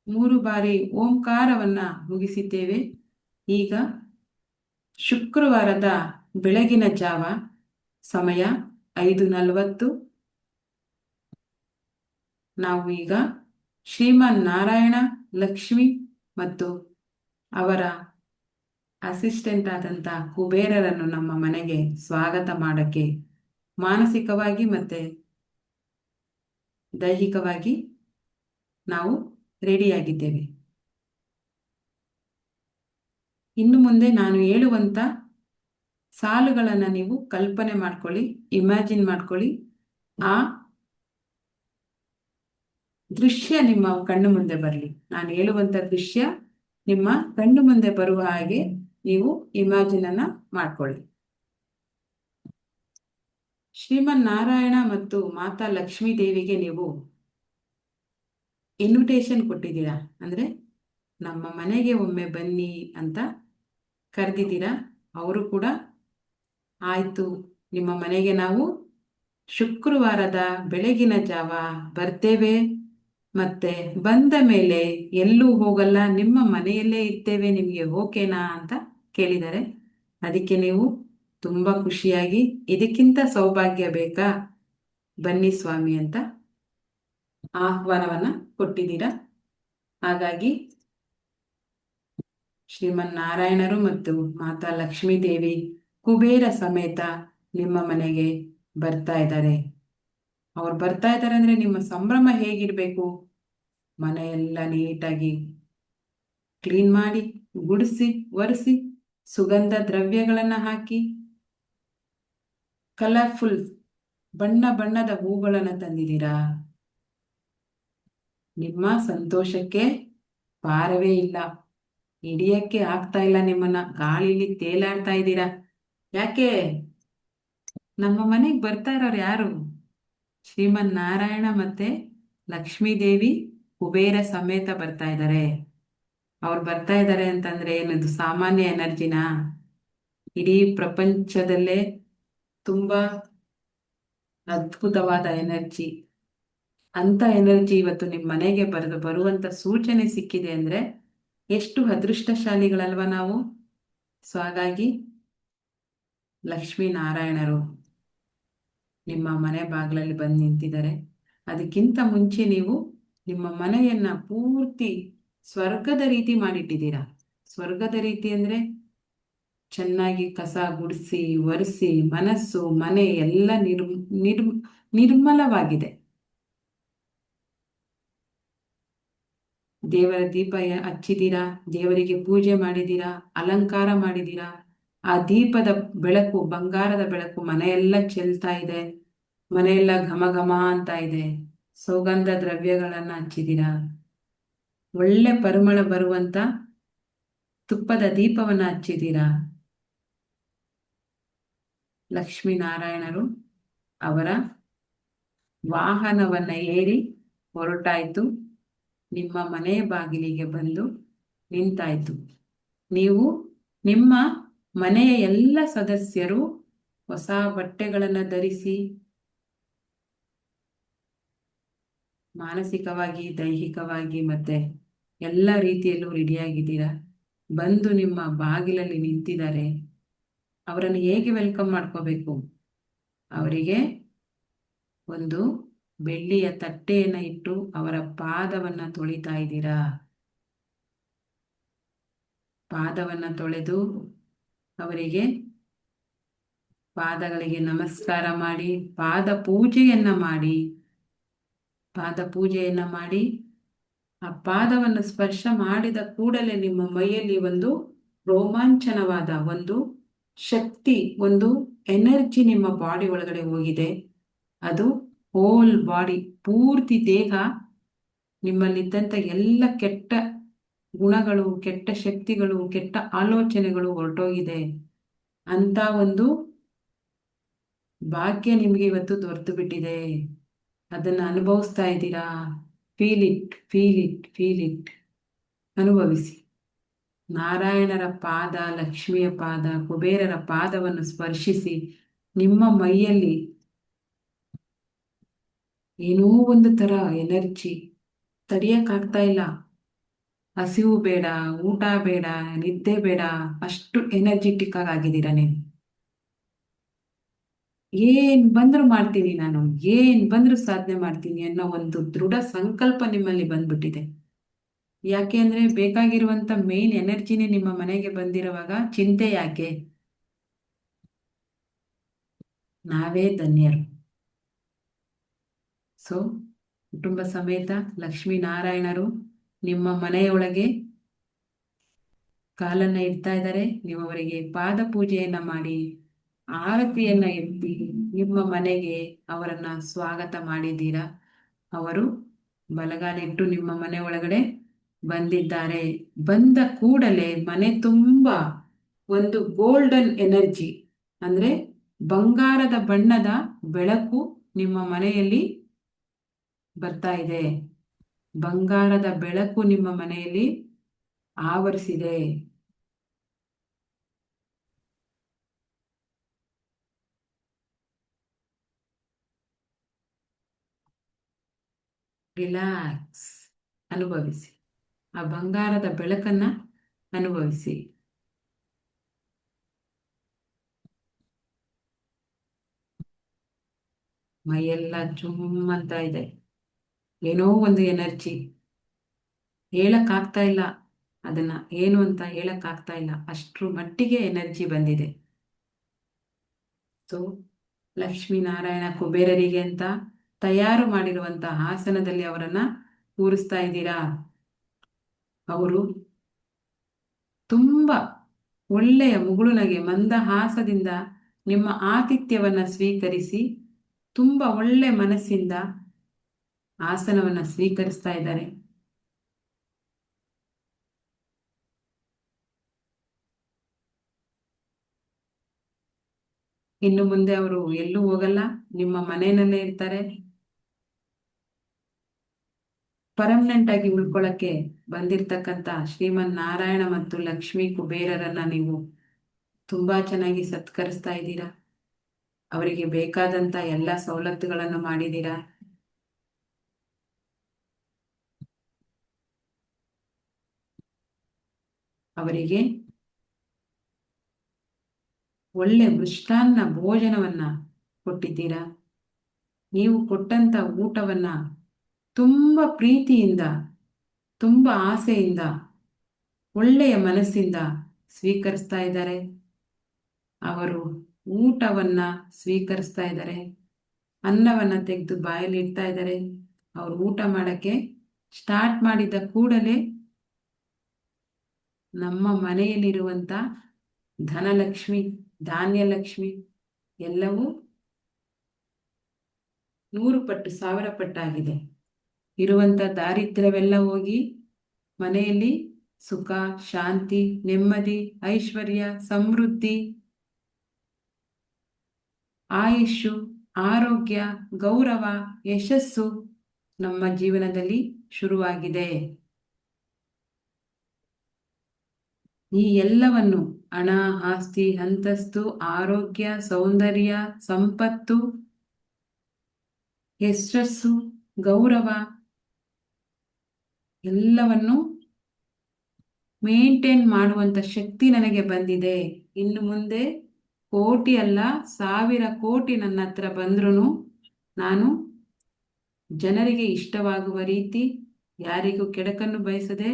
ಮೂರು ಬಾರಿ ಓಂಕಾರವನ್ನ ಮುಗಿಸಿದ್ದೇವೆ. ಈಗ ಶುಕ್ರವಾರದ ಬೆಳಗಿನ ಜಾವ ಸಮಯ 5:40. ನಾವು ಈಗ ಶ್ರೀಮನ್ ನಾರಾಯಣ, ಲಕ್ಷ್ಮಿ ಮತ್ತು ಅವರ ಅಸಿಸ್ಟೆಂಟ್ ಆದಂಥ ಕುಬೇರರನ್ನು ನಮ್ಮ ಮನೆಗೆ ಸ್ವಾಗತ ಮಾಡಕ್ಕೆ ಮಾನಸಿಕವಾಗಿ ಮತ್ತೆ ದೈಹಿಕವಾಗಿ ನಾವು ರೆಡಿಯಾಗಿದ್ದೇವೆ. ಇನ್ನು ಮುಂದೆ ನಾನು ಹೇಳುವಂಥ ಸಾಲುಗಳನ್ನು ನೀವು ಕಲ್ಪನೆ ಮಾಡ್ಕೊಳ್ಳಿ, ಇಮ್ಯಾಜಿನ್ ಮಾಡ್ಕೊಳ್ಳಿ. ಆ ದೃಶ್ಯ ನಿಮ್ಮ ಕಣ್ಣು ಮುಂದೆ ಬರಲಿ. ನಾನು ಹೇಳುವಂಥ ದೃಶ್ಯ ನಿಮ್ಮ ಕಣ್ಣು ಮುಂದೆ ಬರುವ ಹಾಗೆ ನೀವು ಇಮ್ಯಾಜಿನ್ ಅನ್ನ ಮಾಡ್ಕೊಳ್ಳಿ. ಶ್ರೀಮನ್ ನಾರಾಯಣ ಮತ್ತು ಮಾತಾ ಲಕ್ಷ್ಮೀ ದೇವಿಗೆ ನೀವು ಇನ್ವಿಟೇಷನ್ ಕೊಟ್ಟಿದ್ದೀರಾ, ಅಂದ್ರೆ ನಮ್ಮ ಮನೆಗೆ ಒಮ್ಮೆ ಬನ್ನಿ ಅಂತ ಕರೆದಿದ್ದೀರಾ. ಅವರು ಕೂಡ ಆಯ್ತು, ನಿಮ್ಮ ಮನೆಗೆ ನಾವು ಶುಕ್ರವಾರದ ಬೆಳಗಿನ ಜಾವ ಬರ್ತೇವೆ, ಮತ್ತೆ ಬಂದ ಮೇಲೆ ಎಲ್ಲೂ ಹೋಗಲ್ಲ, ನಿಮ್ಮ ಮನೆಯಲ್ಲೇ ಇರ್ತೇವೆ, ನಿಮಗೆ ಓಕೆನಾ ಅಂತ ಕೇಳಿದ್ದಾರೆ. ಅದಕ್ಕೆ ನೀವು ತುಂಬಾ ಖುಷಿಯಾಗಿ ಇದಕ್ಕಿಂತ ಸೌಭಾಗ್ಯ ಬೇಕಾ, ಬನ್ನಿ ಸ್ವಾಮಿ ಅಂತ ಆಹ್ವಾನವನ್ನ ಕೊಟ್ಟಿದ್ದೀರಾ. ಹಾಗಾಗಿ ಶ್ರೀಮನ್ ನಾರಾಯಣರು ಮತ್ತು ಮಾತಾ ಲಕ್ಷ್ಮೀ ದೇವಿ ಕುಬೇರ ಸಮೇತ ನಿಮ್ಮ ಮನೆಗೆ ಬರ್ತಾ ಇದ್ದಾರೆ. ಅವ್ರು ಬರ್ತಾ ಇದ್ದಾರೆ ಅಂದ್ರೆ ನಿಮ್ಮ ಸಂಭ್ರಮ ಹೇಗಿರ್ಬೇಕು? ಮನೆಯೆಲ್ಲ ನೀಟಾಗಿ ಕ್ಲೀನ್ ಮಾಡಿ, ಗುಡಿಸಿ, ಒರೆಸಿ, ಸುಗಂಧ ದ್ರವ್ಯಗಳನ್ನ ಹಾಕಿ, ಕಲರ್ಫುಲ್ ಬಣ್ಣ ಬಣ್ಣದ ಹೂಗಳನ್ನು ತಂದಿದ್ದೀರಾ. ನಿಮ್ಮ ಸಂತೋಷಕ್ಕೆ ಪಾರವೇ ಇಲ್ಲ, ಹಿಡಿಯಕ್ಕೆ ಆಗ್ತಾ ಇಲ್ಲ. ನಿಮ್ಮನ್ನ ಗಾಳಿಲಿ ತೇಲಾಡ್ತಾ ಇದ್ದೀರಾ. ಯಾಕೆ? ನಮ್ಮ ಮನೆಗೆ ಬರ್ತಾ ಇರೋರು ಯಾರು? ಶ್ರೀಮನ್ ನಾರಾಯಣ ಮತ್ತೆ ಲಕ್ಷ್ಮೀ ದೇವಿ ಕುಬೇರ ಸಮೇತ ಬರ್ತಾ ಇದ್ದಾರೆ. ಅವ್ರು ಬರ್ತಾ ಇದ್ದಾರೆ ಅಂತಂದ್ರೆ ಏನದು ಸಾಮಾನ್ಯ ಎನರ್ಜಿನಾ? ಇಡೀ ಪ್ರಪಂಚದಲ್ಲೇ ತುಂಬಾ ಅದ್ಭುತವಾದ ಎನರ್ಜಿ. ಅಂತ ಎನರ್ಜಿ ಇವತ್ತು ನಿಮ್ಮ ಮನೆಗೆ ಬರುವಂತ ಸೂಚನೆ ಸಿಕ್ಕಿದೆ ಅಂದ್ರೆ ಎಷ್ಟು ಅದೃಷ್ಟಶಾಲಿಗಳಲ್ವಾ ನಾವು. ಸೊ ಹಾಗಾಗಿ ಲಕ್ಷ್ಮೀ ನಾರಾಯಣರು ನಿಮ್ಮ ಮನೆ ಬಾಗಿಲಲ್ಲಿ ಬಂದು ನಿಂತಿದ್ದಾರೆ. ಅದಕ್ಕಿಂತ ಮುಂಚೆ ನೀವು ನಿಮ್ಮ ಮನೆಯನ್ನ ಪೂರ್ತಿ ಸ್ವರ್ಗದ ರೀತಿ ಮಾಡಿಟ್ಟಿದ್ದೀರಾ. ಸ್ವರ್ಗದ ರೀತಿ ಅಂದ್ರೆ ಚೆನ್ನಾಗಿ ಕಸ ಗುಡಿಸಿ, ಒರೆಸಿ, ಮನಸ್ಸು ಮನೆ ಎಲ್ಲ ನಿರ್ಮಲವಾಗಿದೆ. ದೇವರ ದೀಪ ಹಚ್ಚಿದ್ದೀರಾ, ದೇವರಿಗೆ ಪೂಜೆ ಮಾಡಿದ್ದೀರಾ, ಅಲಂಕಾರ ಮಾಡಿದ್ದೀರಾ. ಆ ದೀಪದ ಬೆಳಕು, ಬಂಗಾರದ ಬೆಳಕು ಮನೆಯೆಲ್ಲ ಚೆಲ್ತಾ ಇದೆ. ಮನೆಯೆಲ್ಲ ಘಮ ಘಮ ಅಂತ ಇದೆ. ಸುಗಂಧ ದ್ರವ್ಯಗಳನ್ನ ಹಚ್ಚಿದ್ದೀರಾ. ಒಳ್ಳೆ ಪರಿಮಳ ಬರುವಂತ ತುಪ್ಪದ ದೀಪವನ್ನ ಹಚ್ಚಿದ್ದೀರಾ. ಲಕ್ಷ್ಮೀನಾರಾಯಣರು ಅವರ ವಾಹನವನ್ನ ಏರಿ ಹೊರಟಾಯ್ತು, ನಿಮ್ಮ ಮನೆ ಬಾಗಿಲಿಗೆ ಬಂದು ನಿಂತಾಯ್ತು. ನೀವು ನಿಮ್ಮ ಮನೆಯ ಎಲ್ಲ ಸದಸ್ಯರು ಹೊಸ ಬಟ್ಟೆಗಳನ್ನು ಧರಿಸಿ ಮಾನಸಿಕವಾಗಿ, ದೈಹಿಕವಾಗಿ ಮತ್ತೆ ಎಲ್ಲ ರೀತಿಯಲ್ಲೂ ರೆಡಿಯಾಗಿದ್ದೀರಾ. ಬಂದು ನಿಮ್ಮ ಬಾಗಿಲಲ್ಲಿ ನಿಂತಿದ್ದಾರೆ. ಅವರನ್ನು ಹೇಗೆ ವೆಲ್ಕಮ್ ಮಾಡ್ಕೋಬೇಕು? ಅವರಿಗೆ ಒಂದು ಬೆಳ್ಳಿಯ ತಟ್ಟೆಯನ್ನು ಇಟ್ಟು ಅವರ ಪಾದವನ್ನು ತೊಳಿತಾ ಇದ್ದೀರಾ. ಪಾದವನ್ನು ತೊಳೆದು ಅವರಿಗೆ ಪಾದಗಳಿಗೆ ನಮಸ್ಕಾರ ಮಾಡಿ ಪಾದ ಪೂಜೆಯನ್ನು ಮಾಡಿ ಆ ಪಾದವನ್ನು ಸ್ಪರ್ಶ ಮಾಡಿದ ಕೂಡಲೇ ನಿಮ್ಮ ಮೈಯಲ್ಲಿ ಒಂದು ರೋಮಾಂಚನವಾದ ಒಂದು ಶಕ್ತಿ, ಒಂದು ಎನರ್ಜಿ ನಿಮ್ಮ ಬಾಡಿ ಒಳಗಡೆ ಹೋಗಿದೆ. ಅದು ಹೋಲ್ ಬಾಡಿ, ಪೂರ್ತಿ ದೇಹ, ನಿಮ್ಮಲ್ಲಿದ್ದಂಥ ಎಲ್ಲ ಕೆಟ್ಟ ಗುಣಗಳು, ಕೆಟ್ಟ ಶಕ್ತಿಗಳು, ಕೆಟ್ಟ ಆಲೋಚನೆಗಳು ಹೊರಟೋಗಿದೆ. ಅಂತ ಒಂದು ಭಾಗ್ಯ ನಿಮಗೆ ಇವತ್ತು ದೊರೆತು ಬಿಟ್ಟಿದೆ. ಅದನ್ನು ಅನುಭವಿಸ್ತಾ ಇದ್ದೀರಾ. Feel it, feel it, feel it. ಅನುಭವಿಸಿ. ನಾರಾಯಣರ ಪಾದ, ಲಕ್ಷ್ಮಿಯ ಪಾದ, ಕುಬೇರರ ಪಾದವನ್ನು ಸ್ಪರ್ಶಿಸಿ. ನಿಮ್ಮ ಮೈಯಲ್ಲಿ ಏನೋ ಒಂದು ಥರ ಎನರ್ಜಿ, ತಡೆಯೋಕ್ಕಾಗ್ತಾ ಇಲ್ಲ. ಹಸಿವು ಬೇಡ, ಊಟ ಬೇಡ, ನಿದ್ದೆ ಬೇಡ, ಅಷ್ಟು ಎನರ್ಜೆಟಿಕ್ ಆಗಿದ್ದೀರಾ ನೀವು. ಏನ್ ಬಂದ್ರು ಮಾಡ್ತೀನಿ ನಾನು, ಏನ್ ಬಂದ್ರು ಸಾಧನೆ ಮಾಡ್ತೀನಿ ಅನ್ನೋ ಒಂದು ದೃಢ ಸಂಕಲ್ಪ ನಿಮ್ಮಲ್ಲಿ ಬಂದ್ಬಿಟ್ಟಿದೆ. ಯಾಕೆ ಅಂದ್ರೆ ಬೇಕಾಗಿರುವಂತ ಮೇನ್ ಎನರ್ಜಿನೇ ನಿಮ್ಮ ಮನೆಗೆ ಬಂದಿರುವಾಗ ಚಿಂತೆ ಯಾಕೆ? ನಾವೇ ಧನ್ಯರು. ಸೊ ಕುಟುಂಬ ಸಮೇತ ಲಕ್ಷ್ಮೀನಾರಾಯಣರು ನಿಮ್ಮ ಮನೆಯೊಳಗೆ ಕಾಲನ್ನ ಇಡ್ತಾ ಇದ್ದಾರೆ. ನೀವು ಅವರಿಗೆ ಪಾದ ಪೂಜೆಯನ್ನ ಮಾಡಿ, ಆರತಿಯನ್ನ ಎತ್ತಿ ನಿಮ್ಮ ಮನೆಗೆ ಅವರನ್ನ ಸ್ವಾಗತ ಮಾಡಿದ್ದೀರಾ. ಅವರು ಬಲಗಾಲಿಟ್ಟು ನಿಮ್ಮ ಮನೆ ಒಳಗಡೆ ಬಂದಿದ್ದಾರೆ. ಬಂದ ಕೂಡಲೇ ಮನೆ ತುಂಬ ಒಂದು ಗೋಲ್ಡನ್ ಎನರ್ಜಿ, ಅಂದ್ರೆ ಬಂಗಾರದ ಬಣ್ಣದ ಬೆಳಕು ನಿಮ್ಮ ಮನೆಯಲ್ಲಿ ಬರ್ತಾ ಇದೆ. ಬಂಗಾರದ ಬೆಳಕು ನಿಮ್ಮ ಮನೆಯಲ್ಲಿ ಆವರಿಸಿದೆ. ರಿಲ್ಯಾಕ್ಸ್, ಅನುಭವಿಸಿ. ಆ ಬಂಗಾರದ ಬೆಳಕನ್ನ ಅನುಭವಿಸಿ. ಮೈಯೆಲ್ಲ ಚುಮ್ಮಂತ ಇದೆ. ಏನೋ ಒಂದು ಎನರ್ಜಿ, ಹೇಳಕ್ಕಾಗ್ತಾ ಇಲ್ಲ. ಅದನ್ನ ಏನು ಅಂತ ಹೇಳಕ್ಕಾಗ್ತಾ ಇಲ್ಲ. ಅಷ್ಟ್ರ ಮಟ್ಟಿಗೆ ಎನರ್ಜಿ ಬಂದಿದೆ. ಸೊ ಲಕ್ಷ್ಮೀನಾರಾಯಣ ಕುಬೇರರಿಗೆ ಅಂತ ತಯಾರು ಮಾಡಿರುವಂತ ಆಸನದಲ್ಲಿ ಅವರನ್ನ ಕೂರಿಸ್ತಾ ಇದ್ದೀರಾ. ಅವರು ತುಂಬ ಒಳ್ಳೆಯ ಮುಗುಳುನಗೆ ಮಂದಹಾಸದಿಂದ ನಿಮ್ಮ ಆತಿಥ್ಯವನ್ನ ಸ್ವೀಕರಿಸಿ, ತುಂಬ ಒಳ್ಳೆ ಮನಸ್ಸಿಂದ ಆಸನವನ್ನ ಸ್ವೀಕರಿಸ್ತಾ ಇದ್ದಾರೆ. ಇನ್ನು ಮುಂದೆ ಅವರು ಎಲ್ಲೂ ಹೋಗಲ್ಲ, ನಿಮ್ಮ ಮನೆಯಲ್ಲೇ ಇರ್ತಾರೆ. ಪರ್ಮನೆಂಟ್ ಆಗಿ ಉಳ್ಕೊಳ್ಳಕ್ಕೆ ಬಂದಿರತಕ್ಕಂತ ಶ್ರೀಮನ್ ನಾರಾಯಣ ಮತ್ತು ಲಕ್ಷ್ಮೀ ಕುಬೇರರನ್ನ ನೀವು ತುಂಬಾ ಚೆನ್ನಾಗಿ ಸತ್ಕರಿಸ್ತಾ ಇದ್ದೀರಾ. ಅವರಿಗೆ ಬೇಕಾದಂತ ಎಲ್ಲ ಸವಲತ್ತುಗಳನ್ನು ಮಾಡಿದ್ದೀರಾ. ಅವರಿಗೆ ಒಳ್ಳೆ ಮೃಷ್ಟಾನ್ನ ಭೋಜನವನ್ನ ಕೊಟ್ಟಿದ್ದೀರಾ. ನೀವು ಕೊಟ್ಟಂತ ಊಟವನ್ನ ತುಂಬ ಪ್ರೀತಿಯಿಂದ, ತುಂಬ ಆಸೆಯಿಂದ, ಒಳ್ಳೆಯ ಮನಸ್ಸಿಂದ ಸ್ವೀಕರಿಸ್ತಾ ಇದ್ದಾರೆ. ಅವರು ಊಟವನ್ನ ಸ್ವೀಕರಿಸ್ತಾ ಇದ್ದಾರೆ. ಅನ್ನವನ್ನ ತೆಗೆದು ಬಾಯಲ್ಲಿ ಇಡ್ತಾ ಇದ್ದಾರೆ. ಅವರು ಊಟ ಮಾಡಕ್ಕೆ ಸ್ಟಾರ್ಟ್ ಮಾಡಿದ ಕೂಡಲೇ ನಮ್ಮ ಮನೆಯಲ್ಲಿರುವಂತ ಧನಲಕ್ಷ್ಮಿ, ಧಾನ್ಯಲಕ್ಷ್ಮಿ ಎಲ್ಲವೂ 100 ಪಟ್ಟು 1000 ಪಟ್ಟಾಗಿದೆ. ಇರುವಂತ ದಾರಿದ್ರ್ಯವೆಲ್ಲ ಹೋಗಿ ಮನೆಯಲ್ಲಿ ಸುಖ, ಶಾಂತಿ, ನೆಮ್ಮದಿ, ಐಶ್ವರ್ಯ, ಸಮೃದ್ಧಿ, ಆಯುಷು, ಆರೋಗ್ಯ, ಗೌರವ, ಯಶಸ್ಸು ನಮ್ಮ ಜೀವನದಲ್ಲಿ ಶುರುವಾಗಿದೆ. ಈ ಎಲ್ಲವನ್ನು ಹಣ, ಆಸ್ತಿ, ಅಂತಸ್ತು, ಆರೋಗ್ಯ, ಸೌಂದರ್ಯ, ಸಂಪತ್ತು, ಯಶಸ್ಸು, ಗೌರವ ಎಲ್ಲವನ್ನು ಮೇಂಟೈನ್ ಮಾಡುವಂತ ಶಕ್ತಿ ನನಗೆ ಬಂದಿದೆ. ಇನ್ನು ಮುಂದೆ ಕೋಟಿ ಅಲ್ಲ, 1000 ಕೋಟಿ ನನ್ನ ಹತ್ರ ಬಂದ್ರೂ ನಾನು ಜನರಿಗೆ ಇಷ್ಟವಾಗುವ ರೀತಿ, ಯಾರಿಗೂ ಕೆಡಕನ್ನು ಬಯಸದೆ,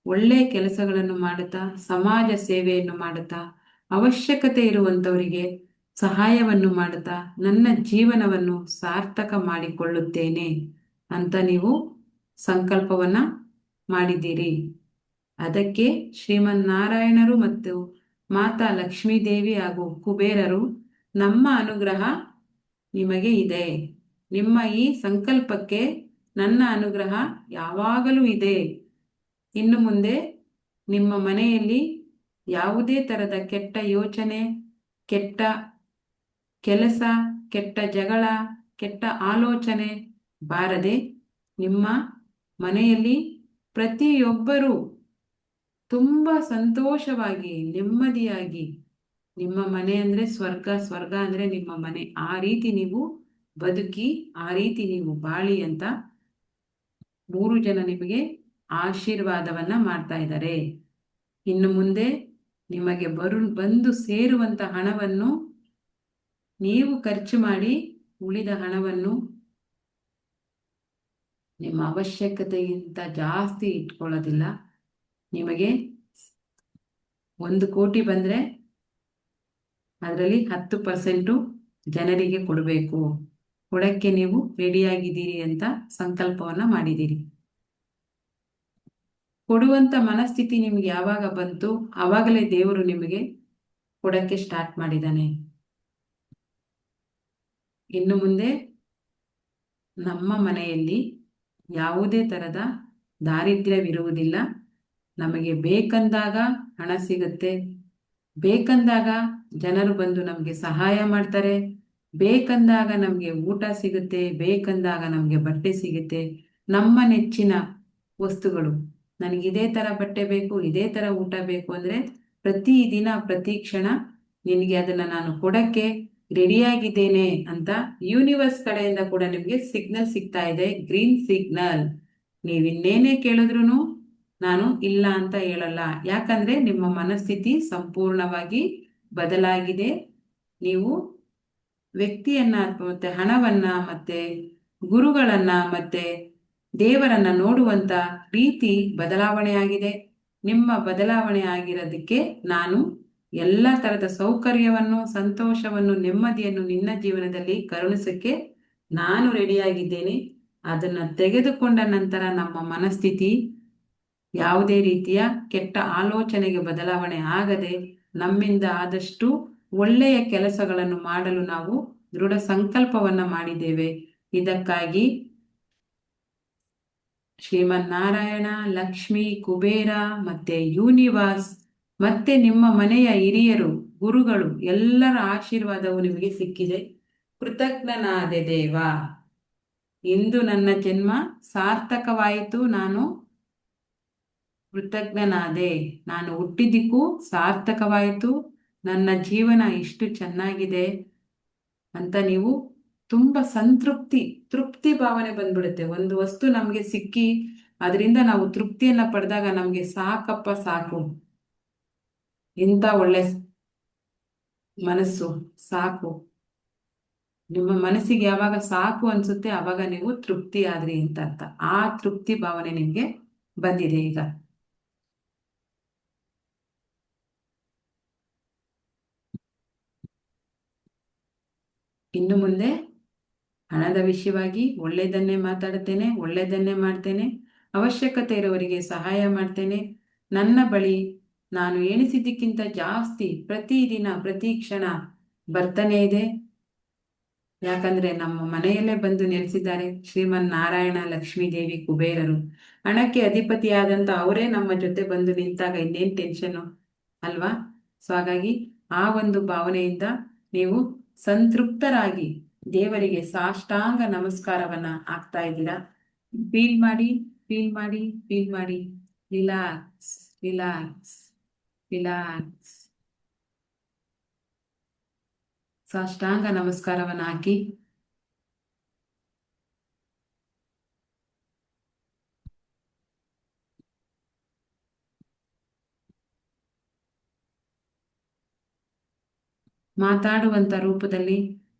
ಒಳ್ಳೆ ಕೆಲಸಗಳನ್ನು ಮಾಡುತ್ತಾ, ಸಮಾಜ ಸೇವೆಯನ್ನು ಮಾಡುತ್ತಾ, ಅವಶ್ಯಕತೆ ಇರುವಂತವರಿಗೆ ಸಹಾಯವನ್ನು ಮಾಡುತ್ತಾ ನನ್ನ ಜೀವನವನ್ನು ಸಾರ್ಥಕ ಮಾಡಿಕೊಳ್ಳುತ್ತೇನೆ ಅಂತ ನೀವು ಸಂಕಲ್ಪವನ್ನ ಮಾಡಿದ್ದೀರಿ. ಅದಕ್ಕೆ ಶ್ರೀಮನ್ನಾರಾಯಣರು ಮತ್ತು ಮಾತಾ ಲಕ್ಷ್ಮೀದೇವಿ ಹಾಗೂ ಕುಬೇರರು ನಮ್ಮ ಅನುಗ್ರಹ ನಿಮಗೆ ಇದೆ. ನಿಮ್ಮ ಈ ಸಂಕಲ್ಪಕ್ಕೆ ನನ್ನ ಅನುಗ್ರಹ ಯಾವಾಗಲೂ ಇದೆ. ಇನ್ನು ಮುಂದೆ ನಿಮ್ಮ ಮನೆಯಲ್ಲಿ ಯಾವುದೇ ತರದ ಕೆಟ್ಟ ಯೋಚನೆ, ಕೆಟ್ಟ ಕೆಲಸ, ಕೆಟ್ಟ ಜಗಳ, ಕೆಟ್ಟ ಆಲೋಚನೆ ಬಾರದೆ ನಿಮ್ಮ ಮನೆಯಲ್ಲಿ ಪ್ರತಿಯೊಬ್ಬರೂ ತುಂಬಾ ಸಂತೋಷವಾಗಿ, ನೆಮ್ಮದಿಯಾಗಿ, ನಿಮ್ಮ ಮನೆ ಅಂದ್ರೆ ಸ್ವರ್ಗ, ಸ್ವರ್ಗ ಅಂದ್ರೆ ನಿಮ್ಮ ಮನೆ, ಆ ರೀತಿ ನೀವು ಬದುಕಿ, ಆ ರೀತಿ ನೀವು ಬಾಳಿ ಅಂತ 3 ಜನ ನಿಮಗೆ ಆಶೀರ್ವಾದವನ್ನ ಮಾಡ್ತಾ ಇದ್ದಾರೆ. ಇನ್ನು ಮುಂದೆ ನಿಮಗೆ ಬಂದು ಸೇರುವಂತ ಹಣವನ್ನು ನೀವು ಖರ್ಚು ಮಾಡಿ, ಉಳಿದ ಹಣವನ್ನು ನಿಮ್ಮ ಅವಶ್ಯಕತೆಗಿಂತ ಜಾಸ್ತಿ ಇಟ್ಕೊಳ್ಳೋದಿಲ್ಲ. ನಿಮಗೆ 1 ಕೋಟಿ ಬಂದ್ರೆ ಅದರಲ್ಲಿ 10% ಜನರಿಗೆ ಕೊಡಬೇಕು. ಕೊಡಕ್ಕೆ ನೀವು ರೆಡಿಯಾಗಿದ್ದೀರಿ ಅಂತ ಸಂಕಲ್ಪವನ್ನ ಮಾಡಿದ್ದೀರಿ. ಕೊಡುವಂತ ಮನಸ್ಥಿತಿ ನಿಮ್ಗೆ ಯಾವಾಗ ಬಂತು, ಆವಾಗಲೇ ದೇವರು ನಿಮಗೆ ಕೊಡಕ್ಕೆ ಸ್ಟಾರ್ಟ್ ಮಾಡಿದ್ದಾನೆ. ಇನ್ನು ಮುಂದೆ ನಮ್ಮ ಮನೆಯಲ್ಲಿ ಯಾವುದೇ ತರದ ದಾರಿದ್ರ್ಯವಿರುವುದಿಲ್ಲ. ನಮಗೆ ಬೇಕಂದಾಗ ಹಣ ಸಿಗುತ್ತೆ, ಬೇಕಂದಾಗ ಜನರು ಬಂದು ನಮಗೆ ಸಹಾಯ ಮಾಡ್ತಾರೆ, ಬೇಕಂದಾಗ ನಮಗೆ ಊಟ ಸಿಗುತ್ತೆ, ಬೇಕಂದಾಗ ನಮಗೆ ಬಟ್ಟೆ ಸಿಗುತ್ತೆ. ನಮ್ಮ ನೆಚ್ಚಿನ ವಸ್ತುಗಳು, ನನಗೆ ಇದೇ ತರ ಬಟ್ಟೆ ಬೇಕು, ಇದೇ ತರ ಊಟ ಬೇಕು ಅಂದ್ರೆ ಪ್ರತಿ ದಿನ ಪ್ರತಿ ಕ್ಷಣ ನಿನಗೆ ಅದನ್ನ ನಾನು ಕೊಡಕ್ಕೆ ರೆಡಿಯಾಗಿದ್ದೇನೆ ಅಂತ ಯೂನಿವರ್ಸ್ ಕಡೆಯಿಂದ ಕೂಡ ನಿಮಗೆ ಸಿಗ್ನಲ್ ಸಿಗ್ತಾ ಇದೆ, ಗ್ರೀನ್ ಸಿಗ್ನಲ್. ನೀವಿನ್ನೇನೇ ಕೇಳಿದ್ರು ನಾನು ಇಲ್ಲ ಅಂತ ಹೇಳಲ್ಲ. ಯಾಕಂದ್ರೆ ನಿಮ್ಮ ಮನಸ್ಥಿತಿ ಸಂಪೂರ್ಣವಾಗಿ ಬದಲಾಗಿದೆ. ನೀವು ವ್ಯಕ್ತಿಯನ್ನ ಮತ್ತೆ ಹಣವನ್ನ ಮತ್ತೆ ಗುರುಗಳನ್ನ ಮತ್ತೆ ದೇವರನ್ನ ನೋಡುವಂತ ರೀತಿ ಬದಲಾವಣೆ ಆಗಿದೆ. ನಿಮ್ಮ ಬದಲಾವಣೆ ಆಗಿರೋದಕ್ಕೆ ನಾನು ಎಲ್ಲ ತರದ ಸೌಕರ್ಯವನ್ನು, ಸಂತೋಷವನ್ನು, ನೆಮ್ಮದಿಯನ್ನು ನಿನ್ನ ಜೀವನದಲ್ಲಿ ಕರುಣಿಸಕ್ಕೆ ನಾನು ರೆಡಿಯಾಗಿದ್ದೇನೆ. ಅದನ್ನ ತೆಗೆದುಕೊಂಡ ನಂತರ ನಮ್ಮ ಮನಸ್ಥಿತಿ ಯಾವುದೇ ರೀತಿಯ ಕೆಟ್ಟ ಆಲೋಚನೆಗೆ ಬದಲಾವಣೆ ಆಗದೆ ನಮ್ಮಿಂದ ಆದಷ್ಟು ಒಳ್ಳೆಯ ಕೆಲಸಗಳನ್ನು ಮಾಡಲು ನಾವು ದೃಢ ಸಂಕಲ್ಪವನ್ನ ಮಾಡಿದ್ದೇವೆ. ಇದಕ್ಕಾಗಿ ಶ್ರೀಮನ್ನಾರಾಯಣ, ಲಕ್ಷ್ಮಿ, ಕುಬೇರ ಮತ್ತೆ ಯೂನಿವಾಸ್ ಮತ್ತೆ ನಿಮ್ಮ ಮನೆಯ ಹಿರಿಯರು, ಗುರುಗಳು ಎಲ್ಲರ ಆಶೀರ್ವಾದವು ನಿಮಗೆ ಸಿಕ್ಕಿದೆ. ಕೃತಜ್ಞನಾದೆ ದೇವ. ಇಂದು ನನ್ನ ಜನ್ಮ ಸಾರ್ಥಕವಾಯಿತು. ನಾನು ಕೃತಜ್ಞನಾದೆ. ನಾನು ಹುಟ್ಟಿದ್ದಕ್ಕೂ ಸಾರ್ಥಕವಾಯಿತು. ನನ್ನ ಜೀವನ ಇಷ್ಟು ಚೆನ್ನಾಗಿದೆ ಅಂತ ನೀವು ತುಂಬಾ ತೃಪ್ತಿ ಭಾವನೆ ಬಂದ್ಬಿಡುತ್ತೆ. ಒಂದು ವಸ್ತು ನಮ್ಗೆ ಸಿಕ್ಕಿ ಅದರಿಂದ ನಾವು ತೃಪ್ತಿಯನ್ನ ಪಡೆದಾಗ ನಮ್ಗೆ ಸಾಕಪ್ಪ ಸಾಕು, ಇಂಥ ಒಳ್ಳೆ ಮನಸ್ಸು ಸಾಕು. ನಿಮ್ಮ ಮನಸ್ಸಿಗೆ ಯಾವಾಗ ಸಾಕು ಅನ್ಸುತ್ತೆ ಆವಾಗ ನೀವು ತೃಪ್ತಿ ಆದ್ರಿ ಅಂತ ಅರ್ಥ. ಆ ತೃಪ್ತಿ ಭಾವನೆ ನಿಮ್ಗೆ ಬಂದಿದೆ ಈಗ. ಇನ್ನು ಮುಂದೆ ಹಣದ ವಿಷಯವಾಗಿ ಒಳ್ಳೆಯದನ್ನೇ ಮಾತಾಡುತ್ತೇನೆ, ಒಳ್ಳೆಯದನ್ನೇ ಮಾಡ್ತೇನೆ, ಅವಶ್ಯಕತೆ ಇರುವವರಿಗೆ ಸಹಾಯ ಮಾಡ್ತೇನೆ. ನನ್ನ ಬಳಿ ನಾನು ಎಣಿಸಿದ್ದಕ್ಕಿಂತ ಜಾಸ್ತಿ ಪ್ರತಿದಿನ ಪ್ರತಿ ಕ್ಷಣ ಬರ್ತಾನೆ ಇದೆ. ಯಾಕಂದ್ರೆ ನಮ್ಮ ಮನೆಯಲ್ಲೇ ಬಂದು ನೆಲೆಸಿದ್ದಾರೆ ಶ್ರೀಮನ್ನಾರಾಯಣ, ಲಕ್ಷ್ಮೀದೇವಿ, ಕುಬೇರರು. ಹಣಕ್ಕೆ ಅಧಿಪತಿಯಾದಂತ ಅವರೇ ನಮ್ಮ ಜೊತೆ ಬಂದು ನಿಂತಾಗ ಇನ್ನೇನ್ ಟೆನ್ಷನ್ನು ಅಲ್ವಾ? ಸೊ ಹಾಗಾಗಿ ಆ ಒಂದು ಭಾವನೆಯಿಂದ ನೀವು ಸಂತೃಪ್ತರಾಗಿ ದೇವರಿಗೆ ಸಾಷ್ಟಾಂಗ ನಮಸ್ಕಾರವನ್ನ ಹಾಕ್ತಾ ಇದ್ದೀರಾ. ಫೀಲ್ ಮಾಡಿ, ಫೀಲ್ ಮಾಡಿ, ಫೀಲ್ ಮಾಡಿ. Relax, relax, relax. ಸಾಷ್ಟಾಂಗ ನಮಸ್ಕಾರವನ್ನ ಹಾಕಿ ಮಾತಾಡುವಂಥ ರೂಪದಲ್ಲಿ,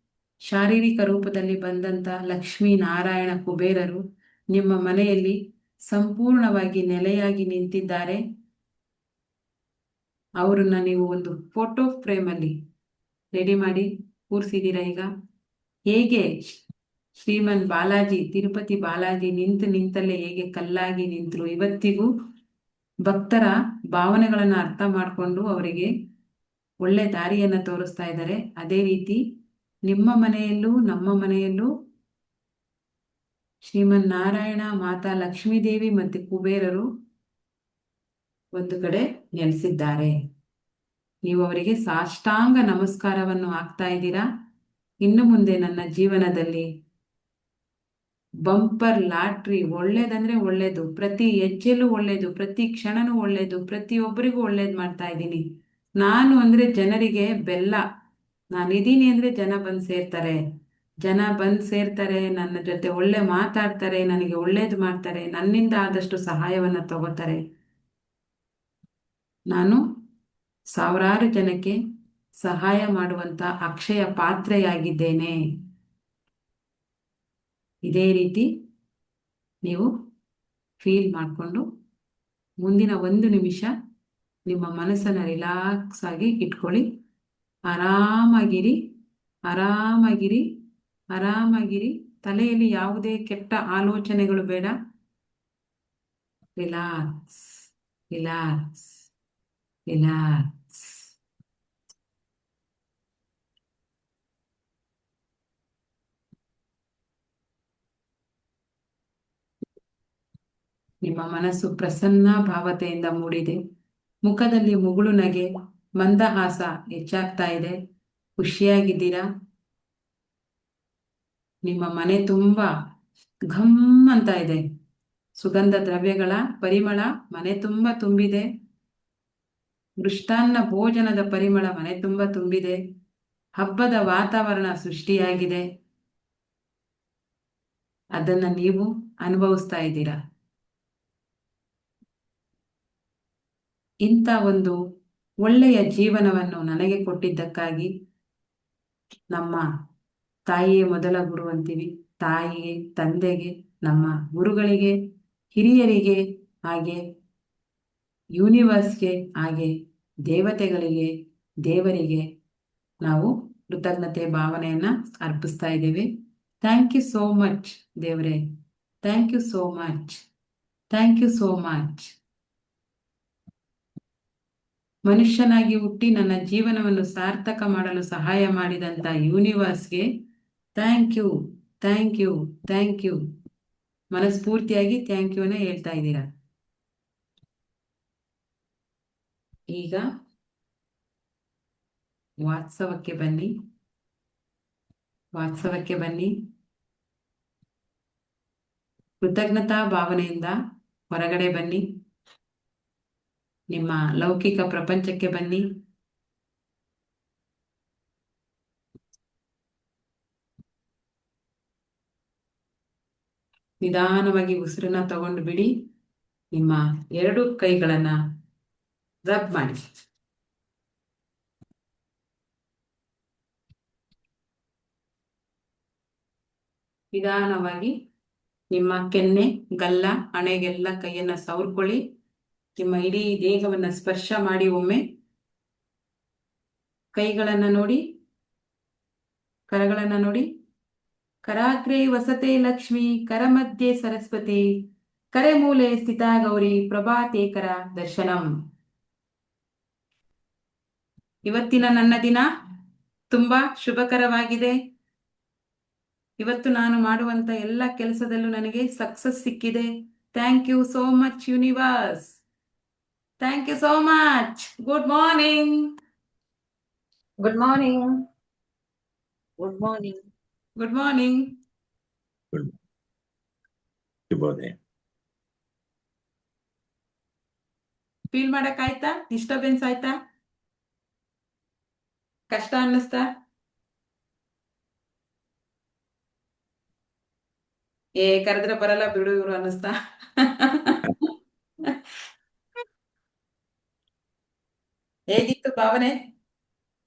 ಶಾರೀರಿಕ ರೂಪದಲ್ಲಿ ಬಂದಂಥ ಲಕ್ಷ್ಮೀ ನಾರಾಯಣ ಕುಬೇರರು ನಿಮ್ಮ ಮನೆಯಲ್ಲಿ ಸಂಪೂರ್ಣವಾಗಿ ನೆಲೆಯಾಗಿ ನಿಂತಿದ್ದಾರೆ. ಅವರನ್ನ ನೀವು ಒಂದು ಫೋಟೋ ಫ್ರೇಮಲ್ಲಿ ರೆಡಿ ಮಾಡಿ ಕೂರಿಸಿದ್ದೀರಾ. ಈಗ ಹೇಗೆ ಶ್ರೀಮನ್ ಬಾಲಾಜಿ, ತಿರುಪತಿ ಬಾಲಾಜಿ ನಿಂತಲ್ಲೇ ಹೇಗೆ ಕಲ್ಲಾಗಿ ನಿಂತರು, ಇವತ್ತಿಗೂ ಭಕ್ತರ ಭಾವನೆಗಳನ್ನು ಅರ್ಥ ಮಾಡಿಕೊಂಡು ಅವರಿಗೆ ಒಳ್ಳೆ ದಾರಿಯನ್ನು ತೋರಿಸ್ತಾ ಇದ್ದಾರೆ. ಅದೇ ರೀತಿ ನಿಮ್ಮ ಮನೆಯಲ್ಲೂ ನಮ್ಮ ಮನೆಯಲ್ಲೂ ಶ್ರೀಮನ್ ನಾರಾಯಣ, ಮಾತಾ ಲಕ್ಷ್ಮೀದೇವಿ ಮತ್ತು ಕುಬೇರರು ಒಂದು ಕಡೆ ನೆಲೆಸಿದ್ದಾರೆ. ನೀವು ಅವರಿಗೆ ಸಾಷ್ಟಾಂಗ ನಮಸ್ಕಾರವನ್ನು ಹಾಕ್ತಾ ಇದ್ದೀರಾ. ಇನ್ನು ಮುಂದೆ ನನ್ನ ಜೀವನದಲ್ಲಿ ಬಂಪರ್ ಲಾಟ್ರಿ, ಒಳ್ಳೇದಂದ್ರೆ ಒಳ್ಳೇದು, ಪ್ರತಿ ಹೆಜ್ಜೆಲೂ ಒಳ್ಳೇದು, ಪ್ರತಿ ಕ್ಷಣನೂ ಒಳ್ಳೇದು, ಪ್ರತಿಯೊಬ್ಬರಿಗೂ ಒಳ್ಳೇದು ಮಾಡ್ತಾ ಇದ್ದೀನಿ. ನಾನು ಅಂದ್ರೆ ಜನರಿಗೆ ಬೆಲ್ಲ. ನಾನಿದ್ದೀನಿ ಅಂದ್ರೆ ಜನ ಬಂದು ಸೇರ್ತಾರೆ, ಜನ ಬಂದು ಸೇರ್ತಾರೆ, ನನ್ನ ಜೊತೆ ಒಳ್ಳೆ ಮಾತಾಡ್ತಾರೆ, ನನಗೆ ಒಳ್ಳೇದು ಮಾಡ್ತಾರೆ, ನನ್ನಿಂದ ಆದಷ್ಟು ಸಹಾಯವನ್ನು ತಗೋತಾರೆ. ನಾನು ಸಾವಿರಾರು ಜನಕ್ಕೆ ಸಹಾಯ ಮಾಡುವಂತ ಅಕ್ಷಯ ಪಾತ್ರೆಯಾಗಿದ್ದೇನೆ. ಇದೇ ರೀತಿ ನೀವು ಫೀಲ್ ಮಾಡಿಕೊಂಡು ಮುಂದಿನ 1 ನಿಮಿಷ ನಿಮ್ಮ ಮನಸ್ಸನ್ನು ರಿಲ್ಯಾಕ್ಸ್ ಆಗಿ ಇಟ್ಕೊಳ್ಳಿ. ಆರಾಮಾಗಿರಿ, ಆರಾಮಾಗಿರಿ, ಆರಾಮಾಗಿರಿ. ತಲೆಯಲ್ಲಿ ಯಾವುದೇ ಕೆಟ್ಟ ಆಲೋಚನೆಗಳು ಬೇಡ. Relax, relax, relax. ನಿಮ್ಮ ಮನಸ್ಸು ಪ್ರಸನ್ನ ಭಾವತೆಯಿಂದ ಮೂಡಿದೆ. ಮುಖದಲ್ಲಿ ಮುಗುಳು ನಗೆ, ಮಂದಹಾಸ ಹೆಚ್ಚಾಗ್ತಾ ಇದೆ. ಖುಷಿಯಾಗಿದ್ದೀರಾ. ನಿಮ್ಮ ಮನೆ ತುಂಬಾ ಘಮ್ ಅಂತ ಇದೆ. ಸುಗಂಧ ದ್ರವ್ಯಗಳ ಪರಿಮಳ ಮನೆ ತುಂಬ ತುಂಬಿದೆ. ಮೃಷ್ಟಾನ್ನ ಭೋಜನದ ಪರಿಮಳ ಮನೆ ತುಂಬ ತುಂಬಿದೆ. ಹಬ್ಬದ ವಾತಾವರಣ ಸೃಷ್ಟಿಯಾಗಿದೆ. ಅದನ್ನ ನೀವು ಅನುಭವಿಸ್ತಾ ಇದ್ದೀರಾ. ಇಂಥ ಒಂದು ಒಳ್ಳೆಯ ಜೀವನವನ್ನು ನನಗೆ ಕೊಟ್ಟಿದ್ದಕ್ಕಾಗಿ ನಮ್ಮ ತಾಯಿಯೇ ಮೊದಲ ಗುರು ಅಂತೀವಿ. ತಾಯಿಗೆ, ತಂದೆಗೆ, ನಮ್ಮ ಗುರುಗಳಿಗೆ, ಹಿರಿಯರಿಗೆ, ಹಾಗೆ ಯೂನಿವರ್ಸ್ಗೆ, ಹಾಗೆ ದೇವತೆಗಳಿಗೆ, ದೇವರಿಗೆ ನಾವು ಕೃತಜ್ಞತೆ ಭಾವನೆಯನ್ನ ಅರ್ಪಿಸ್ತಾ ಇದ್ದೇವೆ. ಥ್ಯಾಂಕ್ ಯು ಸೋ ಮಚ್ ದೇವರೇ, thank you so much, thank you so much. ಮನುಷ್ಯನಾಗಿ ಹುಟ್ಟಿ ನನ್ನ ಜೀವನವನ್ನು ಸಾರ್ಥಕ ಮಾಡಲು ಸಹಾಯ ಮಾಡಿದಂಥ ಯೂನಿವರ್ಸ್ಗೆ thank you, thank you, thank you. ಮನಸ್ಫೂರ್ತಿಯಾಗಿ ಥ್ಯಾಂಕ್ ಯುನ ಹೇಳ್ತಾ ಇದ್ದೀರಾ. ಈಗ ವಾಸ್ತವಕ್ಕೆ ಬನ್ನಿ, ವಾಸ್ತವಕ್ಕೆ ಬನ್ನಿ. ಕೃತಜ್ಞತಾ ಭಾವನೆಯಿಂದ ಹೊರಗಡೆ ಬನ್ನಿ. ನಿಮ್ಮ ಲೌಕಿಕ ಪ್ರಪಂಚಕ್ಕೆ ಬನ್ನಿ. ನಿಧಾನವಾಗಿ ಉಸಿರನ್ನ ತಗೊಂಡು ಬಿಡಿ. ನಿಮ್ಮ 2 ಕೈಗಳನ್ನ ರಬ್ ಮಾಡಿ. ನಿಧಾನವಾಗಿ ನಿಮ್ಮ ಕೆನ್ನೆ, ಗಲ್ಲ, ಹಣೆಗೆಲ್ಲ ಕೈಯನ್ನ ಸವರ್ಕೊಳ್ಳಿ. ನಿಮ್ಮ ಇಡೀ ದೇಹವನ್ನ ಸ್ಪರ್ಶ ಮಾಡಿ. ಒಮ್ಮೆ ಕೈಗಳನ್ನ ನೋಡಿ, ಕರಗಳನ್ನ ನೋಡಿ. ಕರಾಗ್ರೆ ವಸತೆ ಲಕ್ಷ್ಮಿ, ಕರ ಮಧ್ಯೆ ಸರಸ್ವತಿ, ಕರೆ ಮೂಲೆ ಸ್ಥಿತ ಗೌರಿ, ಪ್ರಭಾತೇಕರ ದರ್ಶನಂ. ಇವತ್ತಿನ ನನ್ನ ದಿನ ತುಂಬಾ ಶುಭಕರವಾಗಿದೆ. ಇವತ್ತು ನಾನು ಮಾಡುವಂತ ಎಲ್ಲ ಕೆಲಸದಲ್ಲೂ ನನಗೆ ಸಕ್ಸಸ್ ಸಿಕ್ಕಿದೆ. Thank you so much universe. Thank you so much. Good morning. Good morning. Good morning. Good morning. ಶುಭೋದಯ. ಫೀಲ್ ಮಾಡಕ್ ಆಯ್ತಾ? ಡಿಸ್ಟರ್ಬೆನ್ಸ್ ಆಯ್ತಾ? ಕಷ್ಟ ಅನ್ನಿಸ್ತಾ? ಕರೆದ್ರೆ ಬರಲ್ಲ ಬಿಡು ಇವ್ರು ಅನ್ನಿಸ್ತಾ? ಹೇಗಿತ್ತು ಭಾವನೆ?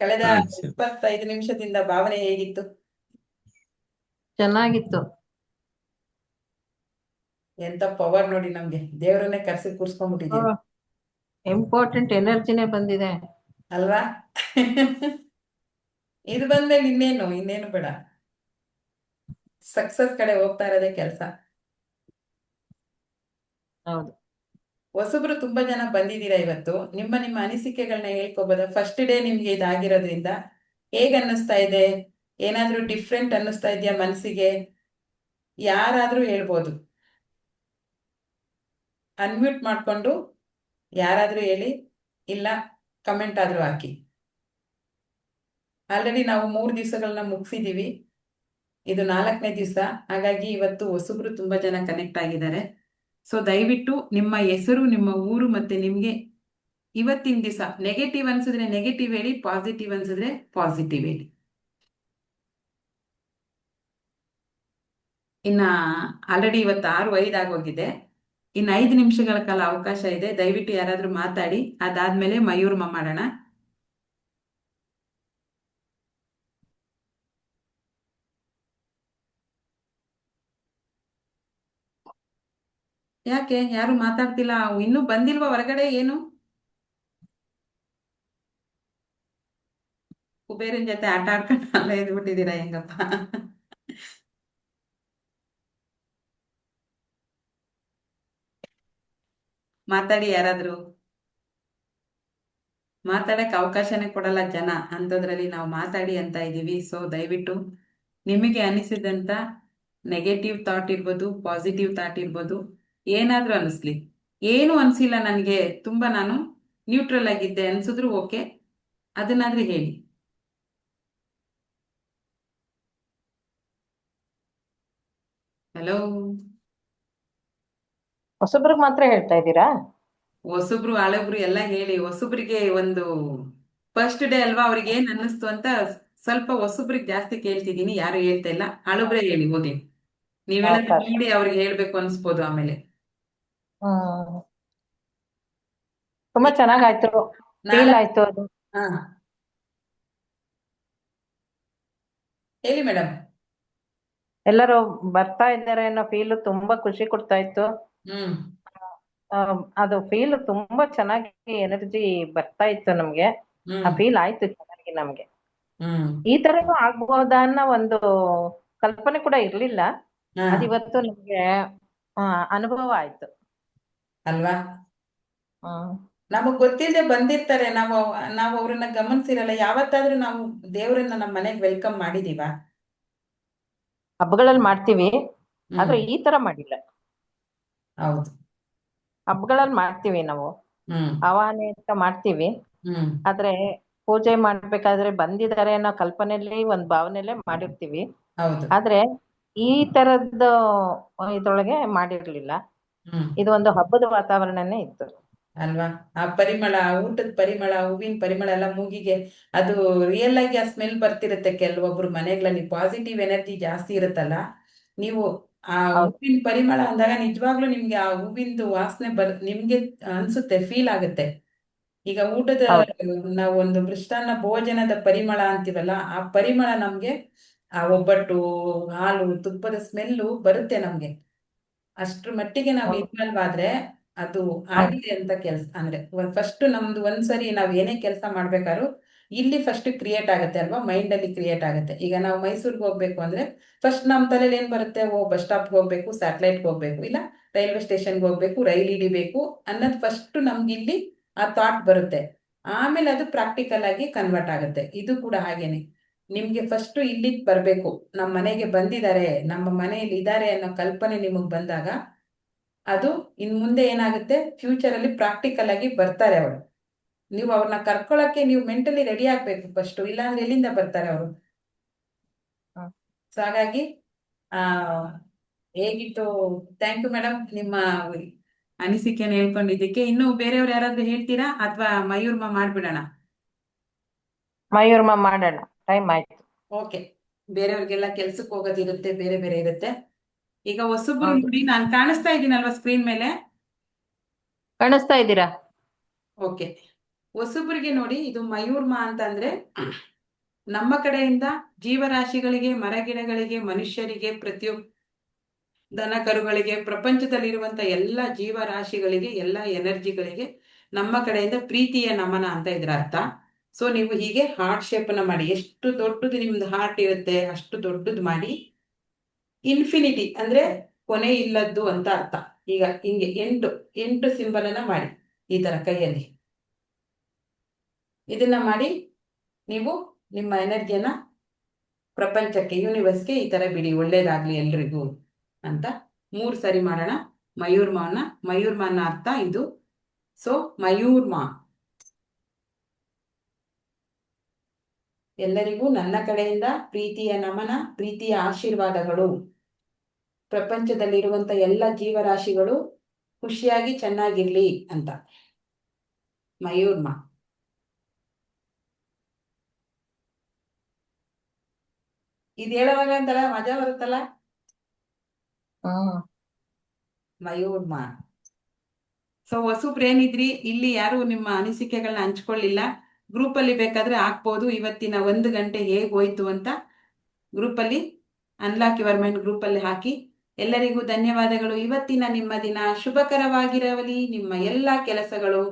ಕಳೆದ ಅಚ್ಚಾ. 25 ನಿಮಿಷದಿಂದ ಭಾವನೆ ಹೇಗಿತ್ತು? ಚೆನ್ನಾಗಿತ್ತು. ಎಂತ ಪವರ್ ನೋಡಿ, ನಮ್ಗೆ ದೇವರನ್ನೇ ಕರ್ಸಿ ಕೂರ್ಸ್ಕೊಂಡ್ಬಿಟ್ಟಿದ್ದೀವಿ ಇಂಪಾರ್ಟೆಂಟ್ ಎನರ್ಜಿನೇ ಬಂದಿದೆ. ಅಲ್ವಾ? ಇದು ಬಂದ್ಮೇಲೆ ಇನ್ನೇನು ಬೇಡ, ಸಕ್ಸಸ್ ಕಡೆ ಹೋಗ್ತಾ ಇರೋದೇ ಕೆಲಸ. ಹೌದು. ಹೊಸಬ್ರು ತುಂಬಾ ಜನ ಬಂದಿದ್ದೀರಾ ಇವತ್ತು. ನಿಮ್ಮ ಅನಿಸಿಕೆಗಳನ್ನ ಹೇಳ್ಕೋಬೋದ? ಫಸ್ಟ್ ಡೇ ನಿಮ್ಗೆ ಇದಾಗಿರೋದ್ರಿಂದ ಹೇಗ್ ಅನ್ನಿಸ್ತಾ ಇದೆ? ಏನಾದ್ರೂ ಡಿಫ್ರೆಂಟ್ ಅನ್ನಿಸ್ತಾ ಇದೆಯಾ ಮನಸ್ಸಿಗೆ? ಯಾರಾದ್ರೂ ಹೇಳ್ಬೋದು, ಅನ್ಮ್ಯೂಟ್ ಮಾಡ್ಕೊಂಡು ಯಾರಾದ್ರೂ ಹೇಳಿ, ಇಲ್ಲ ಕಮೆಂಟ್ ಆದ್ರೂ ಹಾಕಿ. ಆಲ್ರೆಡಿ ನಾವು 3 ದಿವಸಗಳನ್ನ ಮುಗಿಸಿದೀವಿ, ಇದು 4ನೇ ದಿವಸ. ಹಾಗಾಗಿ ಇವತ್ತು ಹೊಸಬ್ರು ತುಂಬಾ ಜನ ಕನೆಕ್ಟ್ ಆಗಿದ್ದಾರೆ. ಸೊ ದಯವಿಟ್ಟು ನಿಮ್ಮ ಹೆಸರು, ನಿಮ್ಮ ಊರು, ಮತ್ತೆ ನಿಮ್ಗೆ ಇವತ್ತಿನ ದಿವಸ ನೆಗೆಟಿವ್ ಅನ್ಸಿದ್ರೆ ನೆಗೆಟಿವ್ ಹೇಳಿ, ಪಾಸಿಟಿವ್ ಅನ್ಸಿದ್ರೆ ಪಾಸಿಟಿವ್ ಹೇಳಿ. ಇನ್ನ ಆಲ್ರೆಡಿ ಇವತ್ತು 6:05 ಆಗೋಗಿದೆ. ಇನ್ನು 5 ನಿಮಿಷಗಳ ಕಾಲ ಅವಕಾಶ ಇದೆ. ದಯವಿಟ್ಟು ಯಾರಾದ್ರೂ ಮಾತಾಡಿ, ಅದಾದ್ಮೇಲೆ ಮಯೂರ್ಮ ಮಾಡೋಣ. ಯಾಕೆ ಯಾರು ಮಾತಾಡ್ತಿಲ್ಲ? ಇನ್ನೂ ಬಂದಿಲ್ವಾ ಹೊರಗಡೆ? ಏನು ಕುಬೇರನ್ ಜೊತೆ ಆಟ ಆಡ್ಕೊಂಡು ಅಲ್ಲ ಎದ್ಬಿಟ್ಟಿದ್ದೀರಾ ಹೆಂಗಪ್ಪ? ಮಾತಾಡಿ, ಯಾರಾದ್ರೂ ಮಾತಾಡಕ್ ಅವಕಾಶನೇ ಕೊಡಲ್ಲ ಜನ, ಅಂಥದ್ರಲ್ಲಿ ನಾವು ಮಾತಾಡಿ ಅಂತ ಇದ್ದೀವಿ. ಸೊ ದಯವಿಟ್ಟು ನಿಮಗೆ ಅನಿಸಿದಂತ ನೆಗೆಟಿವ್ ಥಾಟ್ ಇರ್ಬೋದು, ಪಾಸಿಟಿವ್ ಥಾಟ್ ಇರ್ಬೋದು, ಏನಾದ್ರೂ ಅನಿಸ್ಲಿ. ಏನು ಅನಿಸಿಲ್ಲ ನನಗೆ, ತುಂಬಾ ನಾನು ನ್ಯೂಟ್ರಲ್ ಆಗಿದ್ದೆ ಅನ್ಸಿದ್ರು ಓಕೆ, ಅದನ್ನಾದ್ರೂ ಹೇಳಿ. ಹಲೋ, ಹೊಸಬ್ರಿಗೆ ಮಾತ್ರ ಹೇಳ್ತಾ ಇದ್ದೀರಾ? ಹೊಸಬ್ರು ಹಳಬ್ರು ಎಲ್ಲ ಹೇಳಿ. ಹೊಸಬ್ರಿಗೆ ಒಂದು ಫಸ್ಟ್ ಡೇ ಅಲ್ವಾ, ಅವ್ರಿಗೆ ಏನ್ ಅನ್ನಿಸ್ತು ಅಂತ ಸ್ವಲ್ಪ ಹೊಸಬ್ರಿಗೆ ಜಾಸ್ತಿ ಕೇಳ್ತಿದ್ದೀನಿ. ಯಾರು ಹೇಳ್ತಾ ಇಲ್ಲ, ಹಳಬ್ರೇ ಹೇಳಿ ಹೋಗ್ಲಿ. ನೀವೆಲ್ಲ ಅವಕಾಶ. ನೋಡಿ ಅವ್ರಿಗೆ ಹೇಳ್ಬೇಕು ಅನ್ಸ್ಬೋದು ಆಮೇಲೆ. ಹ್ಮ್ ತುಂಬಾ ಚೆನ್ನಾಗಾಯ್ತು, ಫೀಲ್ ನಾಲ್ಕು ಆಯ್ತು ಅದು. ಹಾ ಹೇಳಿ ಮೇಡಮ್. ಎಲ್ಲರೂ ಬರ್ತಾ ಇದ್ದಾರೆ ಅನ್ನೋ ಫೀಲ್ ತುಂಬಾ ಖುಷಿ ಕೊಡ್ತಾ ಇತ್ತು. ಹ್ಮ್ ಅದು ಫೀಲ್ ತುಂಬಾ ಚೆನ್ನಾಗಿ ಎನರ್ಜಿ ಬರ್ತಾ ಇತ್ತು ನಮ್ಗೆ. ಆ ಹ್ಮ್ ಫೀಲ್ ಆಯ್ತು ಚೆನ್ನಾಗಿ ನಮ್ಗೆ. ಹ್ಮ್ ಈ ತರನೂ ಆಗ್ಬಹುದಾ ಅನ್ನೋ ಒಂದು ಕಲ್ಪನೆ ಕೂಡ ಇರ್ಲಿಲ್ಲ. ಹಾ ಅದಿವತ್ತು ನಮ್ಗೆ ಅನುಭವ ಆಯ್ತು. ಅಲ್ವಾ? ಹ್ಮ್ ನಮಗ್ ಗೊತ್ತಿಲ್ಲದೆ ಬಂದಿರ್ತಾರೆ, ನಾವು ಅವ್ರನ್ನ ಗಮನಿಸಿರಲ್ಲ. ಯಾವತ್ತಾದ್ರೂ ನಾವು ದೇವರನ್ನ ನಮ್ಮ ಮನೆಗೆ ವೆಲ್ಕಮ್ ಮಾಡಿದೀವ? ಹಬ್ಬಗಳಲ್ಲಿ ಮಾಡ್ತೀವಿ, ಆದ್ರೆ ಹ್ಮ್ ಈ ತರ ಮಾಡಿಲ್ಲ. ಹೌದು. ಹಬ್ಬಗಳಲ್ಲಿ ಮಾಡ್ತೀವಿ ನಾವು, ಹ್ಮ್ ಆವಾಹನೆ ಅಂತ ಮಾಡ್ತೀವಿ. ಹ್ಮ್ ಆದ್ರೆ ಪೂಜೆ ಮಾಡ್ಬೇಕಾದ್ರೆ ಬಂದಿದ್ದಾರೆ ಅನ್ನೋ ಕಲ್ಪನೆಯಲ್ಲಿ ಒಂದ್ ಭಾವನೆಯಲ್ಲೇ ಮಾಡಿರ್ತೀವಿ. ಹೌದು. ಆದ್ರೆ ಈ ತರದ್ದು ಇದ್ರೊಳಗೆ ಮಾಡಿರ್ಲಿಲ್ಲ. ಹ್ಮ್ ಇದು ಒಂದು ಹಬ್ಬದ ವಾತಾವರಣನೇ ಇತ್ತು. ಅಲ್ವಾ? ಆ ಪರಿಮಳ, ಊಟದ ಪರಿಮಳ, ಹೂವಿನ ಪರಿಮಳ ಎಲ್ಲ ಮೂಗಿಗೆ ಅದು ರಿಯಲ್ ಆಗಿ ಆ ಸ್ಮೆಲ್ ಬರ್ತಿರುತ್ತೆ. ಕೆಲವೊಬ್ರು ಮನೆಗಳಲ್ಲಿ ಪಾಸಿಟಿವ್ ಎನರ್ಜಿ ಜಾಸ್ತಿ ಇರುತ್ತಲ್ಲ, ನೀವು ಆ ಹೌದು. ಹೂವಿನ ಪರಿಮಳ ಅಂದಾಗ ನಿಜವಾಗ್ಲೂ ನಿಮ್ಗೆ ಆ ಹೂವಿಂದು ವಾಸನೆ ನಿಮ್ಗೆ ಅನ್ಸುತ್ತೆ, ಫೀಲ್ ಆಗುತ್ತೆ. ಈಗ ಊಟದ ಹೌದು. ನಾವು ಒಂದು ಮೃಷ್ಟಾನ್ನ ಭೋಜನದ ಪರಿಮಳ ಅಂತೀವಲ್ಲ, ಆ ಪರಿಮಳ ನಮ್ಗೆ ಆ ಒಬ್ಬಟ್ಟು, ಹಾಲು, ತುಪ್ಪದ ಸ್ಮೆಲ್ಲು ಬರುತ್ತೆ ನಮ್ಗೆ. ಅಷ್ಟ್ರ ಮಟ್ಟಿಗೆ ನಾವು ಹೌದು. ಇನ್ವಾಲ್ವ್ ಆದ್ರೆ ಅದು ಹೌದು. ಆಗಿದೆ ಅಂತ ಕೆಲಸ. ಅಂದ್ರೆ ಫಸ್ಟ್ ನಮ್ದು ಒಂದ್ಸರಿ ನಾವ್ ಏನೇ ಕೆಲಸ ಮಾಡ್ಬೇಕಾದ್ರೂ ಇಲ್ಲಿ ಫಸ್ಟ್ ಕ್ರಿಯೇಟ್ ಆಗುತ್ತೆ ಅಲ್ವಾ, ಮೈಂಡ್ ಅಲ್ಲಿ ಕ್ರಿಯೇಟ್ ಆಗುತ್ತೆ. ಈಗ ನಾವು ಮೈಸೂರ್ಗೆ ಹೋಗ್ಬೇಕು ಅಂದ್ರೆ ಫಸ್ಟ್ ನಮ್ ತಲೆಯಲ್ಲಿ ಏನ್ ಬರುತ್ತೆ? ಬಸ್ ಸ್ಟಾಪ್ಗೆ ಹೋಗ್ಬೇಕು, ಸ್ಯಾಟಲೈಟ್ಗೆ ಹೋಗ್ಬೇಕು, ಇಲ್ಲ ರೈಲ್ವೆ ಸ್ಟೇಷನ್ಗೆ ಹೋಗ್ಬೇಕು, ರೈಲ್ ಹಿಡಿಬೇಕು ಅನ್ನೋದು ಫಸ್ಟ್ ನಮ್ಗೆ ಇಲ್ಲಿ ಆ ಥಾಟ್ ಬರುತ್ತೆ. ಆಮೇಲೆ ಅದು ಪ್ರಾಕ್ಟಿಕಲ್ ಆಗಿ ಕನ್ವರ್ಟ್ ಆಗುತ್ತೆ. ಇದು ಕೂಡ ಹಾಗೇನೆ, ನಿಮ್ಗೆ ಫಸ್ಟ್ ಇಲ್ಲಿಗೆ ಬರ್ಬೇಕು. ನಮ್ಮ ಮನೆಗೆ ಬಂದಿದ್ದಾರೆ, ನಮ್ಮ ಮನೆಯಲ್ಲಿ ಇದ್ದಾರೆ ಅನ್ನೋ ಕಲ್ಪನೆ ನಿಮಗ್ ಬಂದಾಗ ಅದು ಇನ್ ಮುಂದೆ ಏನಾಗುತ್ತೆ, ಫ್ಯೂಚರ್ ಅಲ್ಲಿ ಪ್ರಾಕ್ಟಿಕಲ್ ಆಗಿ ಬರ್ತಾರೆ ಅವರು. ನೀವು ಅವ್ರನ್ನ ಕರ್ಕೊಳಕ್ಕೆ ನೀವು ಮೆಂಟಲಿ ರೆಡಿ ಆಗ್ಬೇಕು ಫಸ್ಟ್, ಇಲ್ಲಾಂದ್ರೆ ಎಲ್ಲಿಂದ ಬರ್ತಾರೆ ಅವರು? ಹ್ಮ್. ಸೊ ಹಾಗಾಗಿ ಆ ಹೇಗಿತ್ತು? ಥ್ಯಾಂಕ್ ಯು ಮೇಡಮ್, ನಿಮ್ಮ ಅನಿಸಿಕೆನ ಹೇಳ್ಕೊಂಡಿದ್ದಕ್ಕೆ. ಇನ್ನು ಬೇರೆಯವ್ರು ಯಾರಾದ್ರೂ ಹೇಳ್ತೀರಾ ಅಥವಾ ಮಯೂರ್ಮ ಮಾಡ್ಬಿಡೋಣ? ಮಯೂರ್ಮ ಮಾಡೋಣ, ಟೈಮ್ ಆಯ್ತು. ಓಕೆ. ಬೇರೆಯವ್ರಿಗೆಲ್ಲ ಕೆಲ್ಸಕ್ಕೆ ಹೋಗೋದಿರುತ್ತೆ, ಬೇರೆ ಬೇರೆ ಇರುತ್ತೆ. ಈಗ ಹೊಸಬ್ರು ಹೌದು. ನೋಡಿ, ನಾನು ಕಾಣಿಸ್ತಾ ಇದ್ದೀನಲ್ವಾ ಸ್ಕ್ರೀನ್ ಮೇಲೆ? ಕಾಣಿಸ್ತಾ ಇದ್ದೀರಾ? ಓಕೆ. ಹೊಸಬ್ರಿಗೆ ನೋಡಿ, ಇದು ಮಯೂರ್ಮ ಅಂತಂದ್ರೆ ನಮ್ಮ ಕಡೆಯಿಂದ ಜೀವರಾಶಿಗಳಿಗೆ, ಮರಗಿಡಗಳಿಗೆ, ಮನುಷ್ಯರಿಗೆ, ಪ್ರತಿಯೊಬ್ಬ ದನ ಕರುಗಳಿಗೆ, ಪ್ರಪಂಚದಲ್ಲಿರುವಂತ ಎಲ್ಲ ಜೀವರಾಶಿಗಳಿಗೆ, ಎಲ್ಲ ಎನರ್ಜಿಗಳಿಗೆ ನಮ್ಮ ಕಡೆಯಿಂದ ಪ್ರೀತಿಯ ನಮನ ಅಂತ ಇದ್ರ ಅರ್ಥ. ಸೊ ನೀವು ಹೀಗೆ ಹಾರ್ಟ್ ಶೇಪನ್ನ ಮಾಡಿ, ಎಷ್ಟು ದೊಡ್ಡದು ನಿಮ್ದು ಹಾರ್ಟ್ ಇರುತ್ತೆ ಅಷ್ಟು ದೊಡ್ಡದು ಮಾಡಿ. ಇನ್ಫಿನಿಟಿ ಅಂದ್ರೆ ಕೊನೆ ಇಲ್ಲದ್ದು ಅಂತ ಅರ್ಥ. ಈಗ ಹಿಂಗೆ ಎಂಟು ಸಿಂಬಲ್ ಅನ್ನ ಮಾಡಿ ಈ ತರ ಕೈಯಲ್ಲಿ. ಇದನ್ನ ಮಾಡಿ ನೀವು ನಿಮ್ಮ ಎನರ್ಜಿಯನ್ನ ಪ್ರಪಂಚಕ್ಕೆ, ಯೂನಿವರ್ಸ್ಗೆ ಈ ತರ ಬಿಡಿ, ಒಳ್ಳೇದಾಗ್ಲಿ ಎಲ್ರಿಗೂ ಅಂತ 3 ಸರಿ ಮಾಡೋಣ. ಮಯೂರ್ಮನ ಅರ್ಥ ಇದು. ಸೊ ಮಯೂರ್ಮ. ಎಲ್ಲರಿಗೂ ನನ್ನ ಕಡೆಯಿಂದ ಪ್ರೀತಿಯ ನಮನ, ಪ್ರೀತಿಯ ಆಶೀರ್ವಾದಗಳು. ಪ್ರಪಂಚದಲ್ಲಿರುವಂತ ಎಲ್ಲ ಜೀವರಾಶಿಗಳು ಖುಷಿಯಾಗಿ ಚೆನ್ನಾಗಿರ್ಲಿ ಅಂತ. ಮಯೂರ್ಮ. ಇದು ಹೇಳುವಾಗ ಅಂತಲ್ಲ ಮಜಾ ಬರುತ್ತಲ್ಲ. ಮಯೂರ್ಮ. ಸೊ ಹೊಸಬ್ರು ಏನಿದ್ರಿ ಇಲ್ಲಿ, ಯಾರು ನಿಮ್ಮ ಅನಿಸಿಕೆಗಳನ್ನ ಹಂಚ್ಕೊಳ್ಳಿಲ್ಲ, ಗ್ರೂಪ್ ಅಲ್ಲಿ ಬೇಕಾದ್ರೆ ಹಾಕ್ಬೋದು. ಇವತ್ತಿನ 1 ಗಂಟೆ ಹೇಗ್ ಹೋಯ್ತು ಅಂತ ಗ್ರೂಪ್ ಅಲ್ಲಿ, ಅನ್ಲಾಕ್ ಯುವರ್ ಮೈಂಡ್ ಗ್ರೂಪ್ ಅಲ್ಲಿ ಹಾಕಿ. ಎಲ್ಲರಿಗೂ ಧನ್ಯವಾದಗಳು. ಇವತ್ತಿನ ನಿಮ್ಮ ದಿನ ಶುಭಕರವಾಗಿರಲಿ. ನಿಮ್ಮ ಎಲ್ಲಾ ಕೆಲಸಗಳು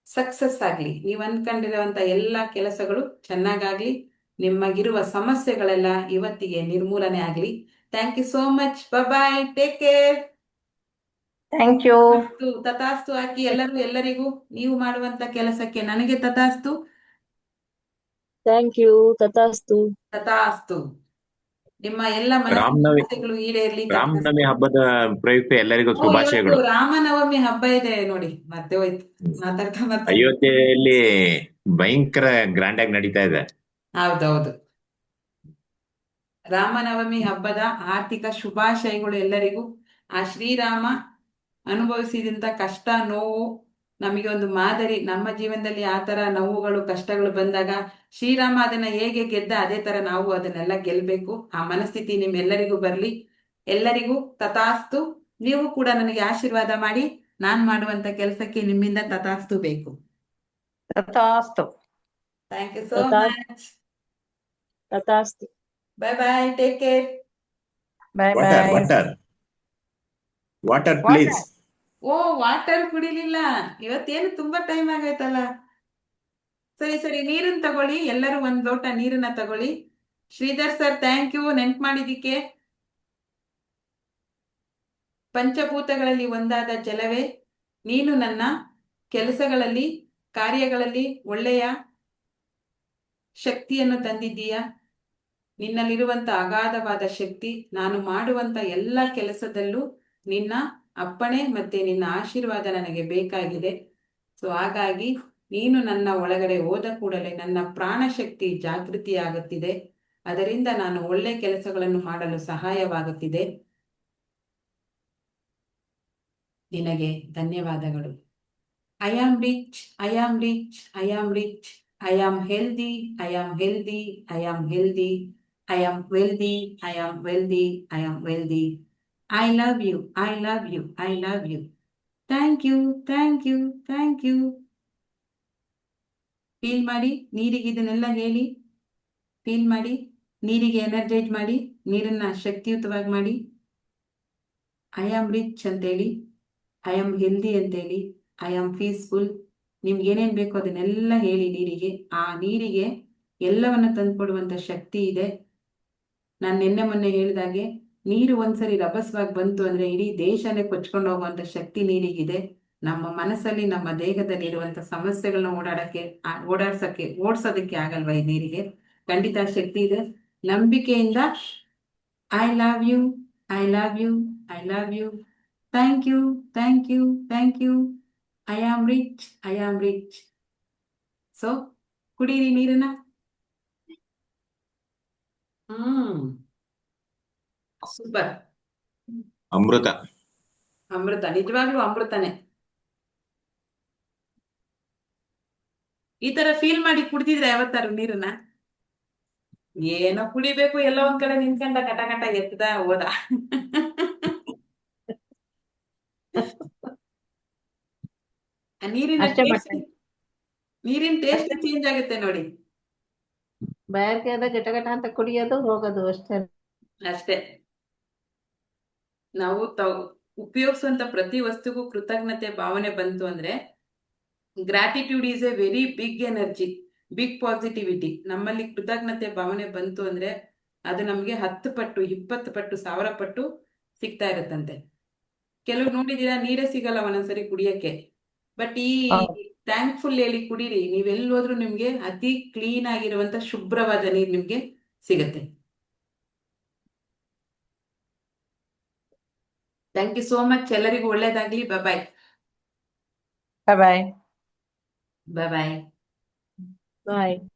ಸಕ್ಸಸ್ ಆಗ್ಲಿ. ನೀವು ಅನ್ಕೊಂಡಿರುವಂತ ಎಲ್ಲಾ ಕೆಲಸಗಳು ಚೆನ್ನಾಗಾಗ್ಲಿ. ನಿಮಗಿರುವ ಸಮಸ್ಯೆಗಳೆಲ್ಲ ಇವತ್ತಿಗೆ ನಿರ್ಮೂಲನೆ ಆಗ್ಲಿ. Thank you so much. Bye, take care. Thank you. ತಥಾಸ್ತು ಹಾಕಿ ಎಲ್ಲರಿಗೂ. ನೀವು ಮಾಡುವಂತ ಕೆಲಸಕ್ಕೆ ನನಗೆ ತಥಾಸ್ತು. Thank you. ತಥಾಸ್ತು. ತಥಾಸ್ತು. ನಿಮ್ಮ ಎಲ್ಲ ಮನಸ್ಸಿನ ರಾಮನವಮಿ ಸಮಸ್ಯೆಗಳು ಈಡೇರ್ಲಿ. ರಾಮನವಮಿ ಹಬ್ಬದ ಪ್ರಯುಕ್ತ ಎಲ್ಲರಿಗೂ ಶುಭಾಶಯಗಳು. ಇವತ್ತು ರಾಮನವಮಿ ಹಬ್ಬ ಇದೆ ನೋಡಿ, ಮತ್ತೆ ಹೋಯ್ತು ಮಾತಾಡ್ತಾ. ಅಯೋಧ್ಯೆಯಲ್ಲಿ ಭಯಂಕರ ಗ್ರ್ಯಾಂಡ್ ಆಗಿ ನಡೀತಾ ಇದೆ. ಹೌದೌದು. ರಾಮನವಮಿ ಹಬ್ಬದ ಆರ್ಥಿಕ ಶುಭಾಶಯಗಳು ಎಲ್ಲರಿಗೂ. ಆ ಶ್ರೀರಾಮ ಅನುಭವಿಸಿದಂತ ಕಷ್ಟ, ನೋವು ನಮಗೆ ಒಂದು ಮಾದರಿ. ನಮ್ಮ ಜೀವನದಲ್ಲಿ ಆ ತರ ನೋವುಗಳು, ಕಷ್ಟಗಳು ಬಂದಾಗ ಶ್ರೀರಾಮ ಅದನ್ನ ಹೇಗೆ ಗೆದ್ದ, ಅದೇ ತರ ನಾವು ಅದನ್ನೆಲ್ಲ ಗೆಲ್ಬೇಕು. ಆ ಮನಸ್ಥಿತಿ ನಿಮ್ಮೆಲ್ಲರಿಗೂ ಬರ್ಲಿ. ಎಲ್ಲರಿಗೂ ತಥಾಸ್ತು. ನೀವು ಕೂಡ ನನಗೆ ಆಶೀರ್ವಾದ ಮಾಡಿ. ನಾನ್ ಮಾಡುವಂತ ಕೆಲಸಕ್ಕೆ ನಿಮ್ಮಿಂದ ತಥಾಸ್ತು ಬೇಕು. ತಥಾಸ್ತು. Thank you so much. ತಥಾಸ್ತು. Bye, take care. Bye water bye. Water water please. ಓ, ವಾಟರ್ ಕುಡಿಲಿಲ್ಲ ಇವತ್ತೇನು, ತುಂಬಾ ಟೈಮ್ ಆಗೈತಲ್ಲ. ಸರಿ, ನೀರನ್ನ ತಗೊಳ್ಳಿ. ಎಲ್ಲರೂ 1 ಲೋಟ ನೀರನ್ನ ತಗೊಳ್ಳಿ. ಶ್ರೀಧರ್ ಸರ್, ಥ್ಯಾಂಕ್ ಯು ನೆನ್ಪು ಮಾಡಿದಿಕ್ಕೆ. ಪಂಚಭೂತಗಳಲ್ಲಿ ಒಂದಾದ ಜಲವೇ ನೀನು. ನನ್ನ ಕೆಲಸಗಳಲ್ಲಿ, ಕಾರ್ಯಗಳಲ್ಲಿ ಒಳ್ಳೆಯ ಶಕ್ತಿಯನ್ನು ತಂದಿದ್ದೀಯ. ನಿನ್ನಲ್ಲಿರುವಂತ ಅಗಾಧವಾದ ಶಕ್ತಿ, ನಾನು ಮಾಡುವಂತ ಎಲ್ಲ ಕೆಲಸದಲ್ಲೂ ನಿನ್ನ ಅಪ್ಪಣೆ ಮತ್ತೆ ನಿನ್ನ ಆಶೀರ್ವಾದ ನನಗೆ ಬೇಕಾಗಿದೆ. ಸೊ ಹಾಗಾಗಿ ನೀನು ನನ್ನ ಒಳಗಡೆ ಹೋದ ಕೂಡಲೇ ನನ್ನ ಪ್ರಾಣ ಶಕ್ತಿ ಜಾಗೃತಿಯಾಗುತ್ತಿದೆ. ಅದರಿಂದ ನಾನು ಒಳ್ಳೆ ಕೆಲಸಗಳನ್ನು ಮಾಡಲು ಸಹಾಯವಾಗುತ್ತಿದೆ. ನಿನಗೆ ಧನ್ಯವಾದಗಳು. I am rich, I am rich, I am rich. I am healthy, I am healthy, I am healthy. I am wealthy, I am wealthy, I am wealthy. I love you, I love you, I love you. Thank you, thank you, thank you. Feel ಮಾಡಿ, ನೀರಿಗೆ ಇದನ್ನೆಲ್ಲ ಹೇಳಿ. ಫೀಲ್ ಮಾಡಿ, ನೀರಿಗೆ ಎನರ್ಜೈಸ್ ಮಾಡಿ, ನೀರನ್ನ ಶಕ್ತಿಯುತವಾಗಿ ಮಾಡಿ. ಐ ಆಮ್ ರಿಚ್ ಅಂತೇಳಿ, ಐ ಆಮ್ ಹೆಲ್ದಿ ಅಂತೇಳಿ, ಐ ಆಮ್ ಪೀಸ್ಫುಲ್. ನಿಮ್ಗೆ ಏನೇನ್ ಬೇಕೋ ಅದನ್ನೆಲ್ಲ ಹೇಳಿ ನೀರಿಗೆ. ಆ ನೀರಿಗೆ ಎಲ್ಲವನ್ನ ತಂದ್ಕೊಡುವಂತ ಶಕ್ತಿ ಇದೆ. ನಾನು ನಿನ್ನೆ ಮೊನ್ನೆ ಹೇಳಿದಾಗೆ, ನೀರು ಒಂದ್ಸರಿ ರಭಸವಾಗಿ ಬಂತು ಅಂದ್ರೆ ಇಡೀ ದೇಶನೇ ಕೊಚ್ಕೊಂಡು ಹೋಗುವಂತ ಶಕ್ತಿ ನೀರಿಗಿದೆ. ನಮ್ಮ ಮನಸ್ಸಲ್ಲಿ, ನಮ್ಮ ದೇಹದಲ್ಲಿ ಇರುವಂತ ಸಮಸ್ಯೆಗಳನ್ನ ಓಡಿಸೋದಕ್ಕೆ ಆಗಲ್ವಾ ಈ ನೀರಿಗೆ? ಖಂಡಿತ ಶಕ್ತಿ ಇದೆ. ನಂಬಿಕೆಯಿಂದ I love you, I love you, I love you. Thank you, thank you, thank you. I am rich, I am rich. So ಕುಡೀರಿ ನೀರನ್ನ. ಸೂಪರ್. ಅಮೃತ. ಅಮೃತ, ನಿಜವಾಗ್ಲೂ ಅಮೃತನೇ. ಈ ತರ ಫೀಲ್ ಮಾಡಿ ಕುಡ್ದಿದ್ರೆ ಯಾವತ್ತಾರು ನೀರನ್ನ? ಏನೋ ಕುಡಿಬೇಕು, ಎಲ್ಲ ಒಂದ್ ಕಡೆ ನಿಂತ್ಕೊಂಡ ಕಟ ಕಟ ಎತ್ತದ ಹೋದ. ಆ ನೀರಿನ ಅಷ್ಟೇ ಟೇಸ್ಟ್, ಮಾಡ್ತೀನಿ. ನೀರಿನ ಟೇಸ್ಟ್ ಚೇಂಜ್ ಆಗುತ್ತೆ ನೋಡಿ. ಬಾಯಾರಿಕೆ ಆದಾಗ ಗಟ ಗಟ ಅಂತ ಕುಡಿಯೋದು ಹೋಗೋದು ಅಷ್ಟೇ. ಅಷ್ಟೇ. ನಾವು ಉಪಯೋಗಿಸುವಂತ ಪ್ರತಿ ವಸ್ತುಗೂ ಕೃತಜ್ಞತೆ ಭಾವನೆ ಬಂತು ಅಂದ್ರೆ, gratitude is a very big energy, big positivity. ನಮ್ಮಲ್ಲಿ ಕೃತಜ್ಞತೆ ಭಾವನೆ ಬಂತು ಅಂದ್ರೆ ಅದು ನಮ್ಗೆ 10 ಪಟ್ಟು 20 ಪಟ್ಟು 1000 ಪಟ್ಟು ಸಿಗ್ತಾ ಇರುತ್ತಂತೆ. ಕೆಲವು ನೋಡಿದೀರಾ, ನೀರೇ ಸಿಗಲ್ಲ ಒಂದೊಂದ್ಸರಿ ಕುಡಿಯಕ್ಕೆ. ಬಟ್ ಈ ಹೌದು. ಥ್ಯಾಂಕ್ಫುಲ್ ಹೇಳಿ ಕುಡೀರಿ, ನೀವೆಲ್ಲಿ ಹೋದ್ರೂ ನಿಮ್ಗೆ ಅತಿ ಕ್ಲೀನ್ ಆಗಿರುವಂತ ಶುಭ್ರವಾದ ನೀರು ನಿಮ್ಗೆ ಸಿಗತ್ತೆ. Thank you so much. ಎಲ್ಲರಿಗೂ ಒಳ್ಳೇದಾಗ್ಲಿ. ಬಾಯ್ ಬಾಯ್. ಬಾಯ್. ಬಾಯ್.